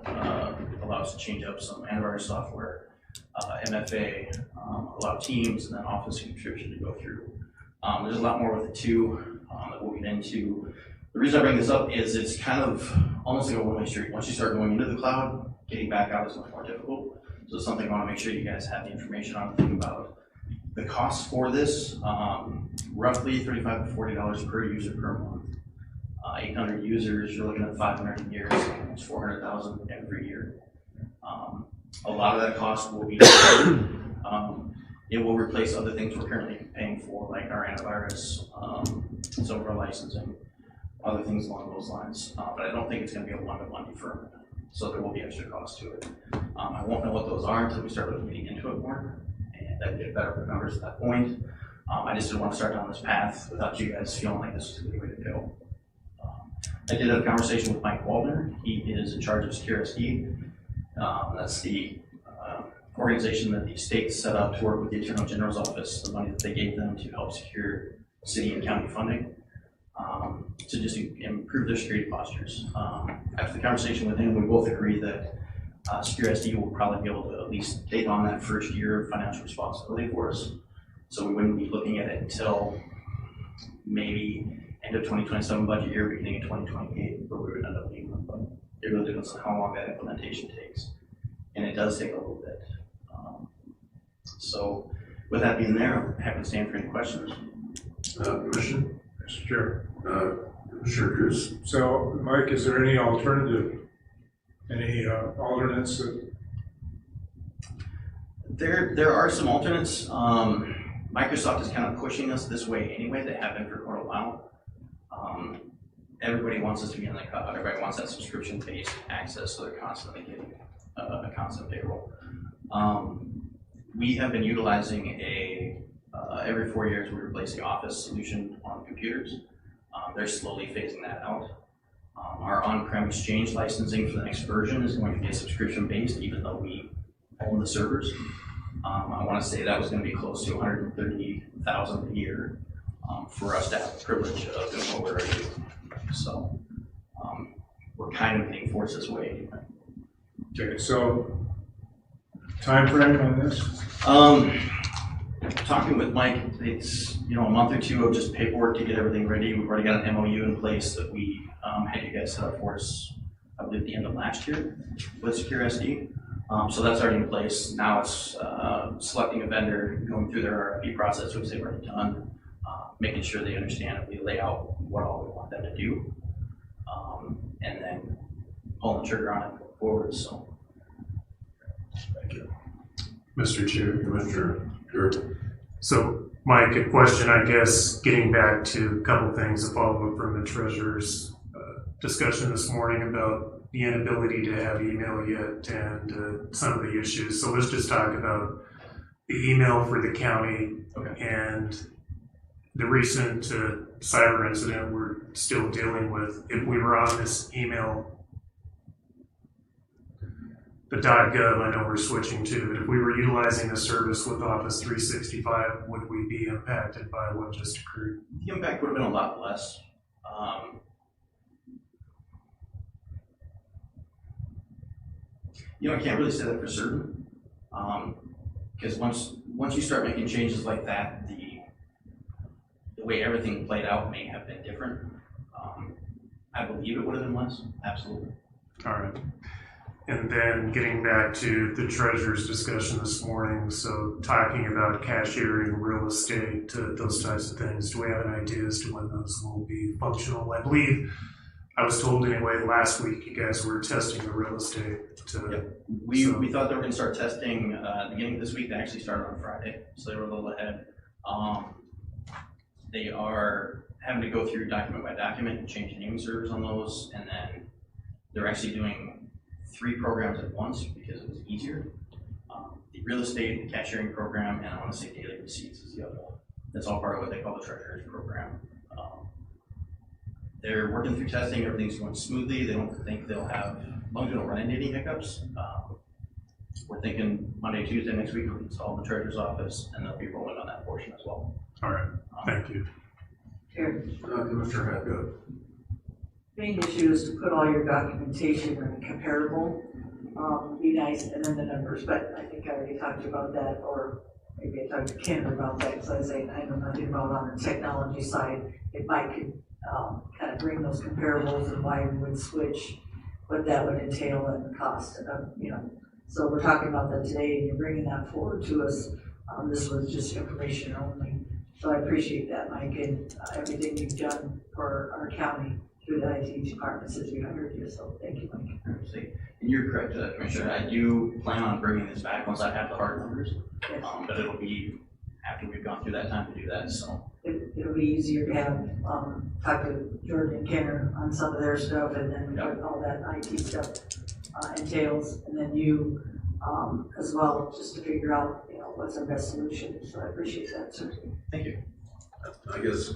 allow us to change up some antivirus software, MFA, allow Teams, and then Office subscription to go through. There's a lot more with it too that we'll get into. The reason I bring this up is it's kind of almost like a one-way street. Once you start going into the cloud, getting back out is much more difficult. So it's something I want to make sure you guys have the information on to think about. The cost for this, roughly $35 to $40 per user per month. 800 users, you're looking at 500 a year, so almost 400,000 every year. A lot of that cost will be it will replace other things we're currently paying for, like our antivirus, some of our licensing, other things along those lines. But I don't think it's going to be a one-to-one deferment, so there will be extra cost to it. I won't know what those are until we start looking into it more, and I can get better numbers at that point. I just didn't want to start down this path without you guys feeling like this was a good way to go. I did have a conversation with Mike Waldner. He is in charge of SecureSD. That's the organization that the state set up to work with the Attorney General's office, the money that they gave them to help secure city and county funding, to just improve their security postures. After the conversation with him, we both agreed that SecureSD will probably be able to at least take on that first year of financial responsibility for us. So we wouldn't be looking at it until maybe end of 2027 budget year, beginning of 2028, where we would end up being. But it really depends on how long that implementation takes. And it does take a little bit. So with that being there, I'm happy to stand for any questions. Commission? Mr. Chair. Commissioner Cruz. So, Mike, is there any alternative, any alternates that? There are some alternates. Microsoft is kind of pushing us this way anyway. They have been for quite a while. Everybody wants us to be in the cloud. Everybody wants that subscription-based access, so they're constantly getting a constant payroll. We have been utilizing every 4 years we replace the Office solution on computers. They're slowly phasing that out. Our on-prem Exchange licensing for the next version is going to be subscription-based, even though we own the servers. I want to say that was going to be close to $130,000 a year for us to have the privilege of doing what we're already doing. So we're kind of paying force this way. Okay, so time frame on this? Talking with Mike, it's a month or two of just paperwork to get everything ready. We've already got an MOU in place that we had you guys set up for us, I believe, at the end of last year with Secure SD. So that's already in place. Now it's selecting a vendor, going through their RFP process, which they've already done, making sure they understand and we lay out what all we want them to do, and then pulling the trigger on it going forward. So, thank you, Mr. Chair, Commissioner Gerb. So, Mike, a question, I guess, getting back to a couple things, a follow-up from the treasurer's discussion this morning about the inability to have email yet and some of the issues. So let's just talk about the email for the county and the recent cyber incident we're still dealing with. If we were on this email, the .gov, I know we're switching to, but if we were utilizing the service with Office 365, would we be impacted by what just occurred? the impact would have been a lot less. I can't really say that for certain, because once you start making changes like that, the way everything played out may have been different. I believe it would have been less, absolutely. All right. And then getting back to the treasurer's discussion this morning, so talking about cashiering, real estate, those types of things, do we have an idea as to when those will be functional? I believe, I was told anyway, last week you guys were testing the real estate. Yep. We thought they were going to start testing at the beginning of this week. They actually started on Friday, so they were a little ahead. They are having to go through document by document and change naming servers on those, and then they're actually doing 3 programs at once because it was easier. The real estate, the cashiering program, and I want to say daily receipts is the other one. That's all part of what they call the treasurer's program. They're working through testing, everything's going smoothly. They don't think they'll have, as long as we don't run into any hiccups, we're thinking Monday, Tuesday next week we'll install in the treasurer's office, and they'll be rolling on that portion as well. All right, thank you. Commissioner Hadgood. Main issue is to put all your documentation in comparable, be nice, and then the numbers, but I think I already talked about that, or maybe I talked to Ken about that, because I was saying I know nothing about on the technology side. If Mike could kind of bring those comparables and why we would switch, what that would entail and the cost, So we're talking about that today, and you're bringing that forward to us. This was just information only. So I appreciate that, Mike, and everything you've done for our county through the IT department since we hired you. So thank you, Mike. And you're correct, Commissioner. I do plan on bringing this back once I have the hard numbers, yes. But it'll be after we've gone through that time to do that. So it'll be easier to have talk to Jordan and Kenner on some of their stuff, and then what all that IT stuff entails, and then you as well, just to figure out what's our best solution. So I appreciate that, sir. Thank you. I guess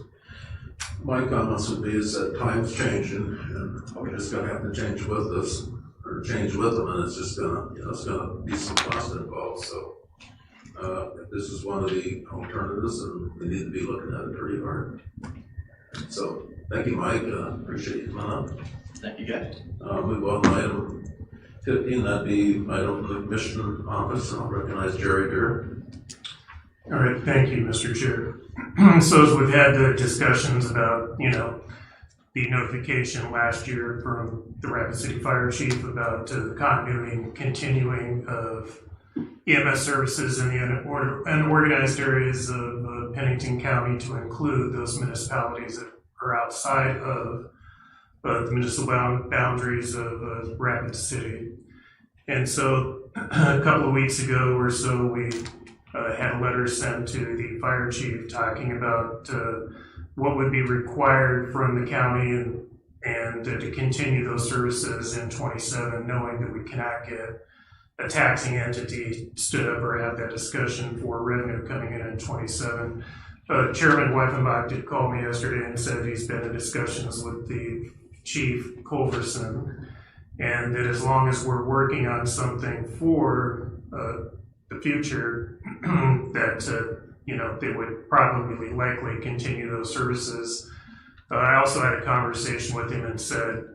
my comments would be is that time's changing, and we're just gonna have to change with us, or change with them, and it's just gonna, it's gonna be some cost involved. So if this is one of the alternatives, and we need to be looking at it pretty hard. So thank you, Mike. Appreciate you coming up. Thank you, guys. Move on to item 15. That'd be item from the Commission Office. I'll recognize Jerry Deere. All right, thank you, Mr. Chair. So as we've had the discussions about, the notification last year from the Rapid City Fire Chief about the continuity and continuing of EMS services in the unorganized areas of Pennington County to include those municipalities that are outside of the municipal boundaries of Rapid City. And so a couple of weeks ago or so, we had a letter sent to the fire chief talking about what would be required from the county and to continue those services in 27, knowing that we cannot get a taxing entity stood up or have that discussion for revenue coming in 27. Chairman Weifenbach did call me yesterday and said he's been in discussions with the Chief Culverson, and that as long as we're working on something for the future, that, they would probably likely continue those services. I also had a conversation with him and said,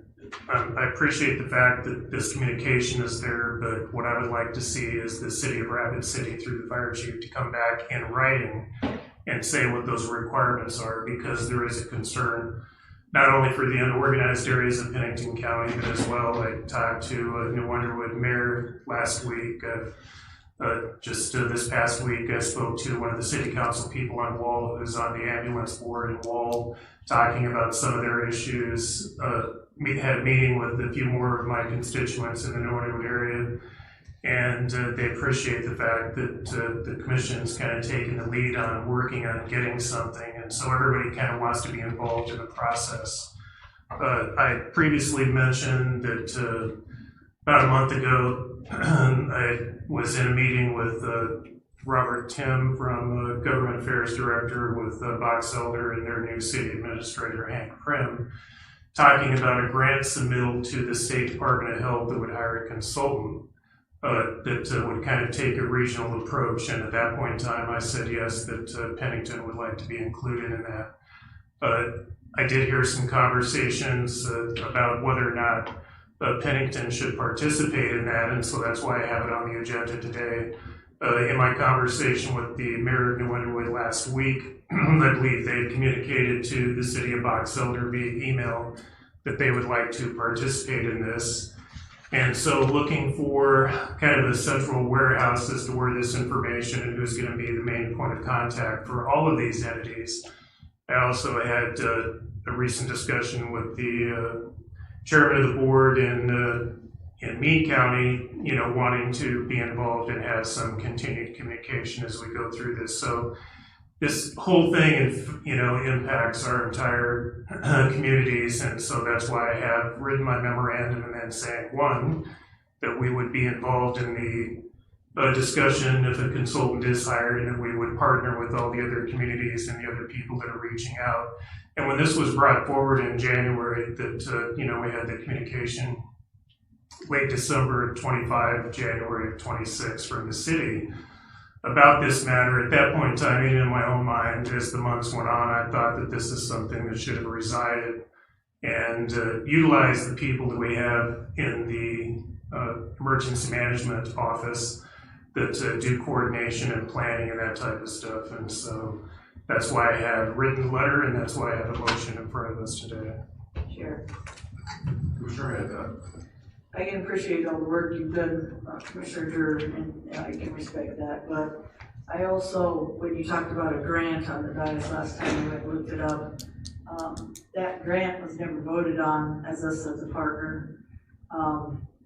I appreciate the fact that this communication is there, but what I would like to see is the city of Rapid City through the fire chief to come back in writing and say what those requirements are, because there is a concern not only for the unorganized areas of Pennington County, but as well. I talked to New Underwood mayor last week. This past week, I spoke to one of the city council people on Wall, who's on the ambulance board in Wall, talking about some of their issues. Had a meeting with a few more of my constituents in the New Underwood area, and they appreciate the fact that the commission's kind of taking the lead on working on getting something, and so everybody kind of wants to be involved in the process. I previously mentioned that about a month ago, I was in a meeting with Robert Tim from Government Affairs Director with Box Elder and their new city administrator, Hank Prim, talking about a grant submittal to the State Department of Health that would hire a consultant that would kind of take a regional approach. And at that point in time, I said yes, that Pennington would like to be included in that. I did hear some conversations about whether or not Pennington should participate in that, and so that's why I have it on the agenda today. In my conversation with the mayor of New Underwood last week, I believe they communicated to the city of Box Elder via email that they would like to participate in this. And so looking for kind of a central warehouse as to where this information and who's going to be the main point of contact for all of these entities. I also had a recent discussion with the chairman of the board in Meade County, wanting to be involved and have some continued communication as we go through this. So this whole thing, impacts our entire communities, and so that's why I have written my memorandum and then saying, one, that we would be involved in the discussion if a consultant is hired, and that we would partner with all the other communities and the other people that are reaching out. And when this was brought forward in January, that we had the communication late December of 25, January of 26 from the city about this matter. At that point in time, even in my own mind, as the months went on, I thought that this is something that should have resided and utilized the people that we have in the emergency management office that do coordination and planning and that type of stuff. And so that's why I have written the letter, and that's why I have a motion in front of us today. Sure. Commissioner, I can appreciate all the work you've done, Commissioner Durr, and I can respect that. But I also, when you talked about a grant on the dais last time, I looked it up. That grant was never voted on as us as a partner.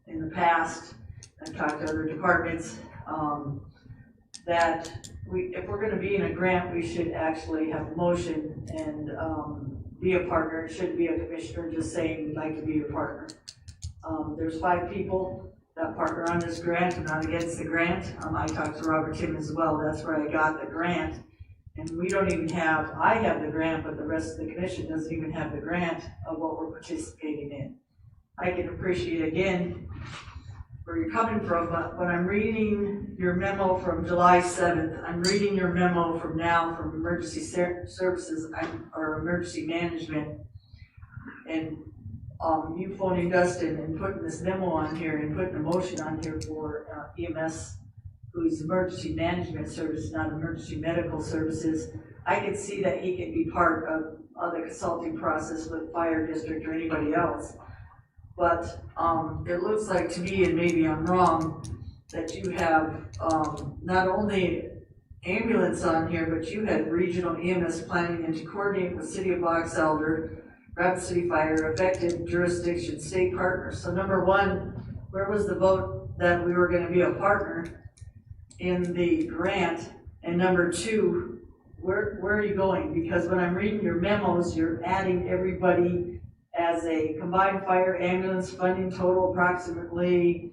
In the past, I've talked to other departments, that if we're going to be in a grant, we should actually have a motion and be a partner. It shouldn't be a commissioner just saying we'd like to be a partner. There's 5 people that partner on this grant. I'm not against the grant. I talked to Robert Tim as well. That's where I got the grant. And we don't even have, I have the grant, but the rest of the commission doesn't even have the grant of what we're participating in. I can appreciate, again, where you're coming from, but when I'm reading your memo from July 7th, I'm reading your memo from now from emergency services or emergency management, and you phoning Dustin and putting this memo on here and putting a motion on here for EMS, who's emergency management service, not emergency medical services. I can see that he can be part of the consulting process with fire district or anybody else. But it looks like to me, and maybe I'm wrong, that you have not only ambulance on here, but you had regional EMS planning and to coordinate with City of Box Elder, Rapid City Fire, affected jurisdiction, state partners. So number one, where was the vote that we were going to be a partner in the grant? And number two, where are you going? Because when I'm reading your memos, you're adding everybody as a combined fire ambulance funding total approximately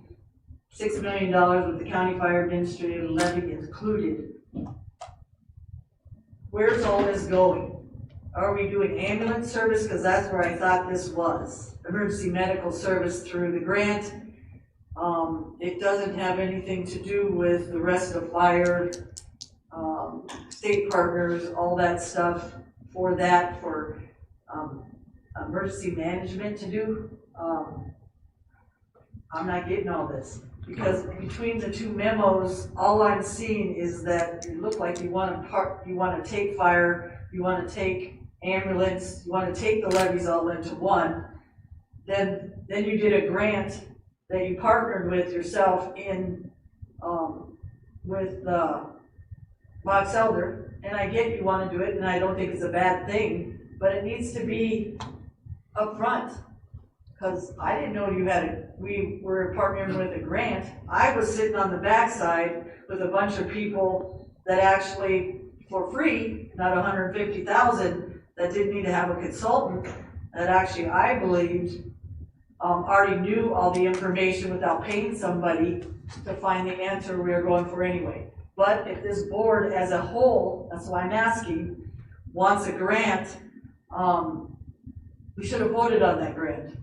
$6 million with the county fire administrative levy included. Where's all this going? Are we doing ambulance service? Because that's where I thought this was. Emergency medical service through the grant. It doesn't have anything to do with the rest of fire, state partners, all that stuff for emergency management to do. I'm not getting all this, because between the two memos, all I'm seeing is that you look like you want to take fire, you want to take ambulance, you want to take the levies all into one. Then you did a grant that you partnered with yourself in with Box Elder, and I get you want to do it, and I don't think it's a bad thing, but it needs to be upfront. Because I didn't know we were partnering with a grant. I was sitting on the backside with a bunch of people that actually, for free, not $150,000, that didn't need to have a consultant, that actually I believed already knew all the information without paying somebody to find the answer we were going for anyway. But if this board as a whole, that's why I'm asking, wants a grant, we should have voted on that grant.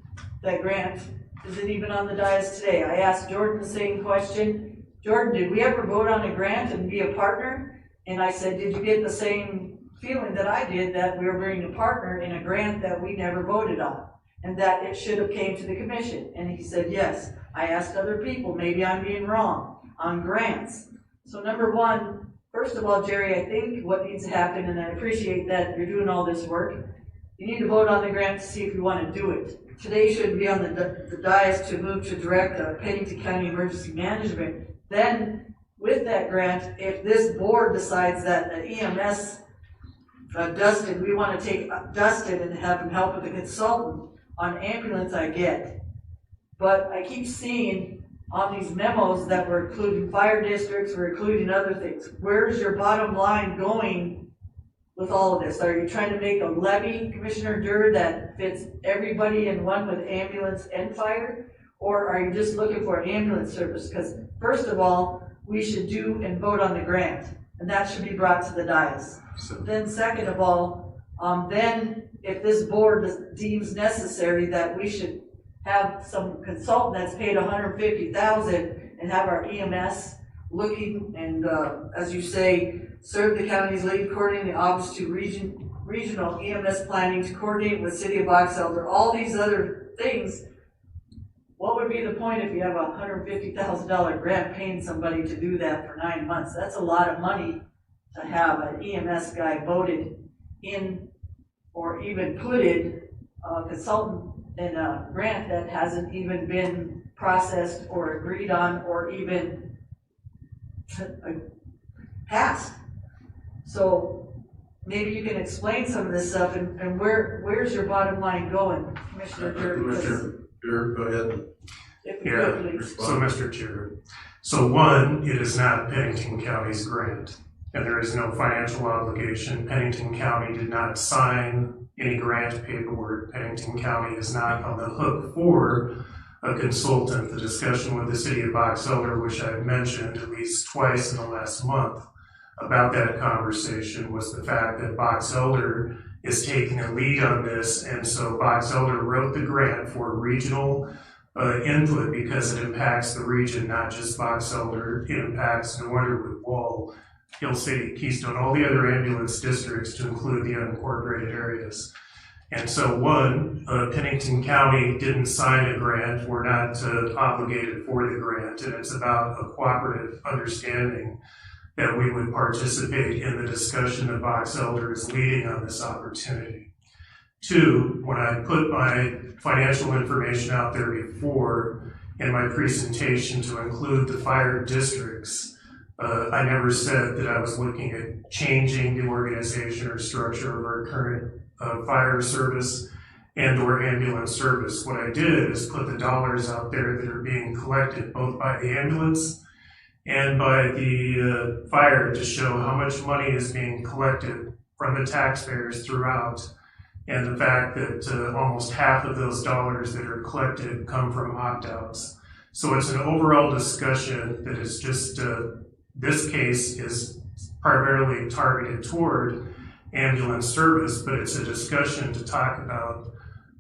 That grant isn't even on the dais today. I asked Jordan the same question. Jordan, did we ever vote on a grant and be a partner? And I said, did you get the same feeling that I did, that we were being a partner in a grant that we never voted on, and that it should have came to the commission? And he said, yes. I asked other people, maybe I'm being wrong on grants. So number one, first of all, Jerry, I think what needs to happen, and I appreciate that you're doing all this work, you need to vote on the grant to see if you want to do it. Today should be on the dais to move to direct Pennington County Emergency Management. Then, with that grant, if this board decides that EMS, Dustin, we want to take Dustin and have him help with the consultant on ambulance, I get. But I keep seeing on these memos that we're including fire districts, we're including other things. Where's your bottom line going with all of this? Are you trying to make a levy, Commissioner Durr, that fits everybody in one with ambulance and fire? Or are you just looking for an ambulance service? Because first of all, we should do and vote on the grant, and that should be brought to the dais. Then second of all, then if this board deems necessary that we should have some consultant that's paid $150,000 and have our EMS looking and, as you say, serve the county's lead coordinating the Office to regional EMS planning to coordinate with City of Box Elder, all these other things. What would be the point if you have a $150,000 grant paying somebody to do that for 9 months? That's a lot of money to have an EMS guy voted in or even put in a consultant in a grant that hasn't even been processed or agreed on or even passed. So maybe you can explain some of this stuff, and where's your bottom line going, Commissioner Durr? Commissioner Durr, go ahead. So Mr. Chair, so one, it is not Pennington County's grant, and there is no financial obligation. Pennington County did not sign any grant paperwork. Pennington County is not on the hook for a consultant. The discussion with the City of Box Elder, which I've mentioned at least twice in the last month about that conversation, was the fact that Box Elder is taking a lead on this, and so Box Elder wrote the grant for regional input because it impacts the region, not just Box Elder. It impacts New Underwood, Wall, Hill City, Keystone, all the other ambulance districts to include the unincorporated areas. And so one, Pennington County didn't sign a grant. We're not obligated for the grant, and it's about a cooperative understanding that we would participate in the discussion that Box Elder is leading on this opportunity. Two, when I put my financial information out there before in my presentation to include the fire districts, I never said that I was looking at changing the organization or structure of our current fire service and or ambulance service. What I did is put the dollars out there that are being collected both by the ambulance and by the fire to show how much money is being collected from the taxpayers throughout, and the fact that almost half of those dollars that are collected come from opt-outs. So it's an overall discussion that is just, this case is primarily targeted toward ambulance service, but it's a discussion to talk about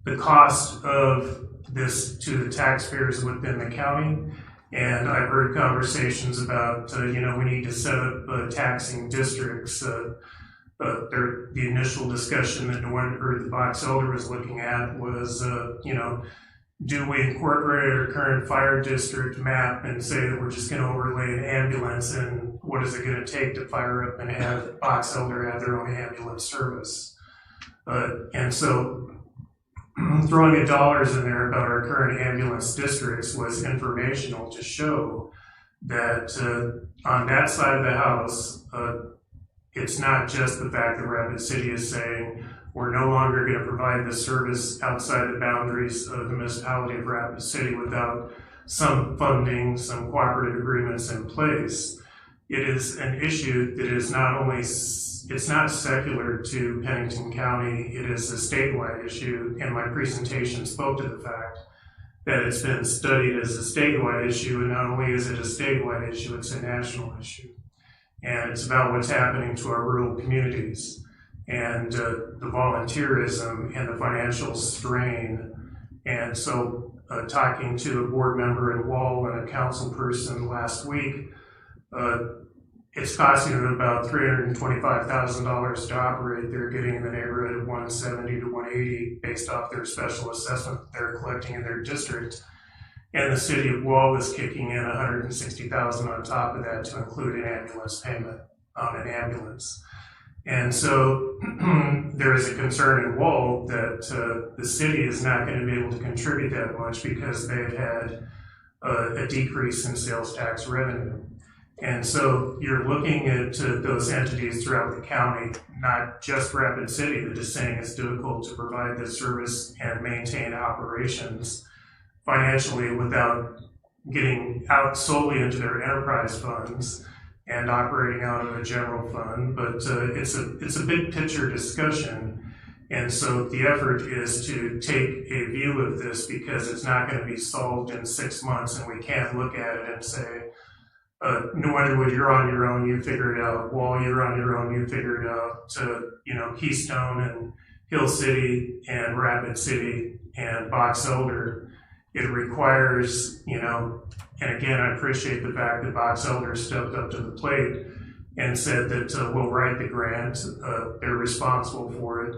the cost of this to the taxpayers within the county And I've heard conversations about, we need to set up taxing districts. The initial discussion that the Box Elder was looking at was, do we incorporate our current fire district map and say that we're just going to overlay an ambulance, and what is it going to take to fire up and have Box Elder have their own ambulance service? And so throwing the dollars in there about our current ambulance districts was informational to show that on that side of the house, it's not just the fact that Rapid City is saying we're no longer going to provide this service outside the boundaries of the municipality of Rapid City without some funding, some cooperative agreements in place. It is an issue that is not only, it's not secular to Pennington County, it is a statewide issue, and my presentation spoke to the fact that it's been studied as a statewide issue, and not only is it a statewide issue, it's a national issue. And it's about what's happening to our rural communities and the volunteerism and the financial strain. And so talking to a board member in Wall and a council person last week, it's costing them about $325,000 to operate. They're getting in the neighborhood of $170 to $180 based off their special assessment that they're collecting in their district. And the city of Wall is kicking in $160,000 on top of that to include an ambulance payment on an ambulance. And so there is a concern in Wall that the city is not going to be able to contribute that much because they've had a decrease in sales tax revenue. And so you're looking at those entities throughout the county, not just Rapid City, that is saying it's difficult to provide this service and maintain operations financially without getting out solely into their enterprise funds and operating out of a general fund. But it's a big picture discussion. And so the effort is to take a view of this because it's not going to be solved in 6 months, and we can't look at it and say, New Underwood, you're on your own, you figure it out. Wall, you're on your own, you figure it out. Keystone and Hill City and Rapid City and Box Elder. It requires, and again, I appreciate the fact that Box Elder stepped up to the plate and said that we'll write the grant, they're responsible for it,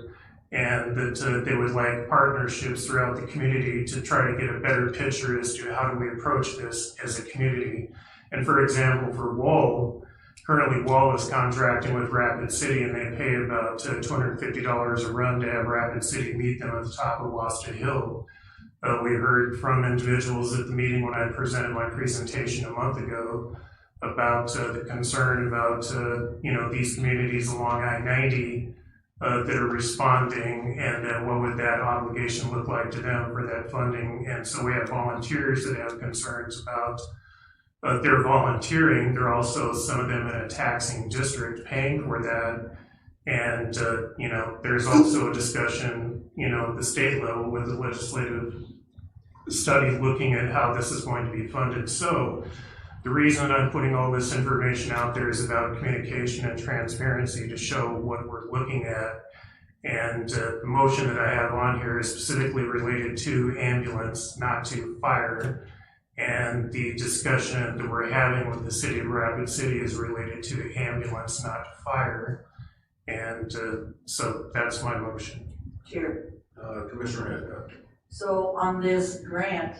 and that they would like partnerships throughout the community to try to get a better picture as to how do we approach this as a community. And for example, for Wall, currently Wall is contracting with Rapid City, and they pay about $250 a run to have Rapid City meet them at the top of Wasta Hill. We heard from individuals at the meeting when I presented my presentation a month ago about the concern about these communities along I-90 that are responding, and what would that obligation look like to them for that funding. And so we have volunteers that have concerns about they're volunteering. They're also, some of them in a taxing district, paying for that. And, there's also a discussion, at the state level with the legislative study looking at how this is going to be funded. So the reason I'm putting all this information out there is about communication and transparency to show what we're looking at. And the motion that I have on here is specifically related to ambulance, not to fire. And the discussion that we're having with the city of Rapid City is related to ambulance, not to fire. And so that's my motion. Chair. Commissioner Hancock. So on this grant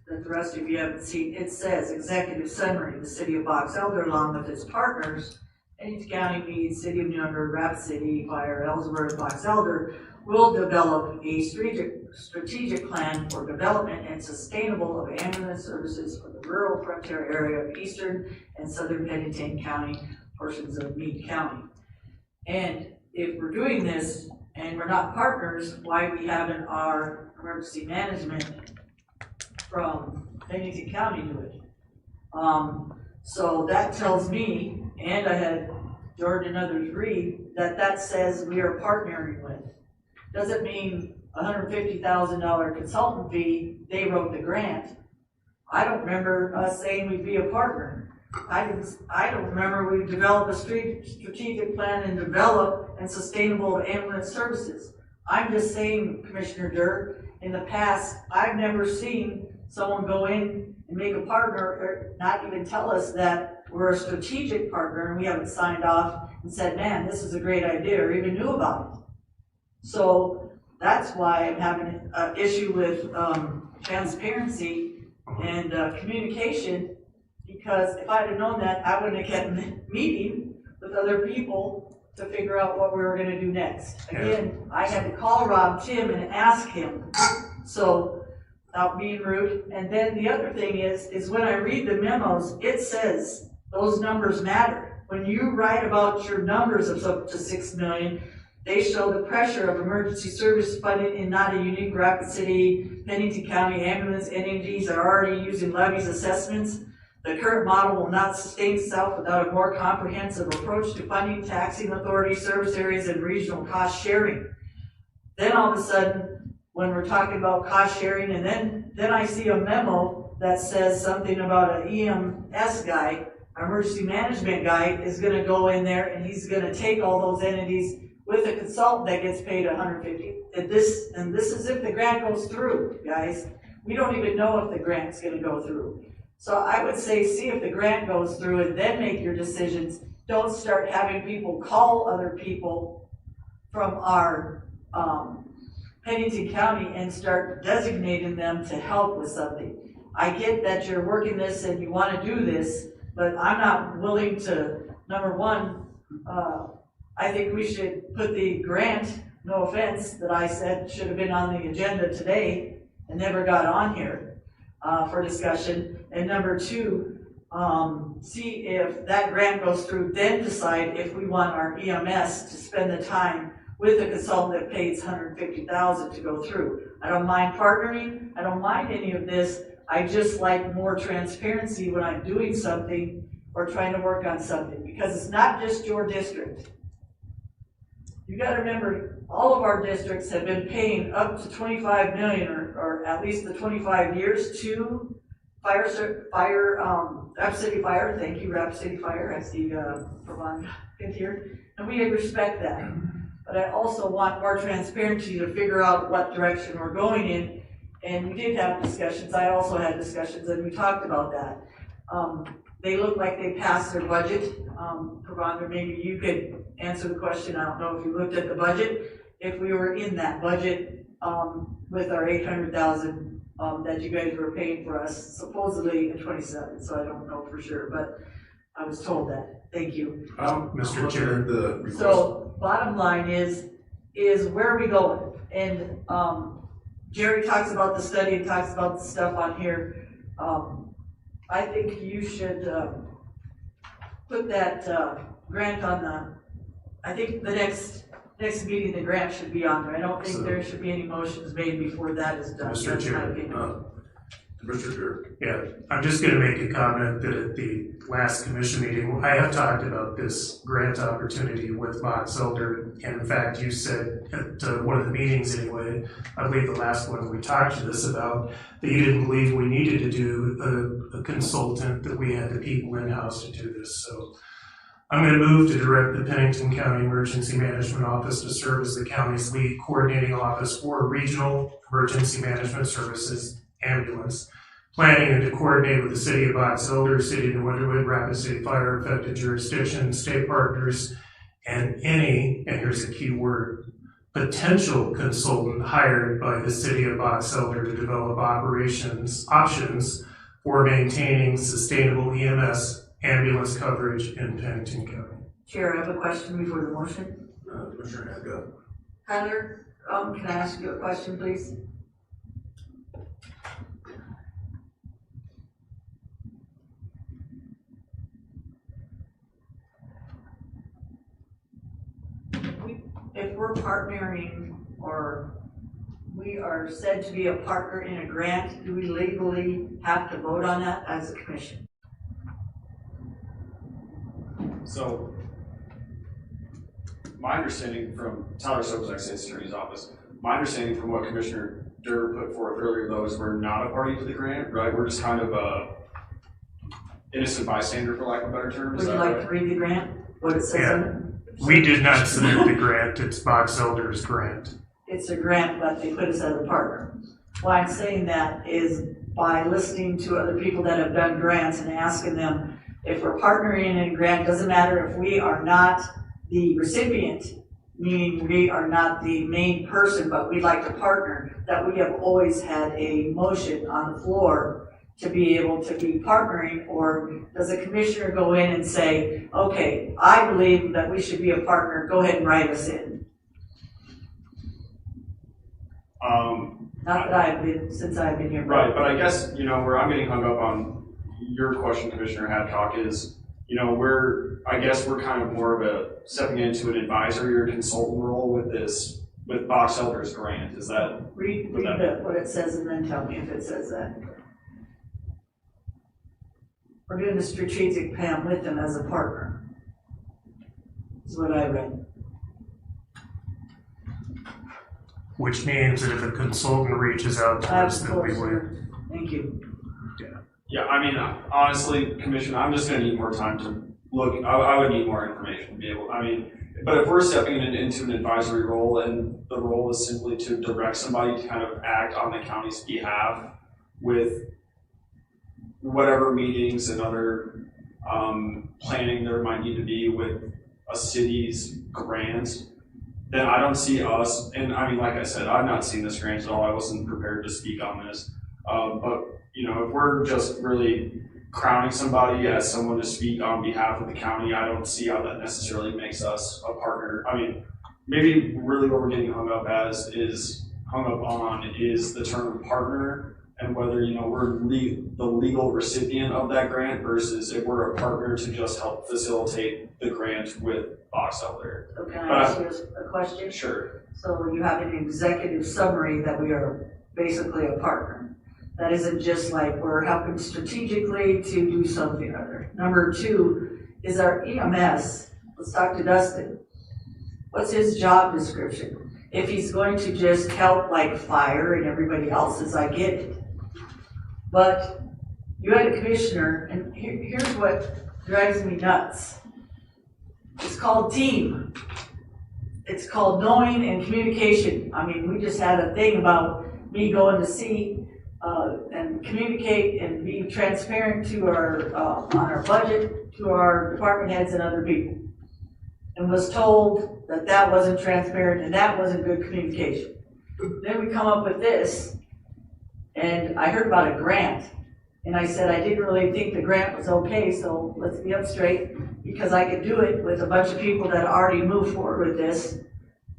that the rest of you haven't seen, it says executive summary, the city of Box Elder along with its partners, Pennington County Mead, City of New Underwood, Rapid City, Fire, Ellsworth, Box Elder, will develop a strategic plan for development and sustainable of ambulance services for the rural frontier area of eastern and southern Pennington County, portions of Meade County. And if we're doing this and we're not partners, why we having our emergency management from Pennington County do it? So that tells me, and I had George and others read, that says we are partnering with. Doesn't mean $150,000 consultant fee, they wrote the grant. I don't remember us saying we'd be a partner. I don't remember we developed a strategic plan and develop and sustainable ambulance services. I'm just saying, Commissioner Dirk, in the past, I've never seen someone go in and make a partner, or not even tell us that we're a strategic partner and we haven't signed off and said, man, this is a great idea, or even knew about it. So that's why I'm having an issue with transparency and communication, because if I'd have known that, I wouldn't have kept meeting with other people to figure out what we were gonna do next. Again, I had to call Rob Tim and ask him, so without being rude. And then the other thing is when I read the memos, it says those numbers matter. When you write about your numbers of up to 6 million, they show the pressure of emergency service funding in not a unique Rapid City, Pennington County ambulance entities are already using levies assessments. The current model will not sustain itself without a more comprehensive approach to funding, taxing authority, service areas, and regional cost sharing. Then all of a sudden, when we're talking about cost sharing, and then I see a memo that says something about an EMS guy, emergency management guy, is gonna go in there and he's gonna take all those entities with a consultant that gets paid $150. And this is if the grant goes through, guys. We don't even know if the grant's gonna go through. So I would say, see if the grant goes through and then make your decisions. Don't start having people call other people from our Pennington County and start designating them to help with something. I get that you're working this and you wanna do this, but I'm not willing to, number one, I think we should put the grant, no offense, that I said should have been on the agenda today and never got on here for discussion. And number two, see if that grant goes through, then decide if we want our EMS to spend the time with a consultant that pays $150,000 to go through. I don't mind partnering, I don't mind any of this. I just like more transparency when I'm doing something or trying to work on something, because it's not just your district. You gotta remember, all of our districts have been paying up to 25 million, or at least the 25 years to Rapid City Fire. Thank you, Rapid City Fire. I see Pravon here, and we respect that. But I also want more transparency to figure out what direction we're going in. And we did have discussions. I also had discussions, and we talked about that. They look like they passed their budget. Pravon, maybe you could answer the question. I don't know if you looked at the budget. If we were in that budget with our $800,000 that you guys were paying for us, supposedly in 27. So I don't know for sure, but I was told that. Thank you. Mr. Chair, so bottom line is where are we going? And Jerry talks about the study and talks about the stuff on here. I think you should put that grant on the, I think the next meeting the grant should be on there. I don't think there should be any motions made before that is done. Mr. Chair, Yeah, I'm just going to make a comment that at the last commission meeting, I have talked about this grant opportunity with Bob Zelder, and in fact, you said at one of the meetings anyway, I believe the last one we talked to this about, that you didn't believe we needed to do a consultant, that we had the people in-house to do this. So I'm going to move to direct the Pennington County Emergency Management Office to serve as the county's lead coordinating office for regional emergency management services, ambulance, planning and to coordinate with the City of Box Elder, City of New Underwood, Rapid City Fire affected jurisdictions, state partners, and any, and here's a key word, potential consultant hired by the City of Box Elder to develop options for maintaining sustainable EMS ambulance coverage in Pennington County. Chair, I have a question before the motion. Commissioner Haga. Tyler, can I ask you a question, please? If we're partnering, or we are said to be a partner in a grant, do we legally have to vote on that as a commission? So, my understanding from Tyler Sobczak, State's Attorney's Office, my understanding from what Commissioner Durr put forth earlier, though, is we're not a party to the grant, right? We're just kind of a innocent bystander, for lack of a better term. Would you like to read the grant? What it says in it? We did not submit the grant, it's Box Elder's grant. It's a grant, but they put us as a partner. Why I'm saying that is by listening to other people that have done grants and asking them if we're partnering in a grant, doesn't matter if we are not the recipient, meaning we are not the main person, but we'd like to partner, that we have always had a motion on the floor to be able to be partnering, or does a commissioner go in and say, okay, I believe that we should be a partner, go ahead and write us in? Not that I've been, since I've been here. Right, but I guess, where I'm getting hung up on your question, Commissioner Hadcock, is, I guess we're kind of more of a stepping into an advisory or consultant role with Box Elder's grant. Is that? Read what it says and then tell me if it says that. We're doing a strategic plan with them as a partner. Is what I read. Which means that if a consultant reaches out to us, then we would. Thank you. Yeah, I mean, honestly, Commissioner, I'm just gonna need more time to look. I would need more information to be able, but if we're stepping into an advisory role and the role is simply to direct somebody to kind of act on the county's behalf with whatever meetings and other planning there might need to be with a city's grant, then I don't see us, and like I said, I've not seen this grant at all. I wasn't prepared to speak on this. But if we're just really crowning somebody as someone to speak on behalf of the county, I don't see how that necessarily makes us a partner. Maybe really what we're getting hung up on is the term partner, and whether we're the legal recipient of that grant versus if we're a partner to just help facilitate the grant with Box Elder. So can I ask you a question? Sure. So you have an executive summary that we are basically a partner. That isn't just like we're helping strategically to do something or other. Number two is our EMS. Let's talk to Dustin. What's his job description? If he's going to just help like fire and everybody else's, I get it. But you had a commissioner, and here's what drives me nuts. It's called team. It's called knowing and communication. We just had a thing about me going to see and communicate and be transparent to our on our budget to our department heads and other people, and was told that that wasn't transparent and that wasn't good communication. Then we come up with this, and I heard about a grant, and I said I didn't really think the grant was okay, so let's be up straight, because I could do it with a bunch of people that already moved forward with this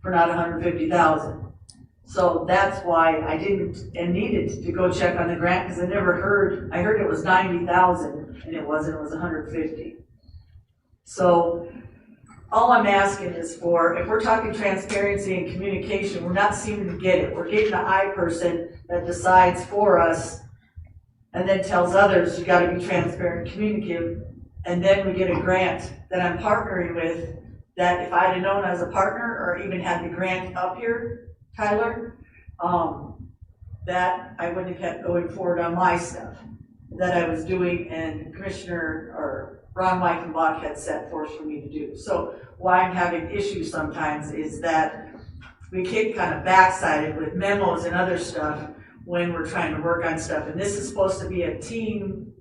for not $150,000. So that's why I didn't and needed to go check on the grant, because I heard it was $90,000 and it wasn't, it was $150,000. So all I'm asking is for, if we're talking transparency and communication, we're not seeming to get it. We're getting the I person that decides for us and then tells others you gotta be transparent and communicative, and then we get a grant that I'm partnering with, that if I'd have known I was a partner or even had the grant up here, Tyler, that I wouldn't have kept going forward on my stuff that I was doing, and Commissioner or Ron Weichenbach had set forth for me to do. So why I'm having issues sometimes is that we get kind of backsided with memos and other stuff when we're trying to work on stuff, and this is supposed to be a team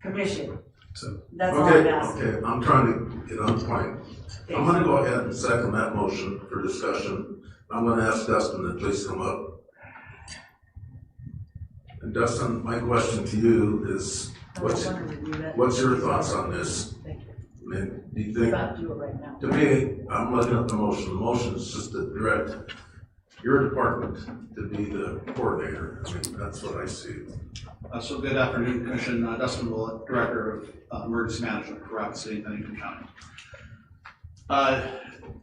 commission. So, that's all I'm asking. Okay, I'm trying to get on point. I'm gonna go ahead and second that motion for discussion. I'm going to ask Dustin to please come up. And Dustin, my question to you is, what's your thoughts on this? Do you think, to me, I'm looking at the motion. The motion is just to direct your department to be the coordinator. That's what I see. So good afternoon, Commission. Dustin Willett, Director of Emergency Management for Rapid City, Pennington County.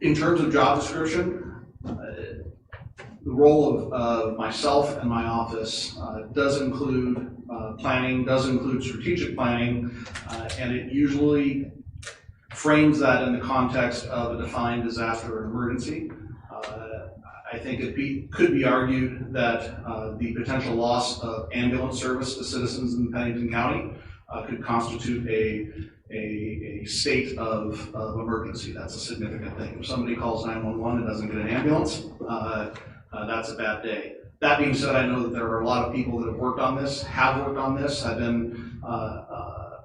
In terms of job description, the role of myself and my office does include planning, does include strategic planning, and it usually frames that in the context of a defined disaster or emergency. I think it could be argued that the potential loss of ambulance service to citizens in Pennington County could constitute a state of emergency. That's a significant thing. If somebody calls 911 and doesn't get an ambulance, that's a bad day. That being said, I know that there are a lot of people that have worked on this, have been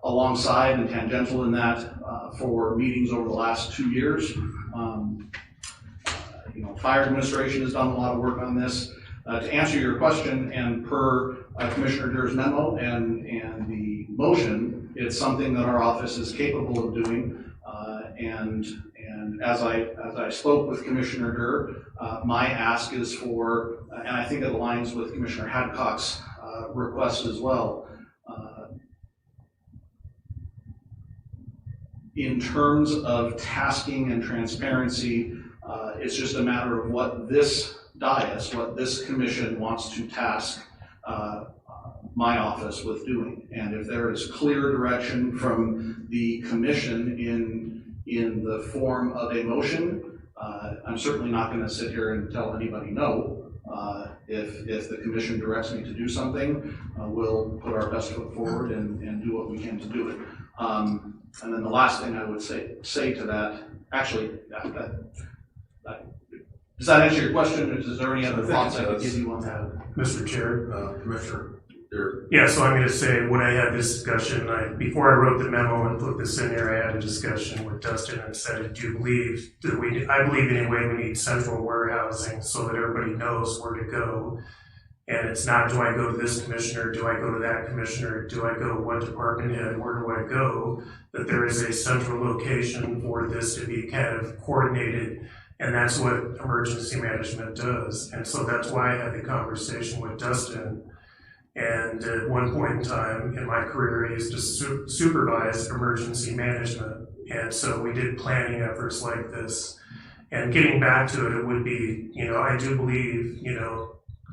alongside and tangential in that for meetings over the last 2 years. Fire administration has done a lot of work on this. To answer your question, and per Commissioner Durr's memo and the motion, it's something that our office is capable of doing. And as I spoke with Commissioner Durr, my ask is for, and I think it aligns with Commissioner Hadcock's request as well. In terms of tasking and transparency, it's just a matter of what this dais, what this commission wants to task my office with doing. And if there is clear direction from the commission in the form of a motion, I'm certainly not going to sit here and tell anybody no. If the commission directs me to do something, we'll put our best foot forward and do what we can to do it. And then the last thing I would say to that, actually, does that answer your question, or is there any other thoughts I could give you on that? Mr. Chair? Commissioner Durr. Yeah, so I'm going to say, when I had this discussion, before I wrote the memo and put this in there, I had a discussion with Dustin and said, do you believe that I believe anyway we need central warehousing so that everybody knows where to go. And it's not, do I go to this commissioner, do I go to that commissioner, do I go to what department head, where do I go? That there is a central location for this to be kind of coordinated, and that's what emergency management does. And so that's why I had the conversation with Dustin. And at one point in time in my career, I used to supervise emergency management. And so we did planning efforts like this. And getting back to it, it would be, I do believe,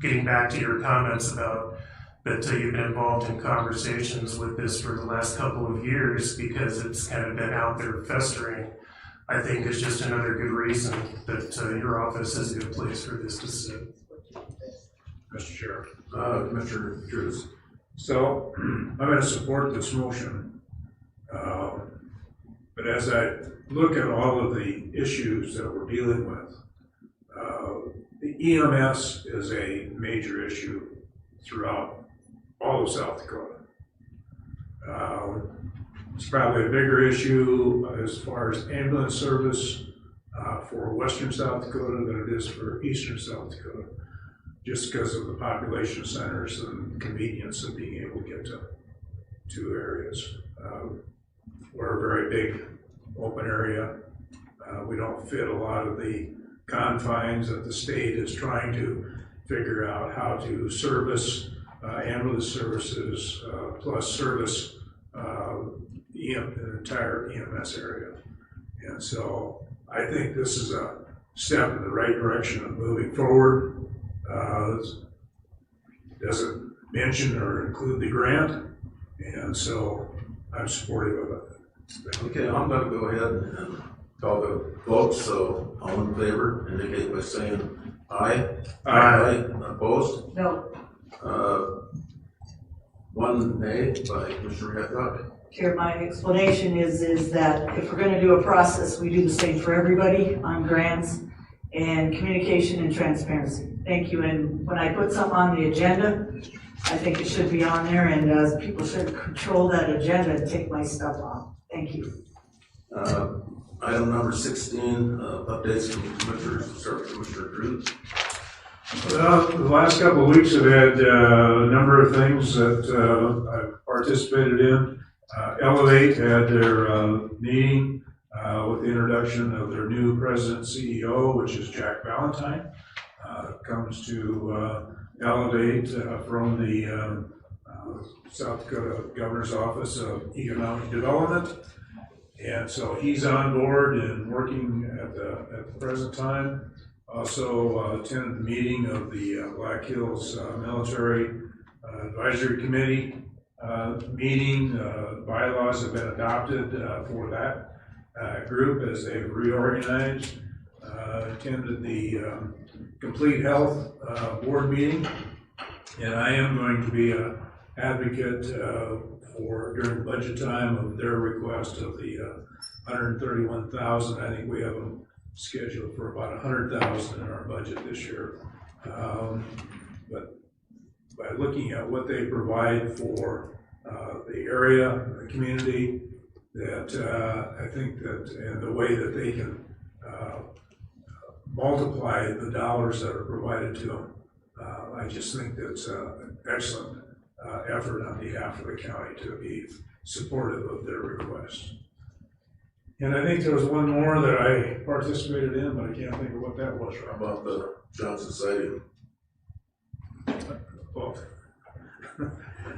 getting back to your comments about that you've been involved in conversations with this for the last couple of years because it's kind of been out there festering, I think is just another good reason that your office is a good place for this to sit. Mr. Chair. Commissioner Drews. So I'm going to support this motion. But as I look at all of the issues that we're dealing with, the EMS is a major issue throughout all of South Dakota. It's probably a bigger issue as far as ambulance service for western South Dakota than it is for eastern South Dakota, just because of the population centers and convenience of being able to get to areas. We're a very big open area. We don't fit a lot of the confines that the state is trying to figure out how to service ambulance services plus service the entire EMS area. And so I think this is a step in the right direction of moving forward. Doesn't mention or include the grant, and so I'm supportive of it. Okay, I'm going to go ahead and call the vote. So all in favor indicate by saying aye. Aye. Opposed? No. One nay by Commissioner Hadcock. Chair, my explanation is that if we're going to do a process, we do the same for everybody on grants and communication and transparency. Thank you. And when I put something on the agenda, I think it should be on there, and people should control that agenda and take my stuff off. Thank you. Item number 16, updates from Commissioners. Start with Commissioner Drews. Well, the last couple of weeks have had a number of things that I've participated in. Elevate had their meeting with the introduction of their new president CEO, which is Jack Valentine. Comes to Elevate from the South Dakota Governor's Office of Economic Development. And so he's on board and working at the present time. Also attended the meeting of the Black Hills Military Advisory Committee meeting. Bylaws have been adopted for that group as they've reorganized. Attended the Complete Health Board meeting, and I am going to be an advocate for during budget time of their request of the $131,000. I think we have them scheduled for about $100,000 in our budget this year. but by looking at what they provide for the area, the community, that I think that, and the way that they can multiply the dollars that are provided to them, I just think that's an excellent effort on behalf of the county to be supportive of their request. And I think there was one more that I participated in, but I can't think of what that was. How about the Johnson Stadium? Well,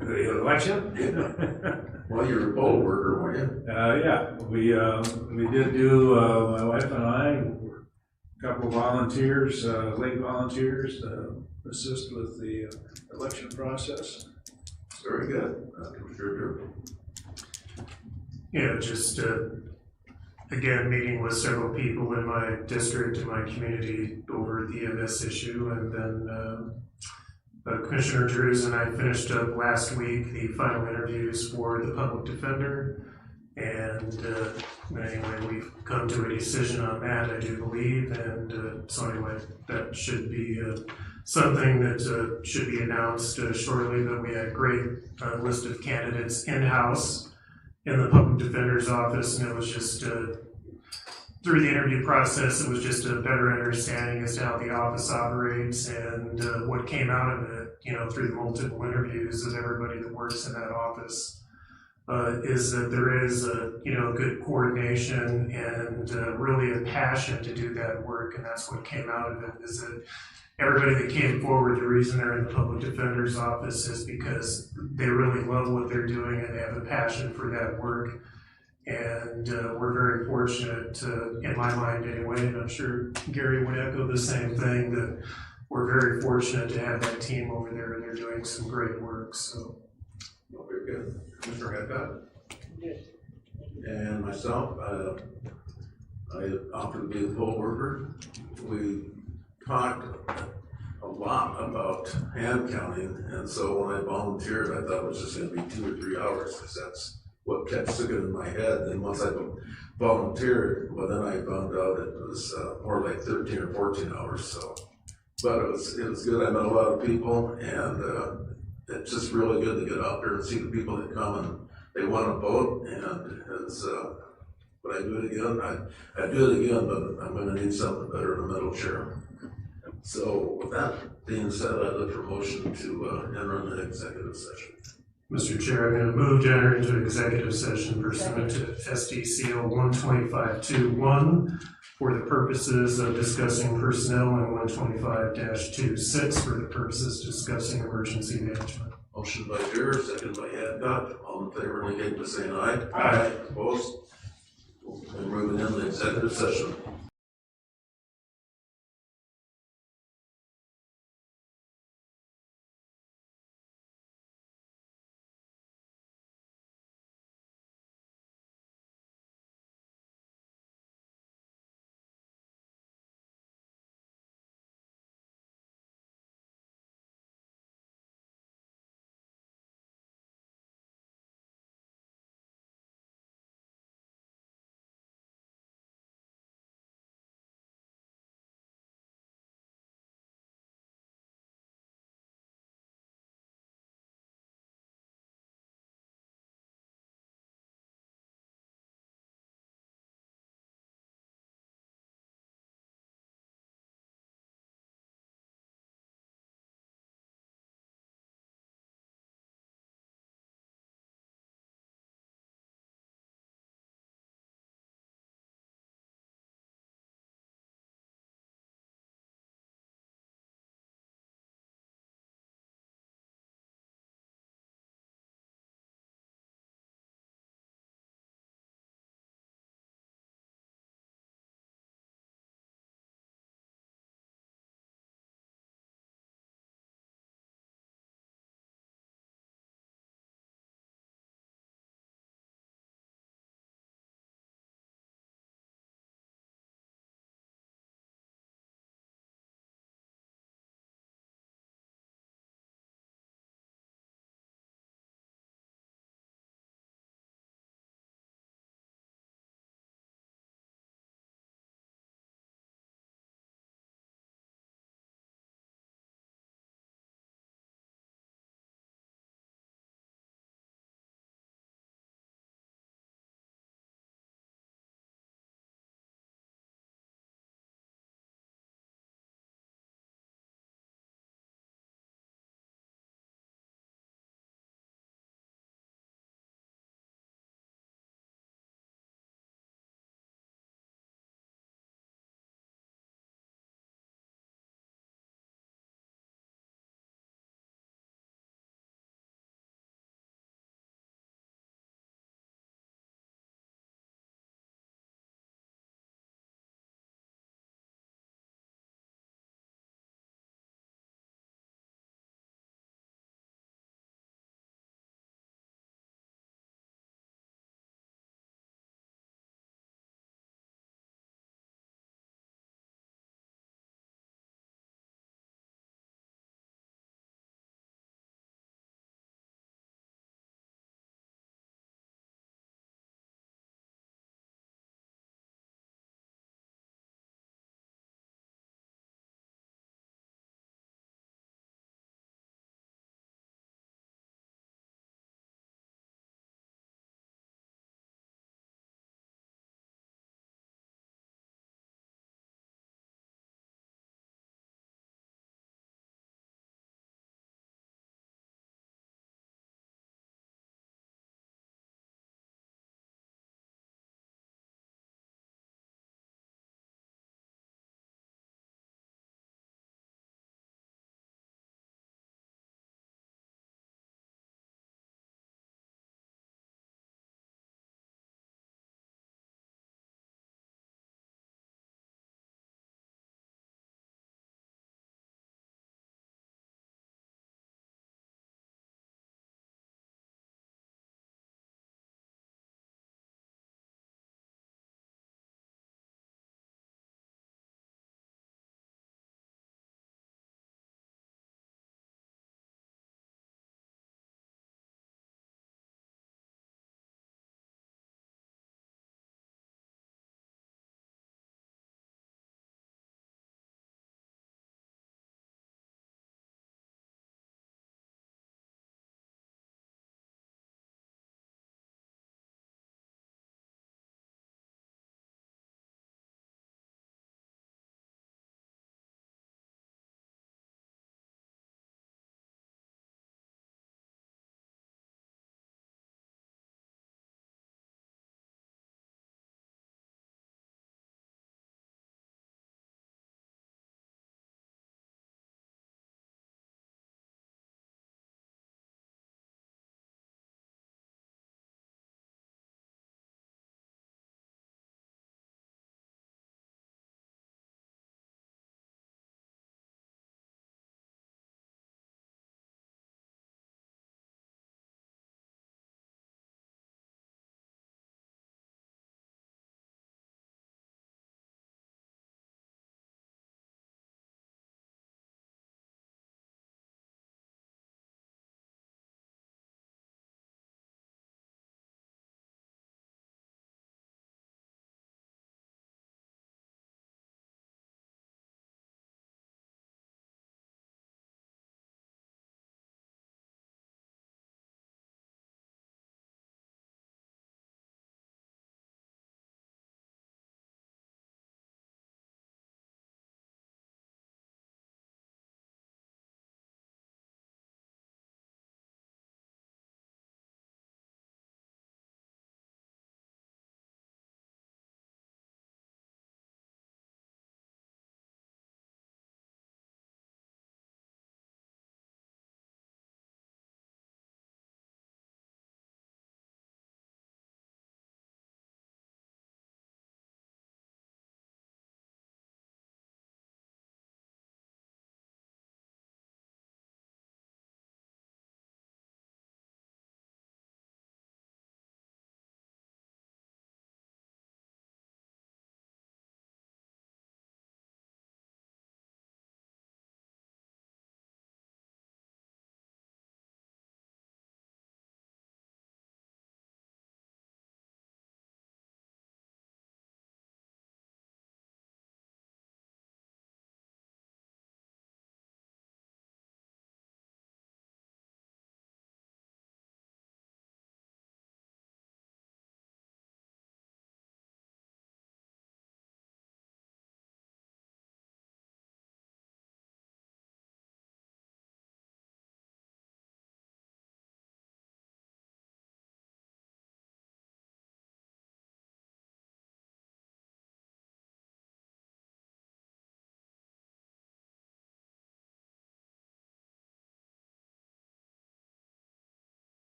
the election? Well, you're a poll worker, weren't you? Yeah, we did do, my wife and I, were a couple of volunteers, late volunteers, to assist with the election process. Very good. Commissioner Durfee. Yeah, just, again, meeting with several people in my district and my community over the EMS issue, and then Commissioner Drews and I finished up last week the final interviews for the public defender, and anyway, we've come to a decision on that, I do believe, and so anyway, that should be something that should be announced shortly, but we had a great list of candidates in-house in the public defender's office, and it was just through the interview process, it was just a better understanding as to how the office operates, and what came out of it, you know, through the multiple interviews of everybody that works in that office, is that there is you know, good coordination and really a passion to do that work, and that's what came out of it, is that everybody that came forward, the reason they're in the public defender's office is because they really love what they're doing and they have a passion for that work. And we're very fortunate, in my mind anyway, and I'm sure Gary would echo the same thing, that we're very fortunate to have that team over there, and they're doing some great work, so. Well, very good. Commissioner Hadcock? And myself, I offered to be the poll worker. We talked a lot about hand counting, and so when I volunteered, I thought it was just gonna be 2 or 3 hours, because that's what kept sticking in my head. And once I volunteered, well, then I found out it was more like 13 or 14 hours. So, but it was good. I met a lot of people, and it's just really good to get out there and see the people that come and they want to vote. And it's, would I do it again? I'd do it again, but I'm going to need something better in the middle chair. So with that being said, I look for motion to enter into executive session. Mr. Chair, I'm going to move to enter into executive session pursuant to SDCL 125.2.1 for the purposes of discussing personnel, and 125-26 for the purposes of discussing emergency management. Motion by Deere, second by Hadcock. All in favor, indicate by saying aye. Aye. Opposed? We're moving into executive session.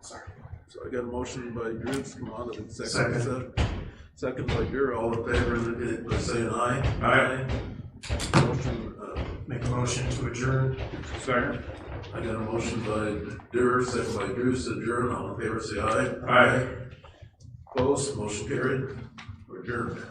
Sorry. So I got a motion by Drew to come on to the second. Second by Drew, all in favor, indicate by saying aye. Aye. Motion, Make a motion to adjourn. Second. I got a motion by Drew, second by Drew, to adjourn, all in favor, say aye. Aye. Opposed, motion carried, we're adjourned.